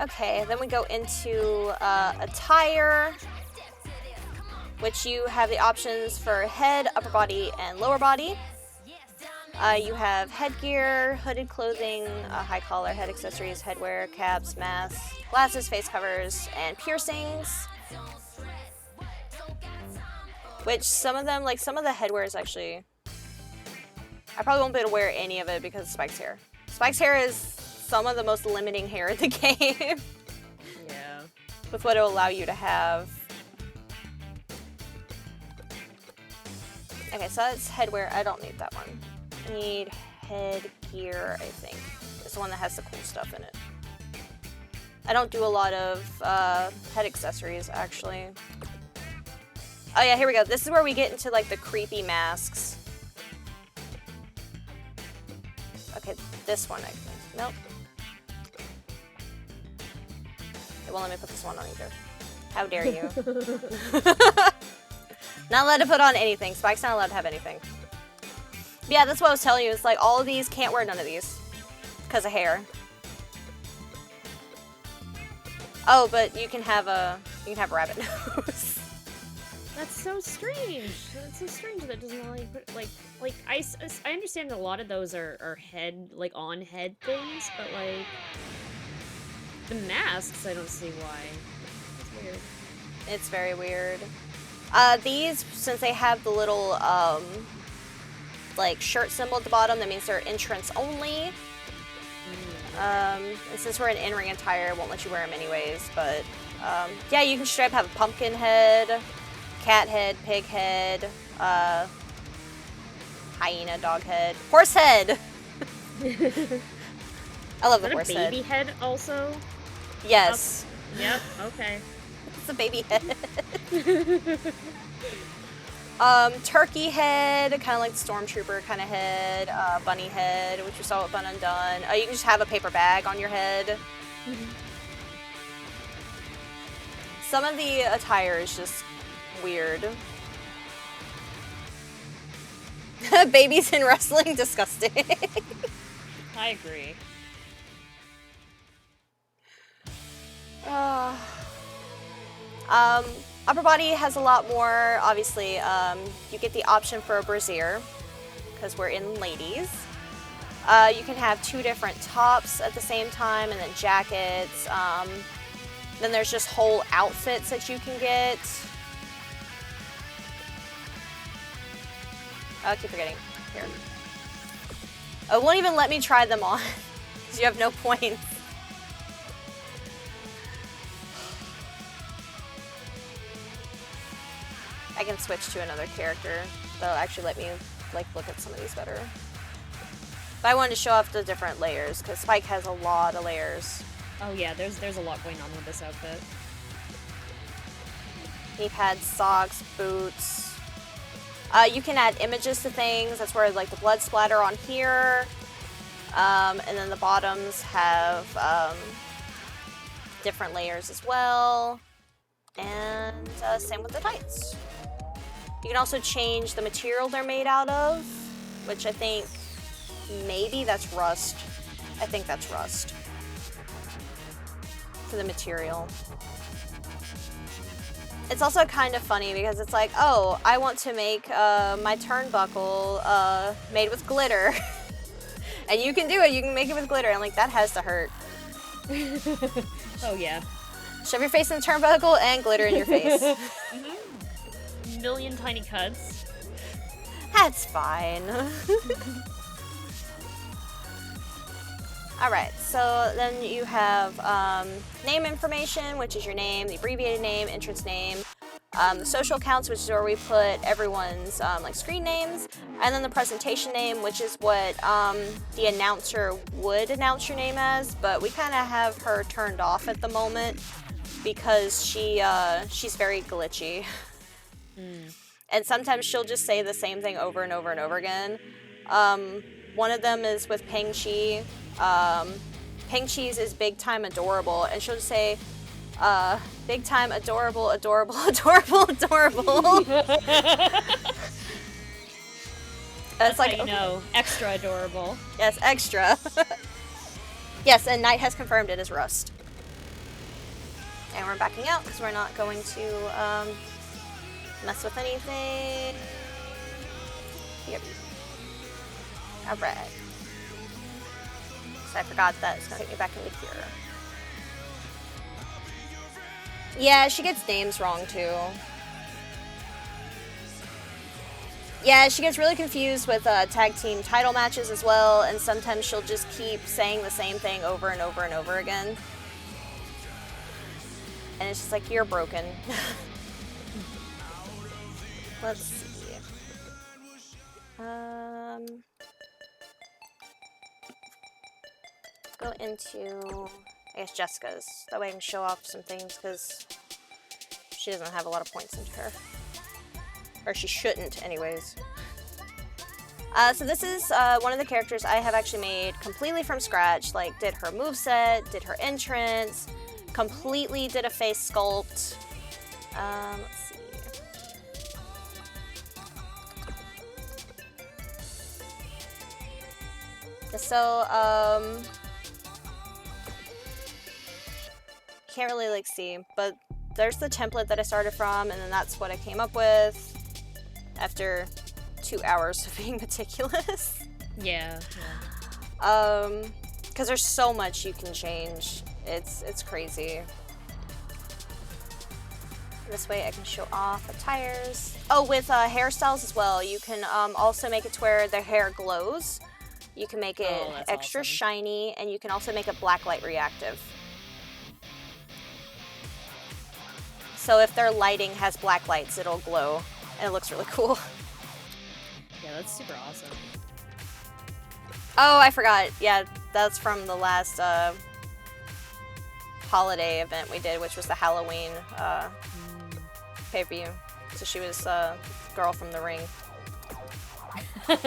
Okay, then we go into attire, which you have the options for head, upper body, and lower body. You have headgear, hooded clothing, high collar, head accessories, headwear, caps, masks, glasses, face covers, and piercings. Which some of them, like some of the headwear is actually... I probably won't be able to wear any of it because of Spike's hair. Spike's hair is some of the most limiting hair in the game. Yeah. With what it'll allow you to have. Okay, so that's headwear. I don't need that one. I need headgear, I think. It's the one that has the cool stuff in it. I don't do a lot of head accessories, actually. Oh yeah, here we go. This is where we get into, like, the creepy masks. Okay, this one, I think. Nope. It won't let me put this one on either. How dare you? Not allowed to put on anything. Spike's not allowed to have anything. But yeah, that's what I was telling you. It's like, all of these can't wear none of these. Because of hair. Oh, but you can have a rabbit nose. That's so strange. That's so strange that doesn't allow you put, like, I understand a lot of those are head, like, on head things, but, like, the masks, I don't see why. It's weird. It's very weird. These, since they have the little, like, shirt symbol at the bottom, that means they're entrance only. And since we're in in-ring attire, it won't let you wear them anyways, but, yeah, you can straight up have a pumpkin head, cat head, pig head, hyena, dog head, horse head! I love the horse head. Baby head also? Yes. Yep, okay. It's a baby head. Turkey head, kind of like the Stormtrooper kind of head, bunny head, which we saw with Bun Undone. You can just have a paper bag on your head. Some of the attire is just weird. Babies in wrestling? Disgusting. I agree. Upper body has a lot more, obviously. You get the option for a brassiere, because we're in ladies. You can have 2 different tops at the same time, and then jackets. Then there's just whole outfits that you can get. I keep forgetting. Here. It won't even let me try them on, because you have no points. I can switch to another character. That'll actually let me like look at some of these better. But I wanted to show off the different layers, because Spike has a lot of layers. Oh yeah, there's a lot going on with this outfit. Knee pads, socks, boots. You can add images to things. That's where like the blood splatter on here. And then the bottoms have different layers as well. And same with the tights. You can also change the material they're made out of, which I think maybe that's rust. I think that's rust for the material. It's also kind of funny because it's like, oh, I want to make my turnbuckle made with glitter. And you can do it, you can make it with glitter. And like, that has to hurt. Oh yeah. Shove your face in the turnbuckle and glitter in your face. Million tiny cuts. That's fine. Alright, so then you have name information, which is your name, the abbreviated name, entrance name, the social accounts, which is where we put everyone's like screen names, and then the presentation name, which is what the announcer would announce your name as, but we kind of have her turned off at the moment because she's very glitchy. And sometimes she'll just say the same thing over and over and over again. One of them is with Peng Chi. Peng Chi's is big time adorable, and she'll just say, big time adorable, adorable, adorable, adorable. That's like, how you know, extra adorable. Yes, extra. Yes, and Knight has confirmed it is rust. And we're backing out because we're not going to mess with anything. Yep. Alright. So I forgot that it's gonna take me back into here. Yeah, she gets names wrong too. Yeah, she gets really confused with tag team title matches as well, and sometimes she'll just keep saying the same thing over and over and over again. And it's just like, you're broken. Let's see. Go into, I guess, Jessica's. That way I can show off some things, because she doesn't have a lot of points into her. Or she shouldn't, anyways. So this is one of the characters I have actually made completely from scratch. Like, did her moveset, did her entrance, completely did a face sculpt. Let's see. So, can't really, like, see, but there's the template that I started from, and then that's what I came up with after 2 hours of being meticulous. Yeah. Because there's so much you can change. It's crazy. This way I can show off the tires. Oh, with hairstyles as well, you can also make it to where the hair glows. You can make it extra awesome. shiny, and you can also make it blacklight reactive. So if their lighting has black lights, it'll glow, and it looks really cool. Yeah, that's super awesome. Oh, I forgot. Yeah, that's from the last holiday event we did, which was the Halloween pay-per-view. So she was girl from the ring. Yeah,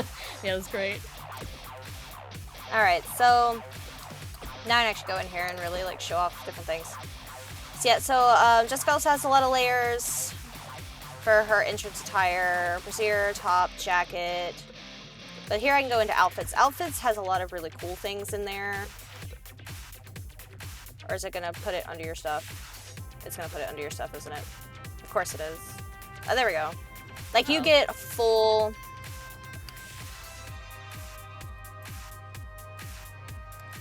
that's great. Alright, so now I can actually go in here and really like show off different things. So yeah, so Jessica also has a lot of layers. for her entrance attire, brassiere, top, jacket. But here I can go into outfits. Outfits has a lot of really cool things in there. Or is it gonna put it under your stuff? It's gonna put it under your stuff, isn't it? Of course it is. Oh, there we go. Like, you get a full...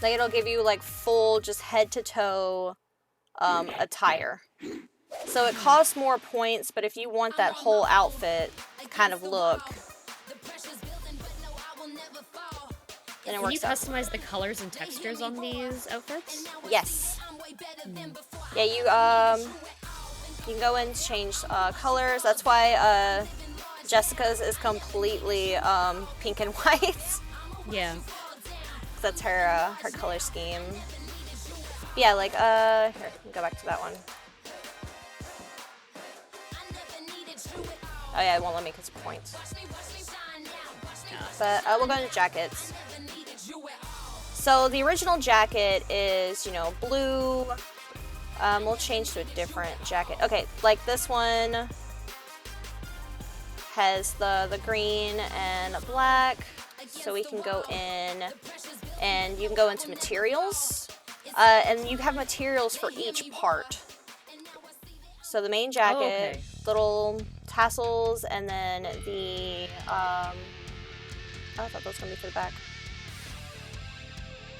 Like, it'll give you, like, full, just head-to-toe attire. So it costs more points, but if you want that whole outfit kind of look, then it works out. Can you customize the colors and textures on these outfits? Yes. Yeah, you can go and change colors. That's why Jessica's is completely pink and white. Yeah. That's her color scheme. Yeah, like here, go back to that one. Oh yeah, it won't let me because of points. But we'll go into jackets. So the original jacket is, you know, blue. We'll change to a different jacket. Okay, like this one has the green and black. So we can go in and you can go into materials. And you have materials for each part. So the main jacket, little tassels, and then the, I thought that was going to be for the back.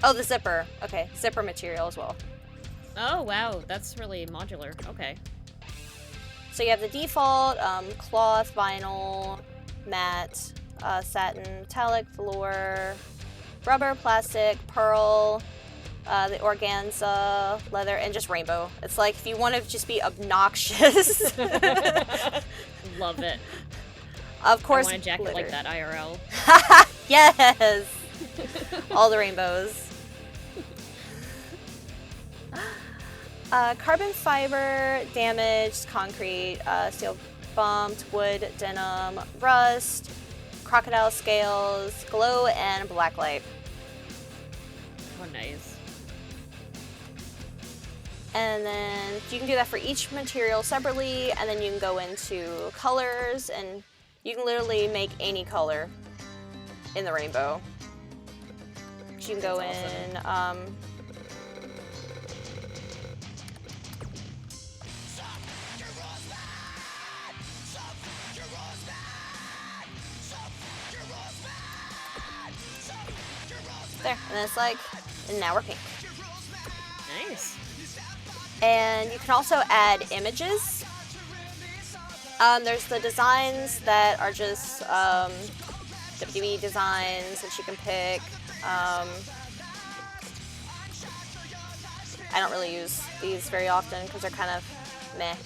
Oh, the zipper. Okay, zipper material as well. Oh, wow. That's really modular. Okay. So you have the default, cloth, vinyl, matte, satin, metallic, velour, rubber, plastic, pearl, the organza, leather, and just rainbow. It's like if you want to just be obnoxious. Love it. Of course, I want a jacket glitter. like that IRL. Yes! All the rainbows. Carbon fiber, damaged, concrete, steel bumped, wood, denim, rust, crocodile scales, glow, and blacklight. Oh, nice. And then you can do that for each material separately, and then you can go into colors, and you can literally make any color in the rainbow. You can go in, there, and it's like, and now we're pink. Nice. And you can also add images. There's the designs that are just WWE designs that you can pick. I don't really use these very often because they're kind of meh.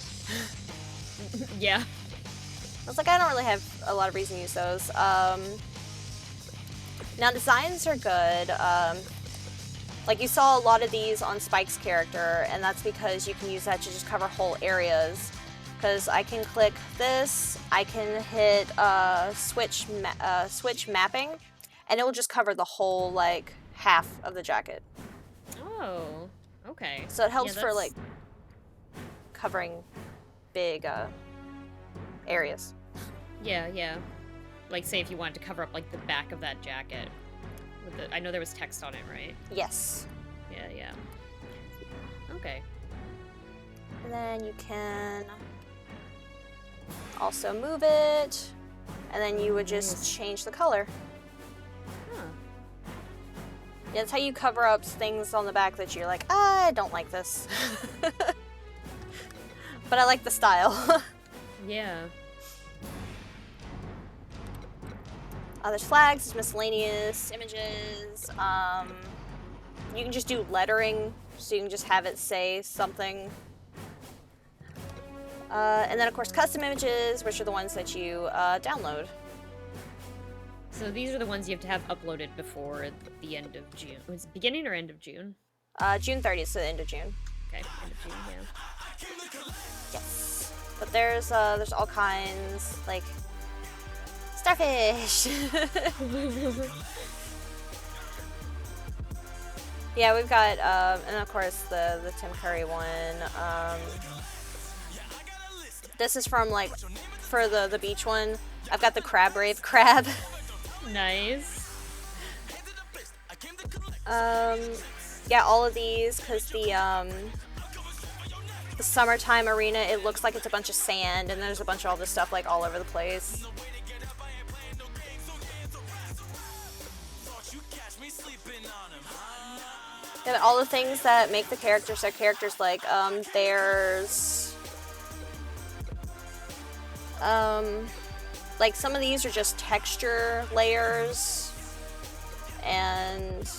Yeah. I was like, I don't really have a lot of reason to use those. Now, designs are good. Like, you saw a lot of these on Spike's character, and that's because you can use that to just cover whole areas. Because I can click this, I can hit switch mapping, and it will just cover the whole, like, half of the jacket. Oh, okay. So it helps Yeah, for, like, covering big areas. Yeah, yeah. Like, say if you wanted to cover up, like, the back of that jacket. With the, I know there was text on it, right? Yes. Yeah, yeah. Okay. And then you can also move it, and then you would just change the color. Huh. Yeah, that's how you cover up things on the back that you're like, I don't like this. But I like the style. Yeah. There's flags, there's miscellaneous images. You can just do lettering, so you can just have it say something. And then, of course, custom images, which are the ones that you download. So these are the ones you have to have uploaded before the end of June. Was it beginning or end of June? June 30th, so the end of June. Okay, end of June, yeah. Yes. But there's all kinds, like starfish. Yeah, we've got, and of course the Tim Curry one. This is from, like, for the beach one. I've got the Crab Brave crab. Nice. Yeah, all of these, because the summertime arena, it looks like it's a bunch of sand, and there's a bunch of all this stuff, like, all over the place. Yeah, all the things that make the characters their characters, like, there's, like, some of these are just texture layers, and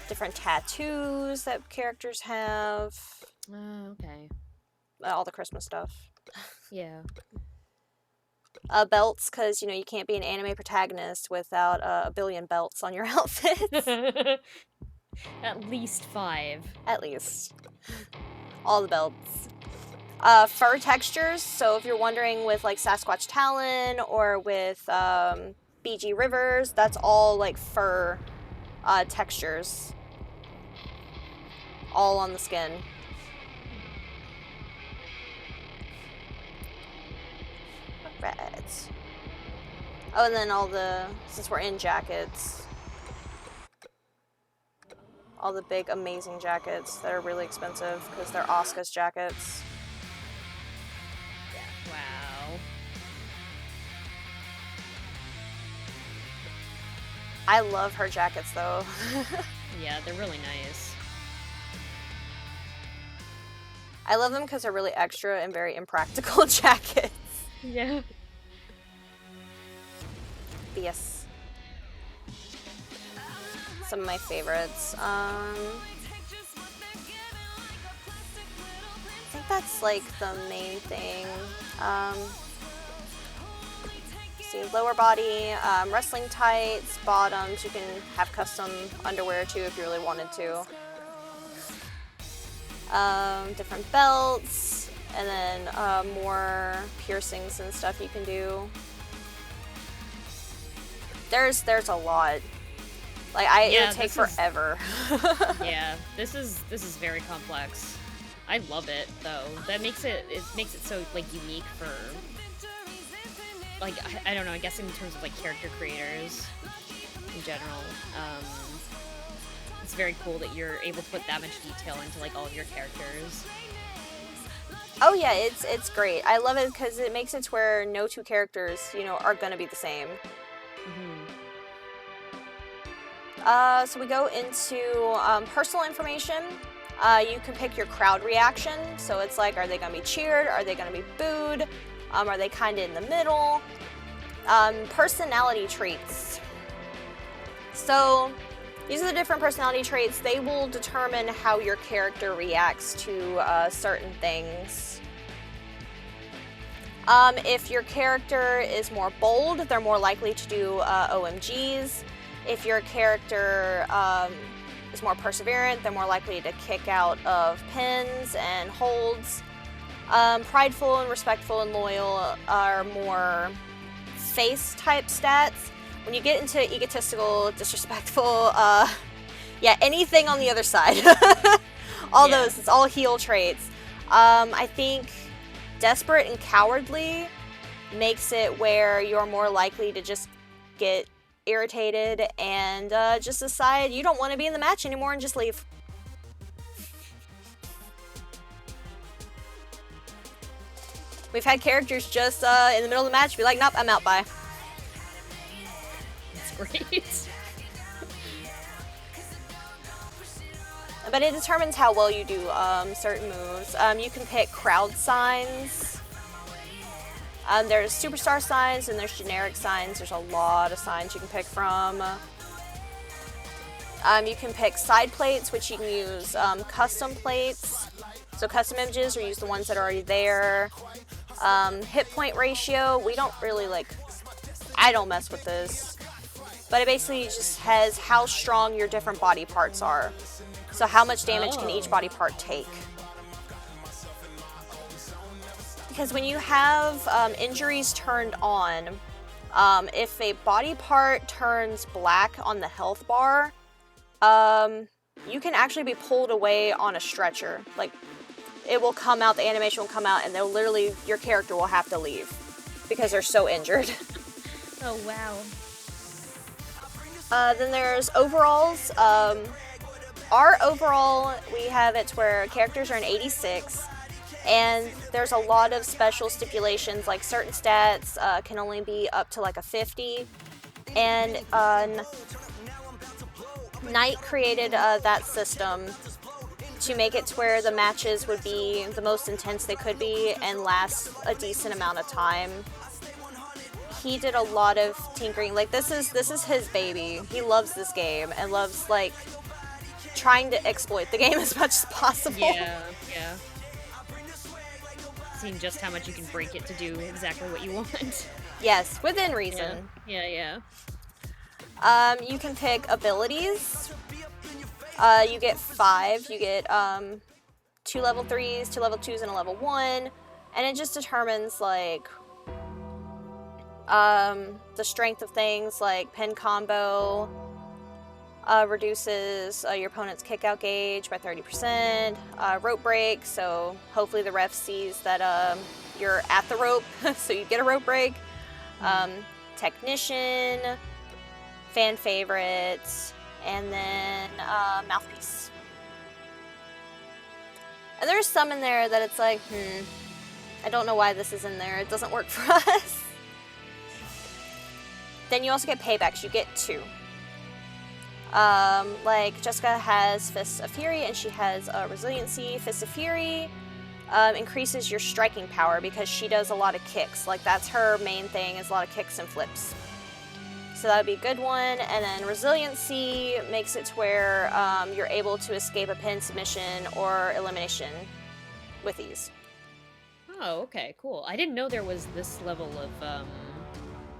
different tattoos that characters have. Okay. All the Christmas stuff. Yeah. Belts, because, you know, you can't be an anime protagonist without a billion belts on your outfits. At least 5. At least. All the belts. Fur textures, so if you're wondering with, like, Sasquatch Talon or with BG Rivers, that's all, like, fur textures. All on the skin. Right. Oh, and then all the, since we're in jackets, all the big amazing jackets that are really expensive because they're Asuka's jackets. Wow. I love her jackets though. Yeah, they're really nice. I love them because they're really extra and very impractical jackets. Yeah. But yes. Some of my favorites. I think that's like the main thing. See, lower body, wrestling tights, bottoms. You can have custom underwear too if you really wanted to. Different belts, and then more piercings and stuff you can do. There's a lot. Like it would take forever. Yeah, this is very complex. I love it though. That makes it so like unique for like I don't know. I guess in terms of like character creators in general. It's very cool that you're able to put that much detail into like all of your characters. Oh yeah, it's great. I love it because it makes it to where no two characters, you know, are gonna be the same. So we go into personal information. You can pick your crowd reaction. So it's like, are they gonna be cheered? Are they gonna be booed? Are they kind of in the middle? Personality traits. So these are the different personality traits. They will determine how your character reacts to certain things. If your character is more bold, they're more likely to do OMGs. If your character is more perseverant, they're more likely to kick out of pins and holds. Prideful and respectful and loyal are more face type stats. When you get into egotistical, disrespectful, yeah, anything on the other side. All those, it's all heel traits. I think desperate and cowardly makes it where you're more likely to just get irritated and just decide you don't want to be in the match anymore and just leave. We've had characters just in the middle of the match be like, nope, I'm out, bye. Great. But it determines how well you do certain moves. You can pick crowd signs. There's superstar signs and there's generic signs. There's a lot of signs you can pick from. You can pick side plates, which you can use custom plates. So custom images, or use the ones that are already there. Hit point ratio, we don't really I don't mess with this. But it basically just has how strong your different body parts are. So how much damage can each body part take. Because when you have injuries turned on, if a body part turns black on the health bar, you can actually be pulled away on a stretcher. Like, it will come out, the animation will come out, and they'll literally, your character will have to leave because they're so injured. Oh, wow. Then there's overalls. Our overall, we have it to where characters are an 86, and there's a lot of special stipulations, like certain stats can only be up to like a 50, and Knight created that system to make it to where the matches would be the most intense they could be and last a decent amount of time. He did a lot of tinkering. Like, this is his baby. He loves this game and loves, like, trying to exploit the game as much as possible. Yeah. Seeing just how much you can break it to do exactly what you want. Yes, within reason. Yeah. You can pick abilities. You get 5. You get 2 level 3s, 2 level 2s, and a level 1. And it just determines, like, the strength of things, like pin combo reduces your opponent's kick out gauge by 30%. Rope break, so hopefully the ref sees that you're at the rope, so you get a rope break. Technician, fan favorites, and then mouthpiece. And there's some in there that it's like, I don't know why this is in there. It doesn't work for us. Then you also get paybacks. You get 2. Like, Jessica has Fists of Fury, and she has Resiliency. Fists of Fury increases your striking power because she does a lot of kicks. Like, that's her main thing, is a lot of kicks and flips. So that would be a good one. And then Resiliency makes it to where you're able to escape a pin, submission, or elimination with ease. Oh, okay, cool. I didn't know there was this level of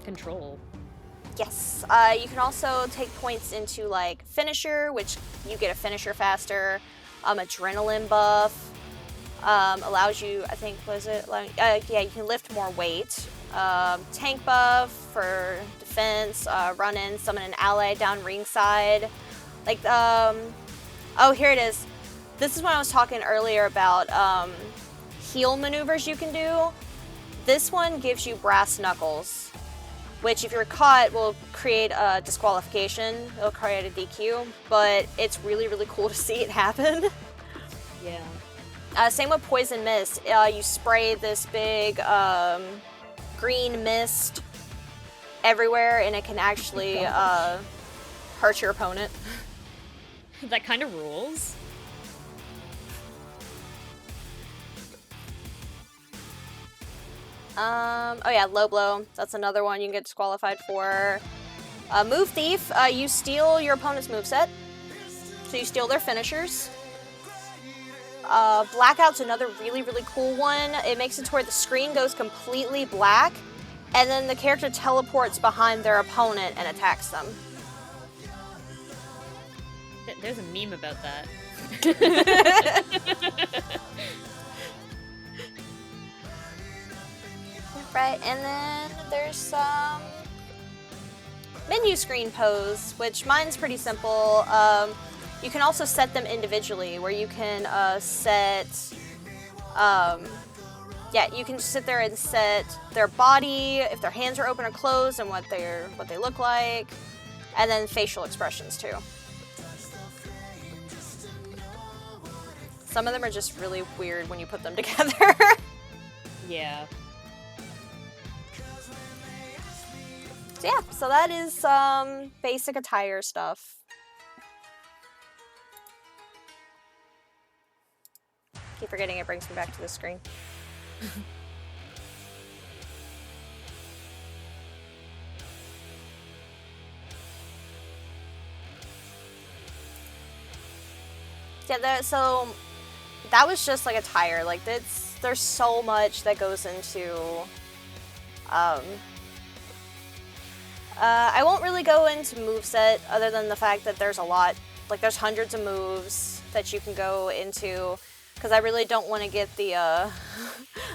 control. Yes. You can also take points into, like, finisher, which you get a finisher faster. Adrenaline buff. Allows you, I think, was it? Yeah, you can lift more weight. Tank buff for defense. Run in, summon an ally down ringside. Like, oh, here it is. This is when I was talking earlier about heal maneuvers you can do. This one gives you brass knuckles, which if you're caught will create a disqualification. It'll create a DQ, but it's really, really cool to see it happen. Yeah. Same with Poison Mist. You spray this big green mist everywhere, and it can actually hurt your opponent. That kind of rules. Oh yeah, low blow. That's another one you can get disqualified for. Move Thief. You steal your opponent's moveset. So you steal their finishers. Blackout's another really, really cool one. It makes it to where the screen goes completely black, and then the character teleports behind their opponent and attacks them. There's a meme about that. Right, and then there's some menu screen pose, which mine's pretty simple. You can also set them individually, where you can set, yeah, you can just sit there and set their body, if their hands are open or closed, and what they look like, and then facial expressions too. Some of them are just really weird when you put them together. Yeah. So yeah, so that is basic attire stuff. Keep forgetting it brings me back to the screen. Yeah, so that was just like attire. Like, there's so much that goes into I won't really go into moveset other than the fact that there's a lot, like there's hundreds of moves that you can go into, because I really don't want to get the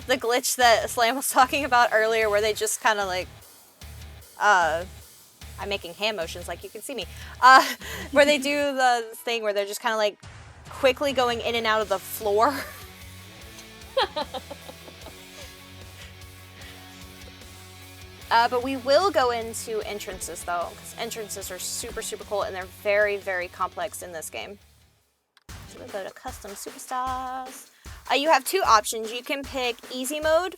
the glitch that Slam was talking about earlier, where they just kind of like, I'm making hand motions like you can see me, where they do the thing where they're just kind of like quickly going in and out of the floor. But we will go into entrances though, because entrances are super, super cool and they're very, very complex in this game. So we'll go to custom superstars. You have two options. You can pick easy mode,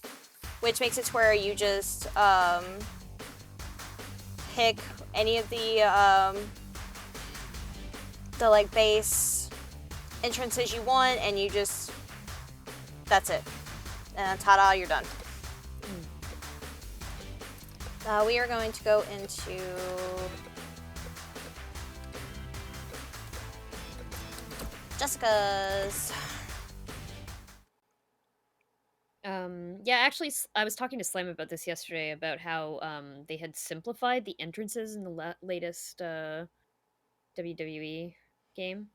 which makes it to where you just pick any of the like base entrances you want, and you just, that's it. And ta-da, you're done. We are going to go into Jessica's. Yeah, actually, I was talking to Slam about this yesterday about how they had simplified the entrances in the latest WWE game.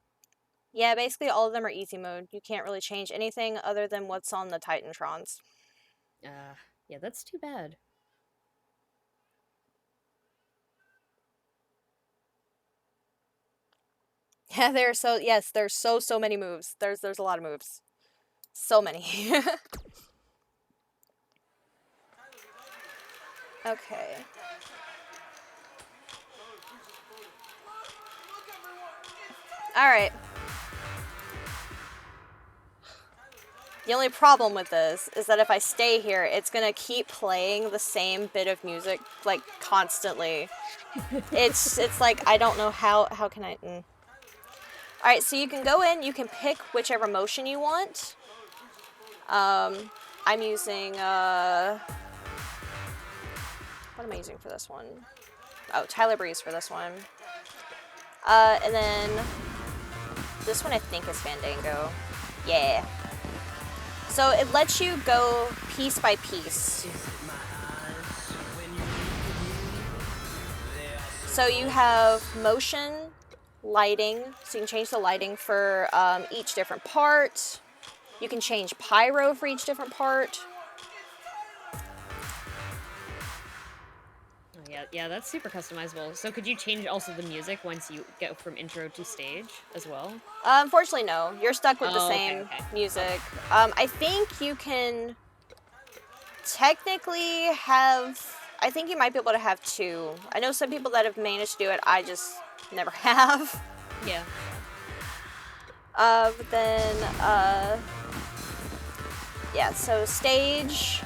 Yeah, basically all of them are easy mode. You can't really change anything other than what's on the Titantrons. Yeah, that's too bad. Yeah, there's so many moves. There's a lot of moves. So many. Okay. Alright. The only problem with this is that if I stay here, it's gonna keep playing the same bit of music, like, constantly. It's like, I don't know how can I... Alright, so you can go in, you can pick whichever motion you want. I'm using, what am I using for this one? Oh, Tyler Breeze for this one. And then this one I think is Fandango. Yeah. So it lets you go piece by piece. So you have motion, lighting, so you can change the lighting for each different part. You can change pyro for each different part. Yeah, that's super customizable. So could you change also the music once you go from intro to stage as well? Unfortunately, no. You're stuck with the same okay. music. I think you can technically have... I think you might be able to have two. I know some people that have managed to do it. I just never have. Yeah. But then, yeah, so stage.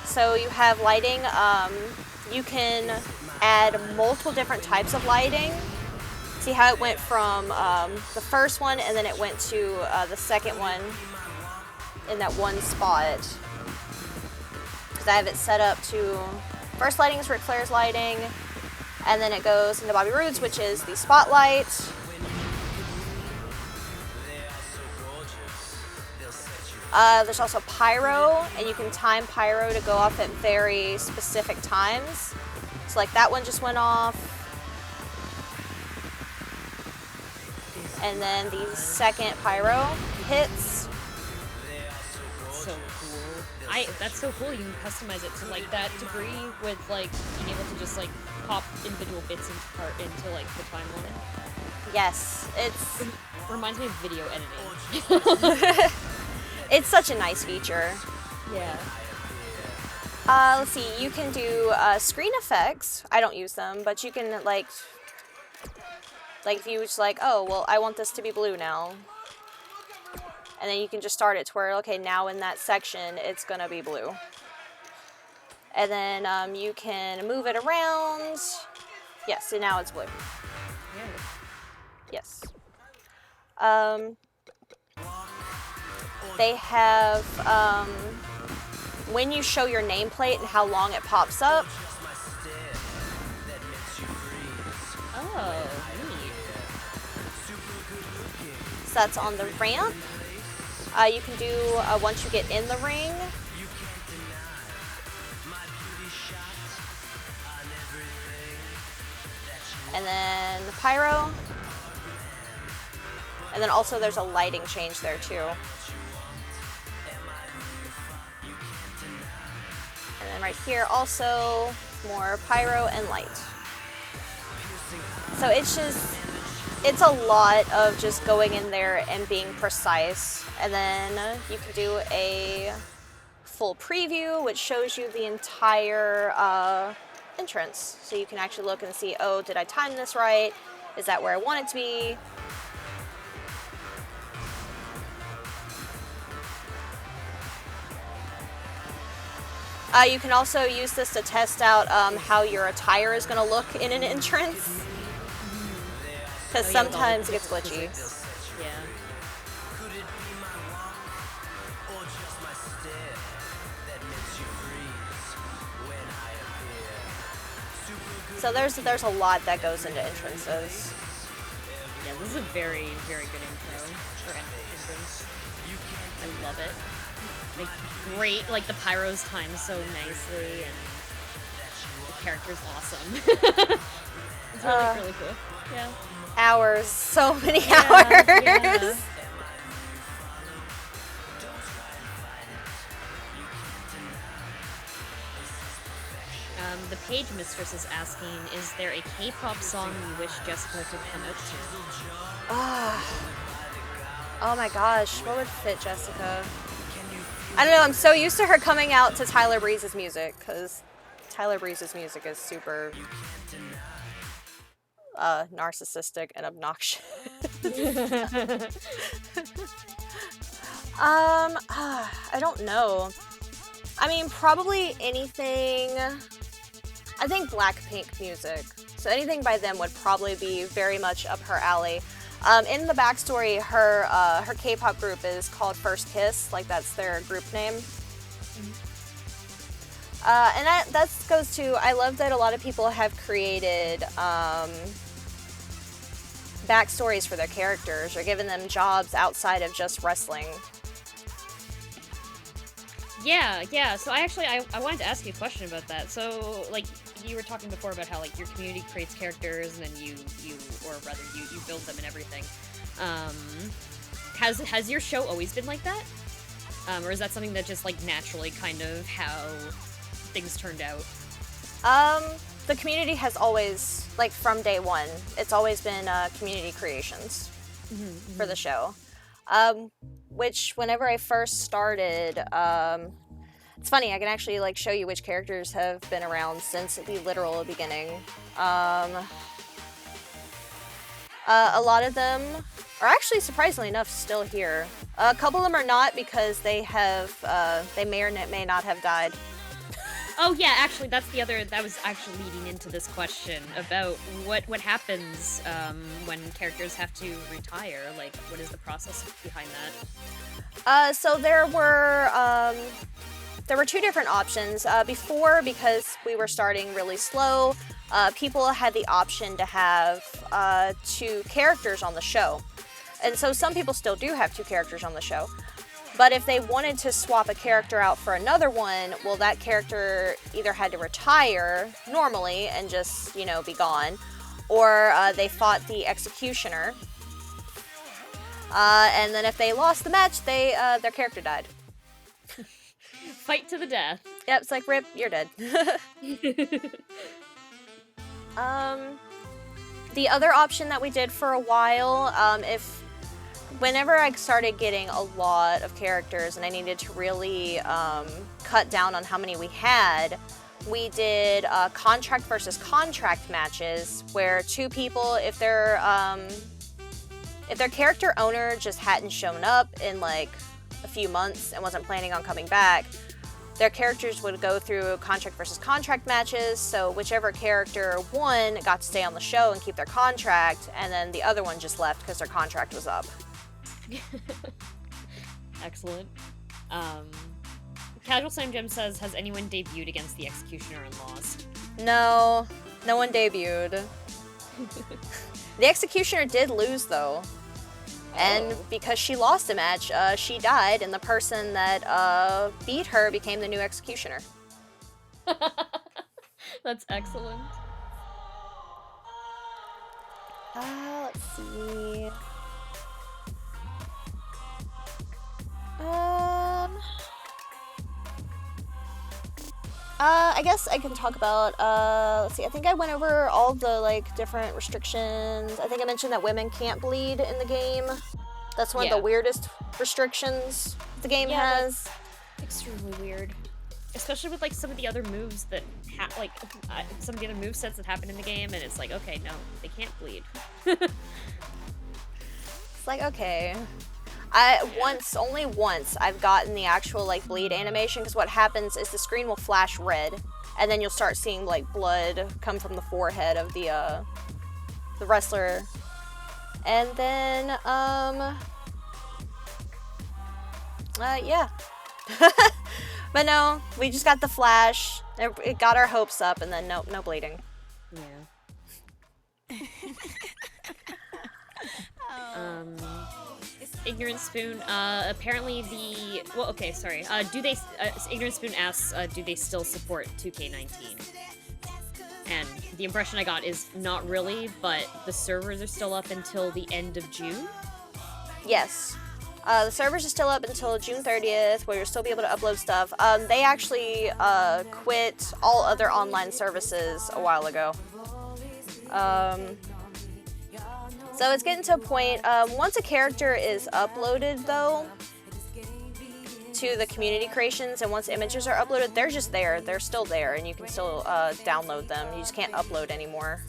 So you have lighting. You can add multiple different types of lighting. See how it went from the first one and then it went to the second one in that one spot. Because I have it set up to, first lighting is Ric Flair's lighting, and then it goes into Bobby Roode's, which is the spotlight. There's also pyro, and you can time pyro to go off at very specific times. So like that one just went off. And then the second pyro hits. So cool. That's so cool. You can customize it to like that degree with like being able to just like pop individual bits into like the timeline. Yes, it reminds me of video editing. It's such a nice feature. Yeah. Let's see, you can do screen effects. I don't use them, but you can like if you just like, oh, well, I want this to be blue now. And then you can just start it to where, okay, now in that section, it's gonna be blue. And then you can move it around. Yes, so now it's blue. Yeah. Yes. They have, when you show your nameplate and how long it pops up. Oh, neat. So that's on the ramp. You can do, once you get in the ring. And then the pyro. And then also there's a lighting change there too. And then right here also more pyro and light. So it's just, it's a lot of just going in there and being precise. And then you can do a full preview, which shows you the entire entrance. So you can actually look and see, oh, did I time this right? Is that where I want it to be? You can also use this to test out how your attire is going to look in an entrance. Because sometimes it gets glitchy. Yeah. So there's a lot that goes into entrances. Yeah, this is a very, very good intro. Or entrance. I love it. Like, great, like, the pyros time so nicely, and the character's awesome. It's really cool. Yeah. Hours. So many hours. Yeah. The Page Mistress is asking, is there a K-pop song you wish Jessica could come out to? Oh my gosh, what would fit Jessica? I don't know, I'm so used to her coming out to Tyler Breeze's music, because Tyler Breeze's music is super narcissistic and obnoxious. I don't know. I mean, probably anything. I think Blackpink music. So anything by them would probably be very much up her alley. In the backstory, her K-pop group is called First Kiss, like that's their group name. And that goes to, I love that a lot of people have created backstories for their characters or given them jobs outside of just wrestling. Yeah. So I wanted to ask you a question about that. So, like, you were talking before about how, like, your community creates characters and then you build them and everything. Has your show always been like that? Or is that something that just, like, naturally kind of how things turned out? The community has always, like, from day one, it's always been community creations for the show. Which, whenever I first started, it's funny, I can actually, like, show you which characters have been around since the literal beginning. A lot of them are actually, surprisingly enough, still here. A couple of them are not because they may or may not have died. Oh yeah, actually, that was actually leading into this question about what happens when characters have to retire. Like, what is the process behind that? So there were two different options. Before, because we were starting really slow, people had the option to have 2 characters on the show. And so some people still do have 2 characters on the show. But if they wanted to swap a character out for another one, well, that character either had to retire normally and just, be gone, or they fought the Executioner. And then if they lost the match, their character died. Fight to the death. Yep, it's like, rip, you're dead. The other option that we did for a while, whenever I started getting a lot of characters and I needed to really cut down on how many we had, we did contract versus contract matches where 2 people, if their character owner just hadn't shown up in like a few months and wasn't planning on coming back, their characters would go through contract versus contract matches, so whichever character won got to stay on the show and keep their contract, and then the other one just left because their contract was up. Excellent. Casual Sam Jim says, has anyone debuted against the Executioner and lost? No one debuted. The Executioner did lose, though. And because she lost a match, she died, and the person that beat her became the new Executioner. That's excellent. Let's see. I guess I can talk about, let's see, I think I went over all the, like, different restrictions. I think I mentioned that women can't bleed in the game. That's one of the weirdest restrictions the game has. Extremely weird. Especially with, like, some of the other moves that, some of the other movesets that happen in the game, and it's like, okay, no, they can't bleed. It's like, okay. Only once, I've gotten the actual, like, bleed animation, because what happens is the screen will flash red, and then you'll start seeing, like, blood come from the forehead of the wrestler. And then, yeah. But no, we just got the flash, it got our hopes up, and then no bleeding. Yeah. Ignorant Spoon, apparently Ignorant Spoon asks, do they still support 2K19? And the impression I got is not really, but the servers are still up until the end of June? Yes. The servers are still up until June 30th, where you'll still be able to upload stuff. They actually quit all other online services a while ago. So it's getting to a point, once a character is uploaded, though, to the community creations, and once images are uploaded, they're just there. They're still there, and you can still download them. You just can't upload anymore.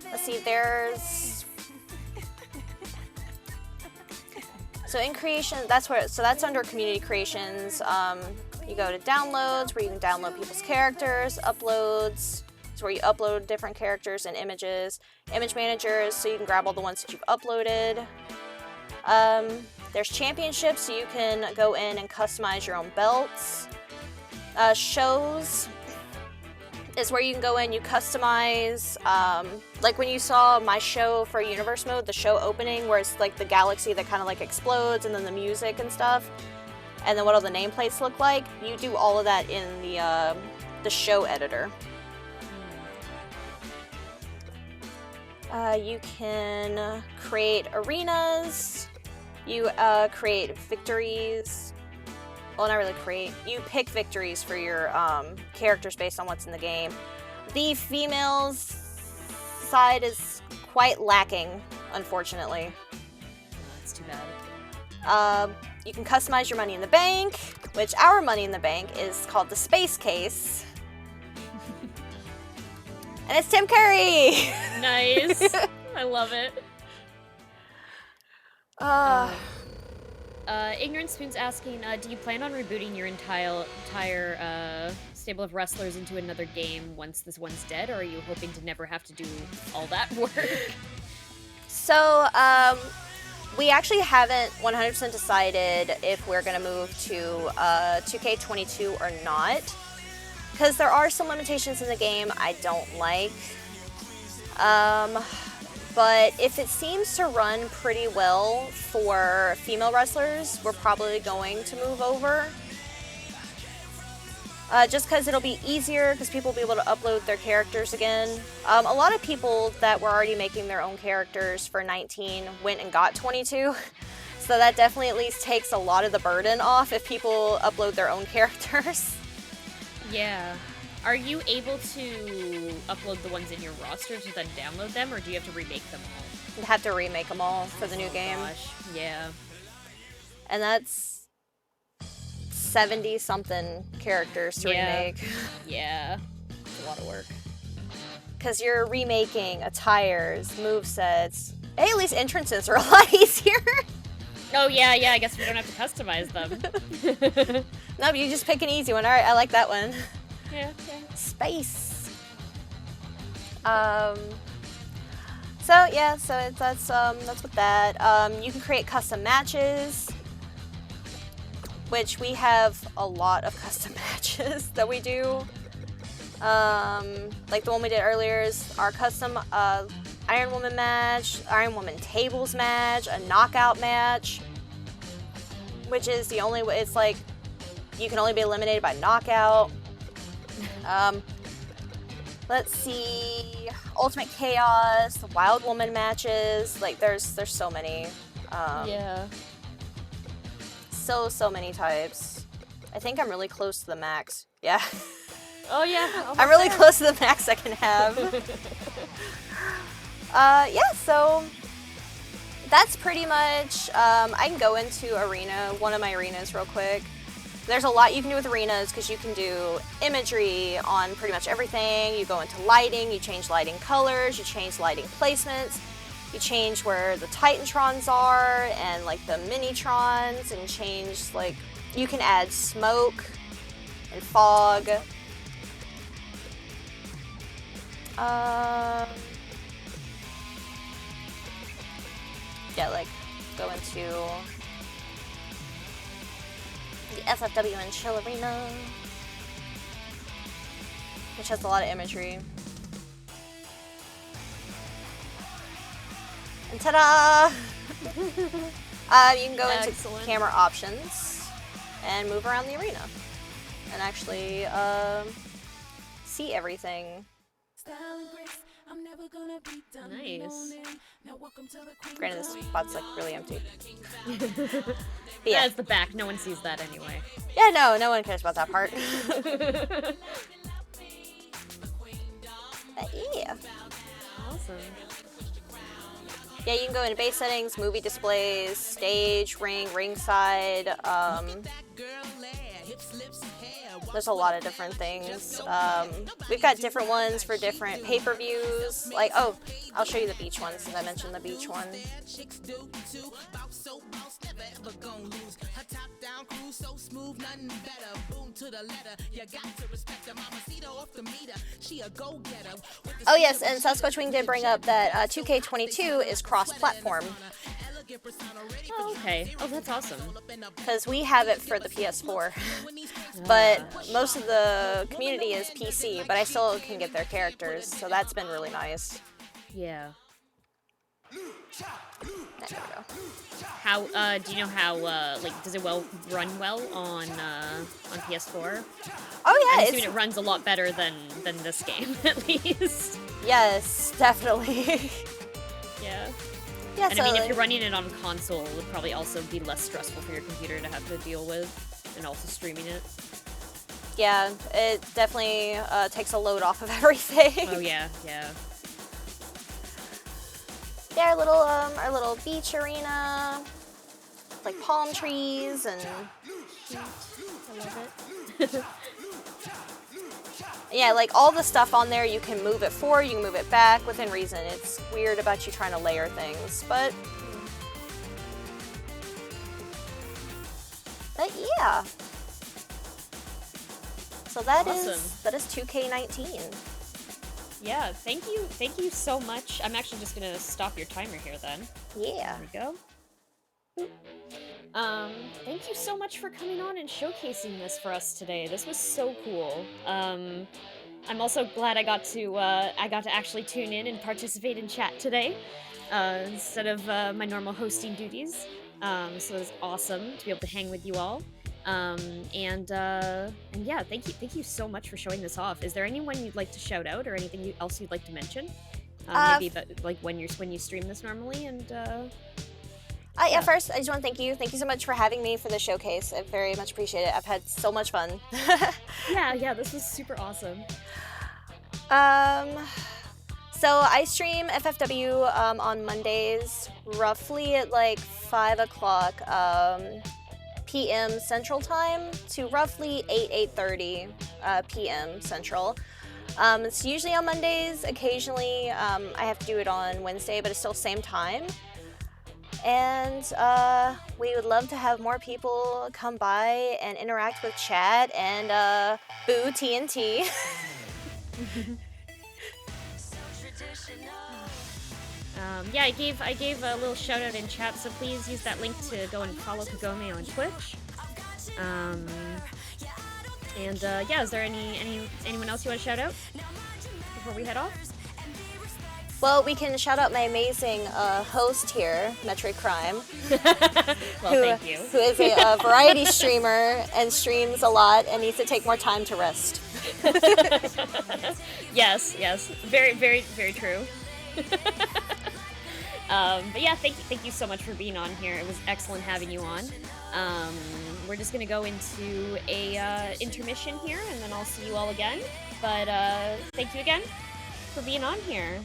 Let's see, there's... So in creation, that's under community creations. You go to downloads, where you can download people's characters, uploads, where you upload different characters and images, image managers, so you can grab all the ones that you've uploaded. There's championships, so you can go in and customize your own belts. Shows is where you can go in, you customize, like when you saw my show for Universe Mode, the show opening, where it's like the galaxy that kind of like explodes, and then the music and stuff, and then what all the nameplates look like, you do all of that in the show editor. You can create arenas, you create victories, well, not really create, you pick victories for your characters based on what's in the game. The females side is quite lacking, unfortunately. That's too bad. You can customize your money in the bank, which our money in the bank is called the Space Case. And it's Tim Curry! Nice. I love it. Ignorant Spoon's asking, do you plan on rebooting your entire stable of wrestlers into another game once this one's dead, or are you hoping to never have to do all that work? So, we actually haven't 100% decided if we're going to move to 2K22 or not. Because there are some limitations in the game I don't like. But if it seems to run pretty well for female wrestlers, we're probably going to move over. Just because it'll be easier, because people will be able to upload their characters again. A lot of people that were already making their own characters for 19 went and got 22. So that definitely at least takes a lot of the burden off if people upload their own characters. Yeah. Are you able to upload the ones in your roster to then download them, or do you have to remake them all? You have to remake them all for the new game. Gosh, yeah. And that's 70-something characters to remake. Yeah. It's a lot of work. Because you're remaking attires, movesets. Hey, at least entrances are a lot easier. Oh, yeah, I guess we don't have to customize them. No, but you just pick an easy one. Alright, I like that one. Yeah. Space. So that's with that. You can create custom matches, which we have a lot of custom matches that we do. Like the one we did earlier is our custom Iron Woman match, Iron Woman tables match, a knockout match, which is the only way. It's like you can only be eliminated by knockout. Let's see, Ultimate Chaos, the Wild Woman matches. Like there's so many. Yeah. So many types. I think I'm really close to the max. Yeah. Oh yeah. I'm really close to the max I can have. Yeah, so that's pretty much, I can go into one of my arenas real quick. There's a lot you can do with arenas because you can do imagery on pretty much everything. You go into lighting, you change lighting colors, you change lighting placements, you change where the Titantrons are and like the Minitrons, and change like, you can add smoke and fog. Yeah, like go into the FFW and Chill Arena, which has a lot of imagery. And ta-da! You can go into camera options and move around the arena and actually see everything. Nice. Granted, this spot's like really empty. Yeah, it's the back. No one sees that anyway. Yeah, no one cares about that part. Yeah. Awesome. Yeah, you can go into base settings, movie displays, stage, ringside. There's a lot of different things. We've got different ones for different pay-per-views. Like, oh, I'll show you the beach one since I mentioned the beach one. Oh yes, and Sasquatch did bring up that 2K22 is cross-platform. Oh, okay. Oh, that's awesome. Because we have it for the PS4. But most of the community is PC, but I still can get their characters, so that's been really nice. Yeah. There we go. How, do you know how, like, does it run well on PS4? Oh yeah, I'm assuming it runs a lot better than this game, at least. Yes, definitely. Yeah. Yeah, and so I mean, if you're running it on console, it would probably also be less stressful for your computer to have to deal with, and also streaming it. Yeah, it definitely takes a load off of everything. Oh yeah, yeah. Yeah, our little beach arena, like palm trees and. I love it. Yeah, like all the stuff on there, you can move it forward, you can move it back within reason. It's weird about you trying to layer things, but yeah. So that awesome. is 2K19. Yeah, thank you so much. I'm actually just gonna stop your timer here then. Yeah. There we go. Thank you so much for coming on and showcasing this for us today. This was so cool. I'm also glad I got to actually tune in and participate in chat today, instead of my normal hosting duties. So it was awesome to be able to hang with you all. And yeah, thank you so much for showing this off. Is there anyone you'd like to shout out or anything else you'd like to mention? Maybe about like when you stream this normally and. Yeah, first, I just want to thank you. Thank you so much for having me for the showcase. I very much appreciate it. I've had so much fun. Yeah, this was super awesome. So I stream FFW on Mondays, roughly at like 5 o'clock p.m. Central Time to roughly 8:30 p.m. Central. It's usually on Mondays. Occasionally, I have to do it on Wednesday, but it's still same time. And we would love to have more people come by and interact with chat and boo TNT. Yeah, I gave a little shout out in chat, so please use that link to go and follow Kagome on Twitch. Yeah, is there anyone else you want to shout out before we head off? Well, we can shout out my amazing host here, Metroid Crime. Well, thank you. Who is a variety streamer and streams a lot and needs to take more time to rest. Yes, very, very, very true. But yeah, thank you so much for being on here. It was excellent having you on. We're just gonna go into a intermission here, and then I'll see you all again. But thank you again for being on here.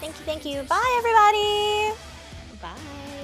Thank you. Bye, everybody. Bye.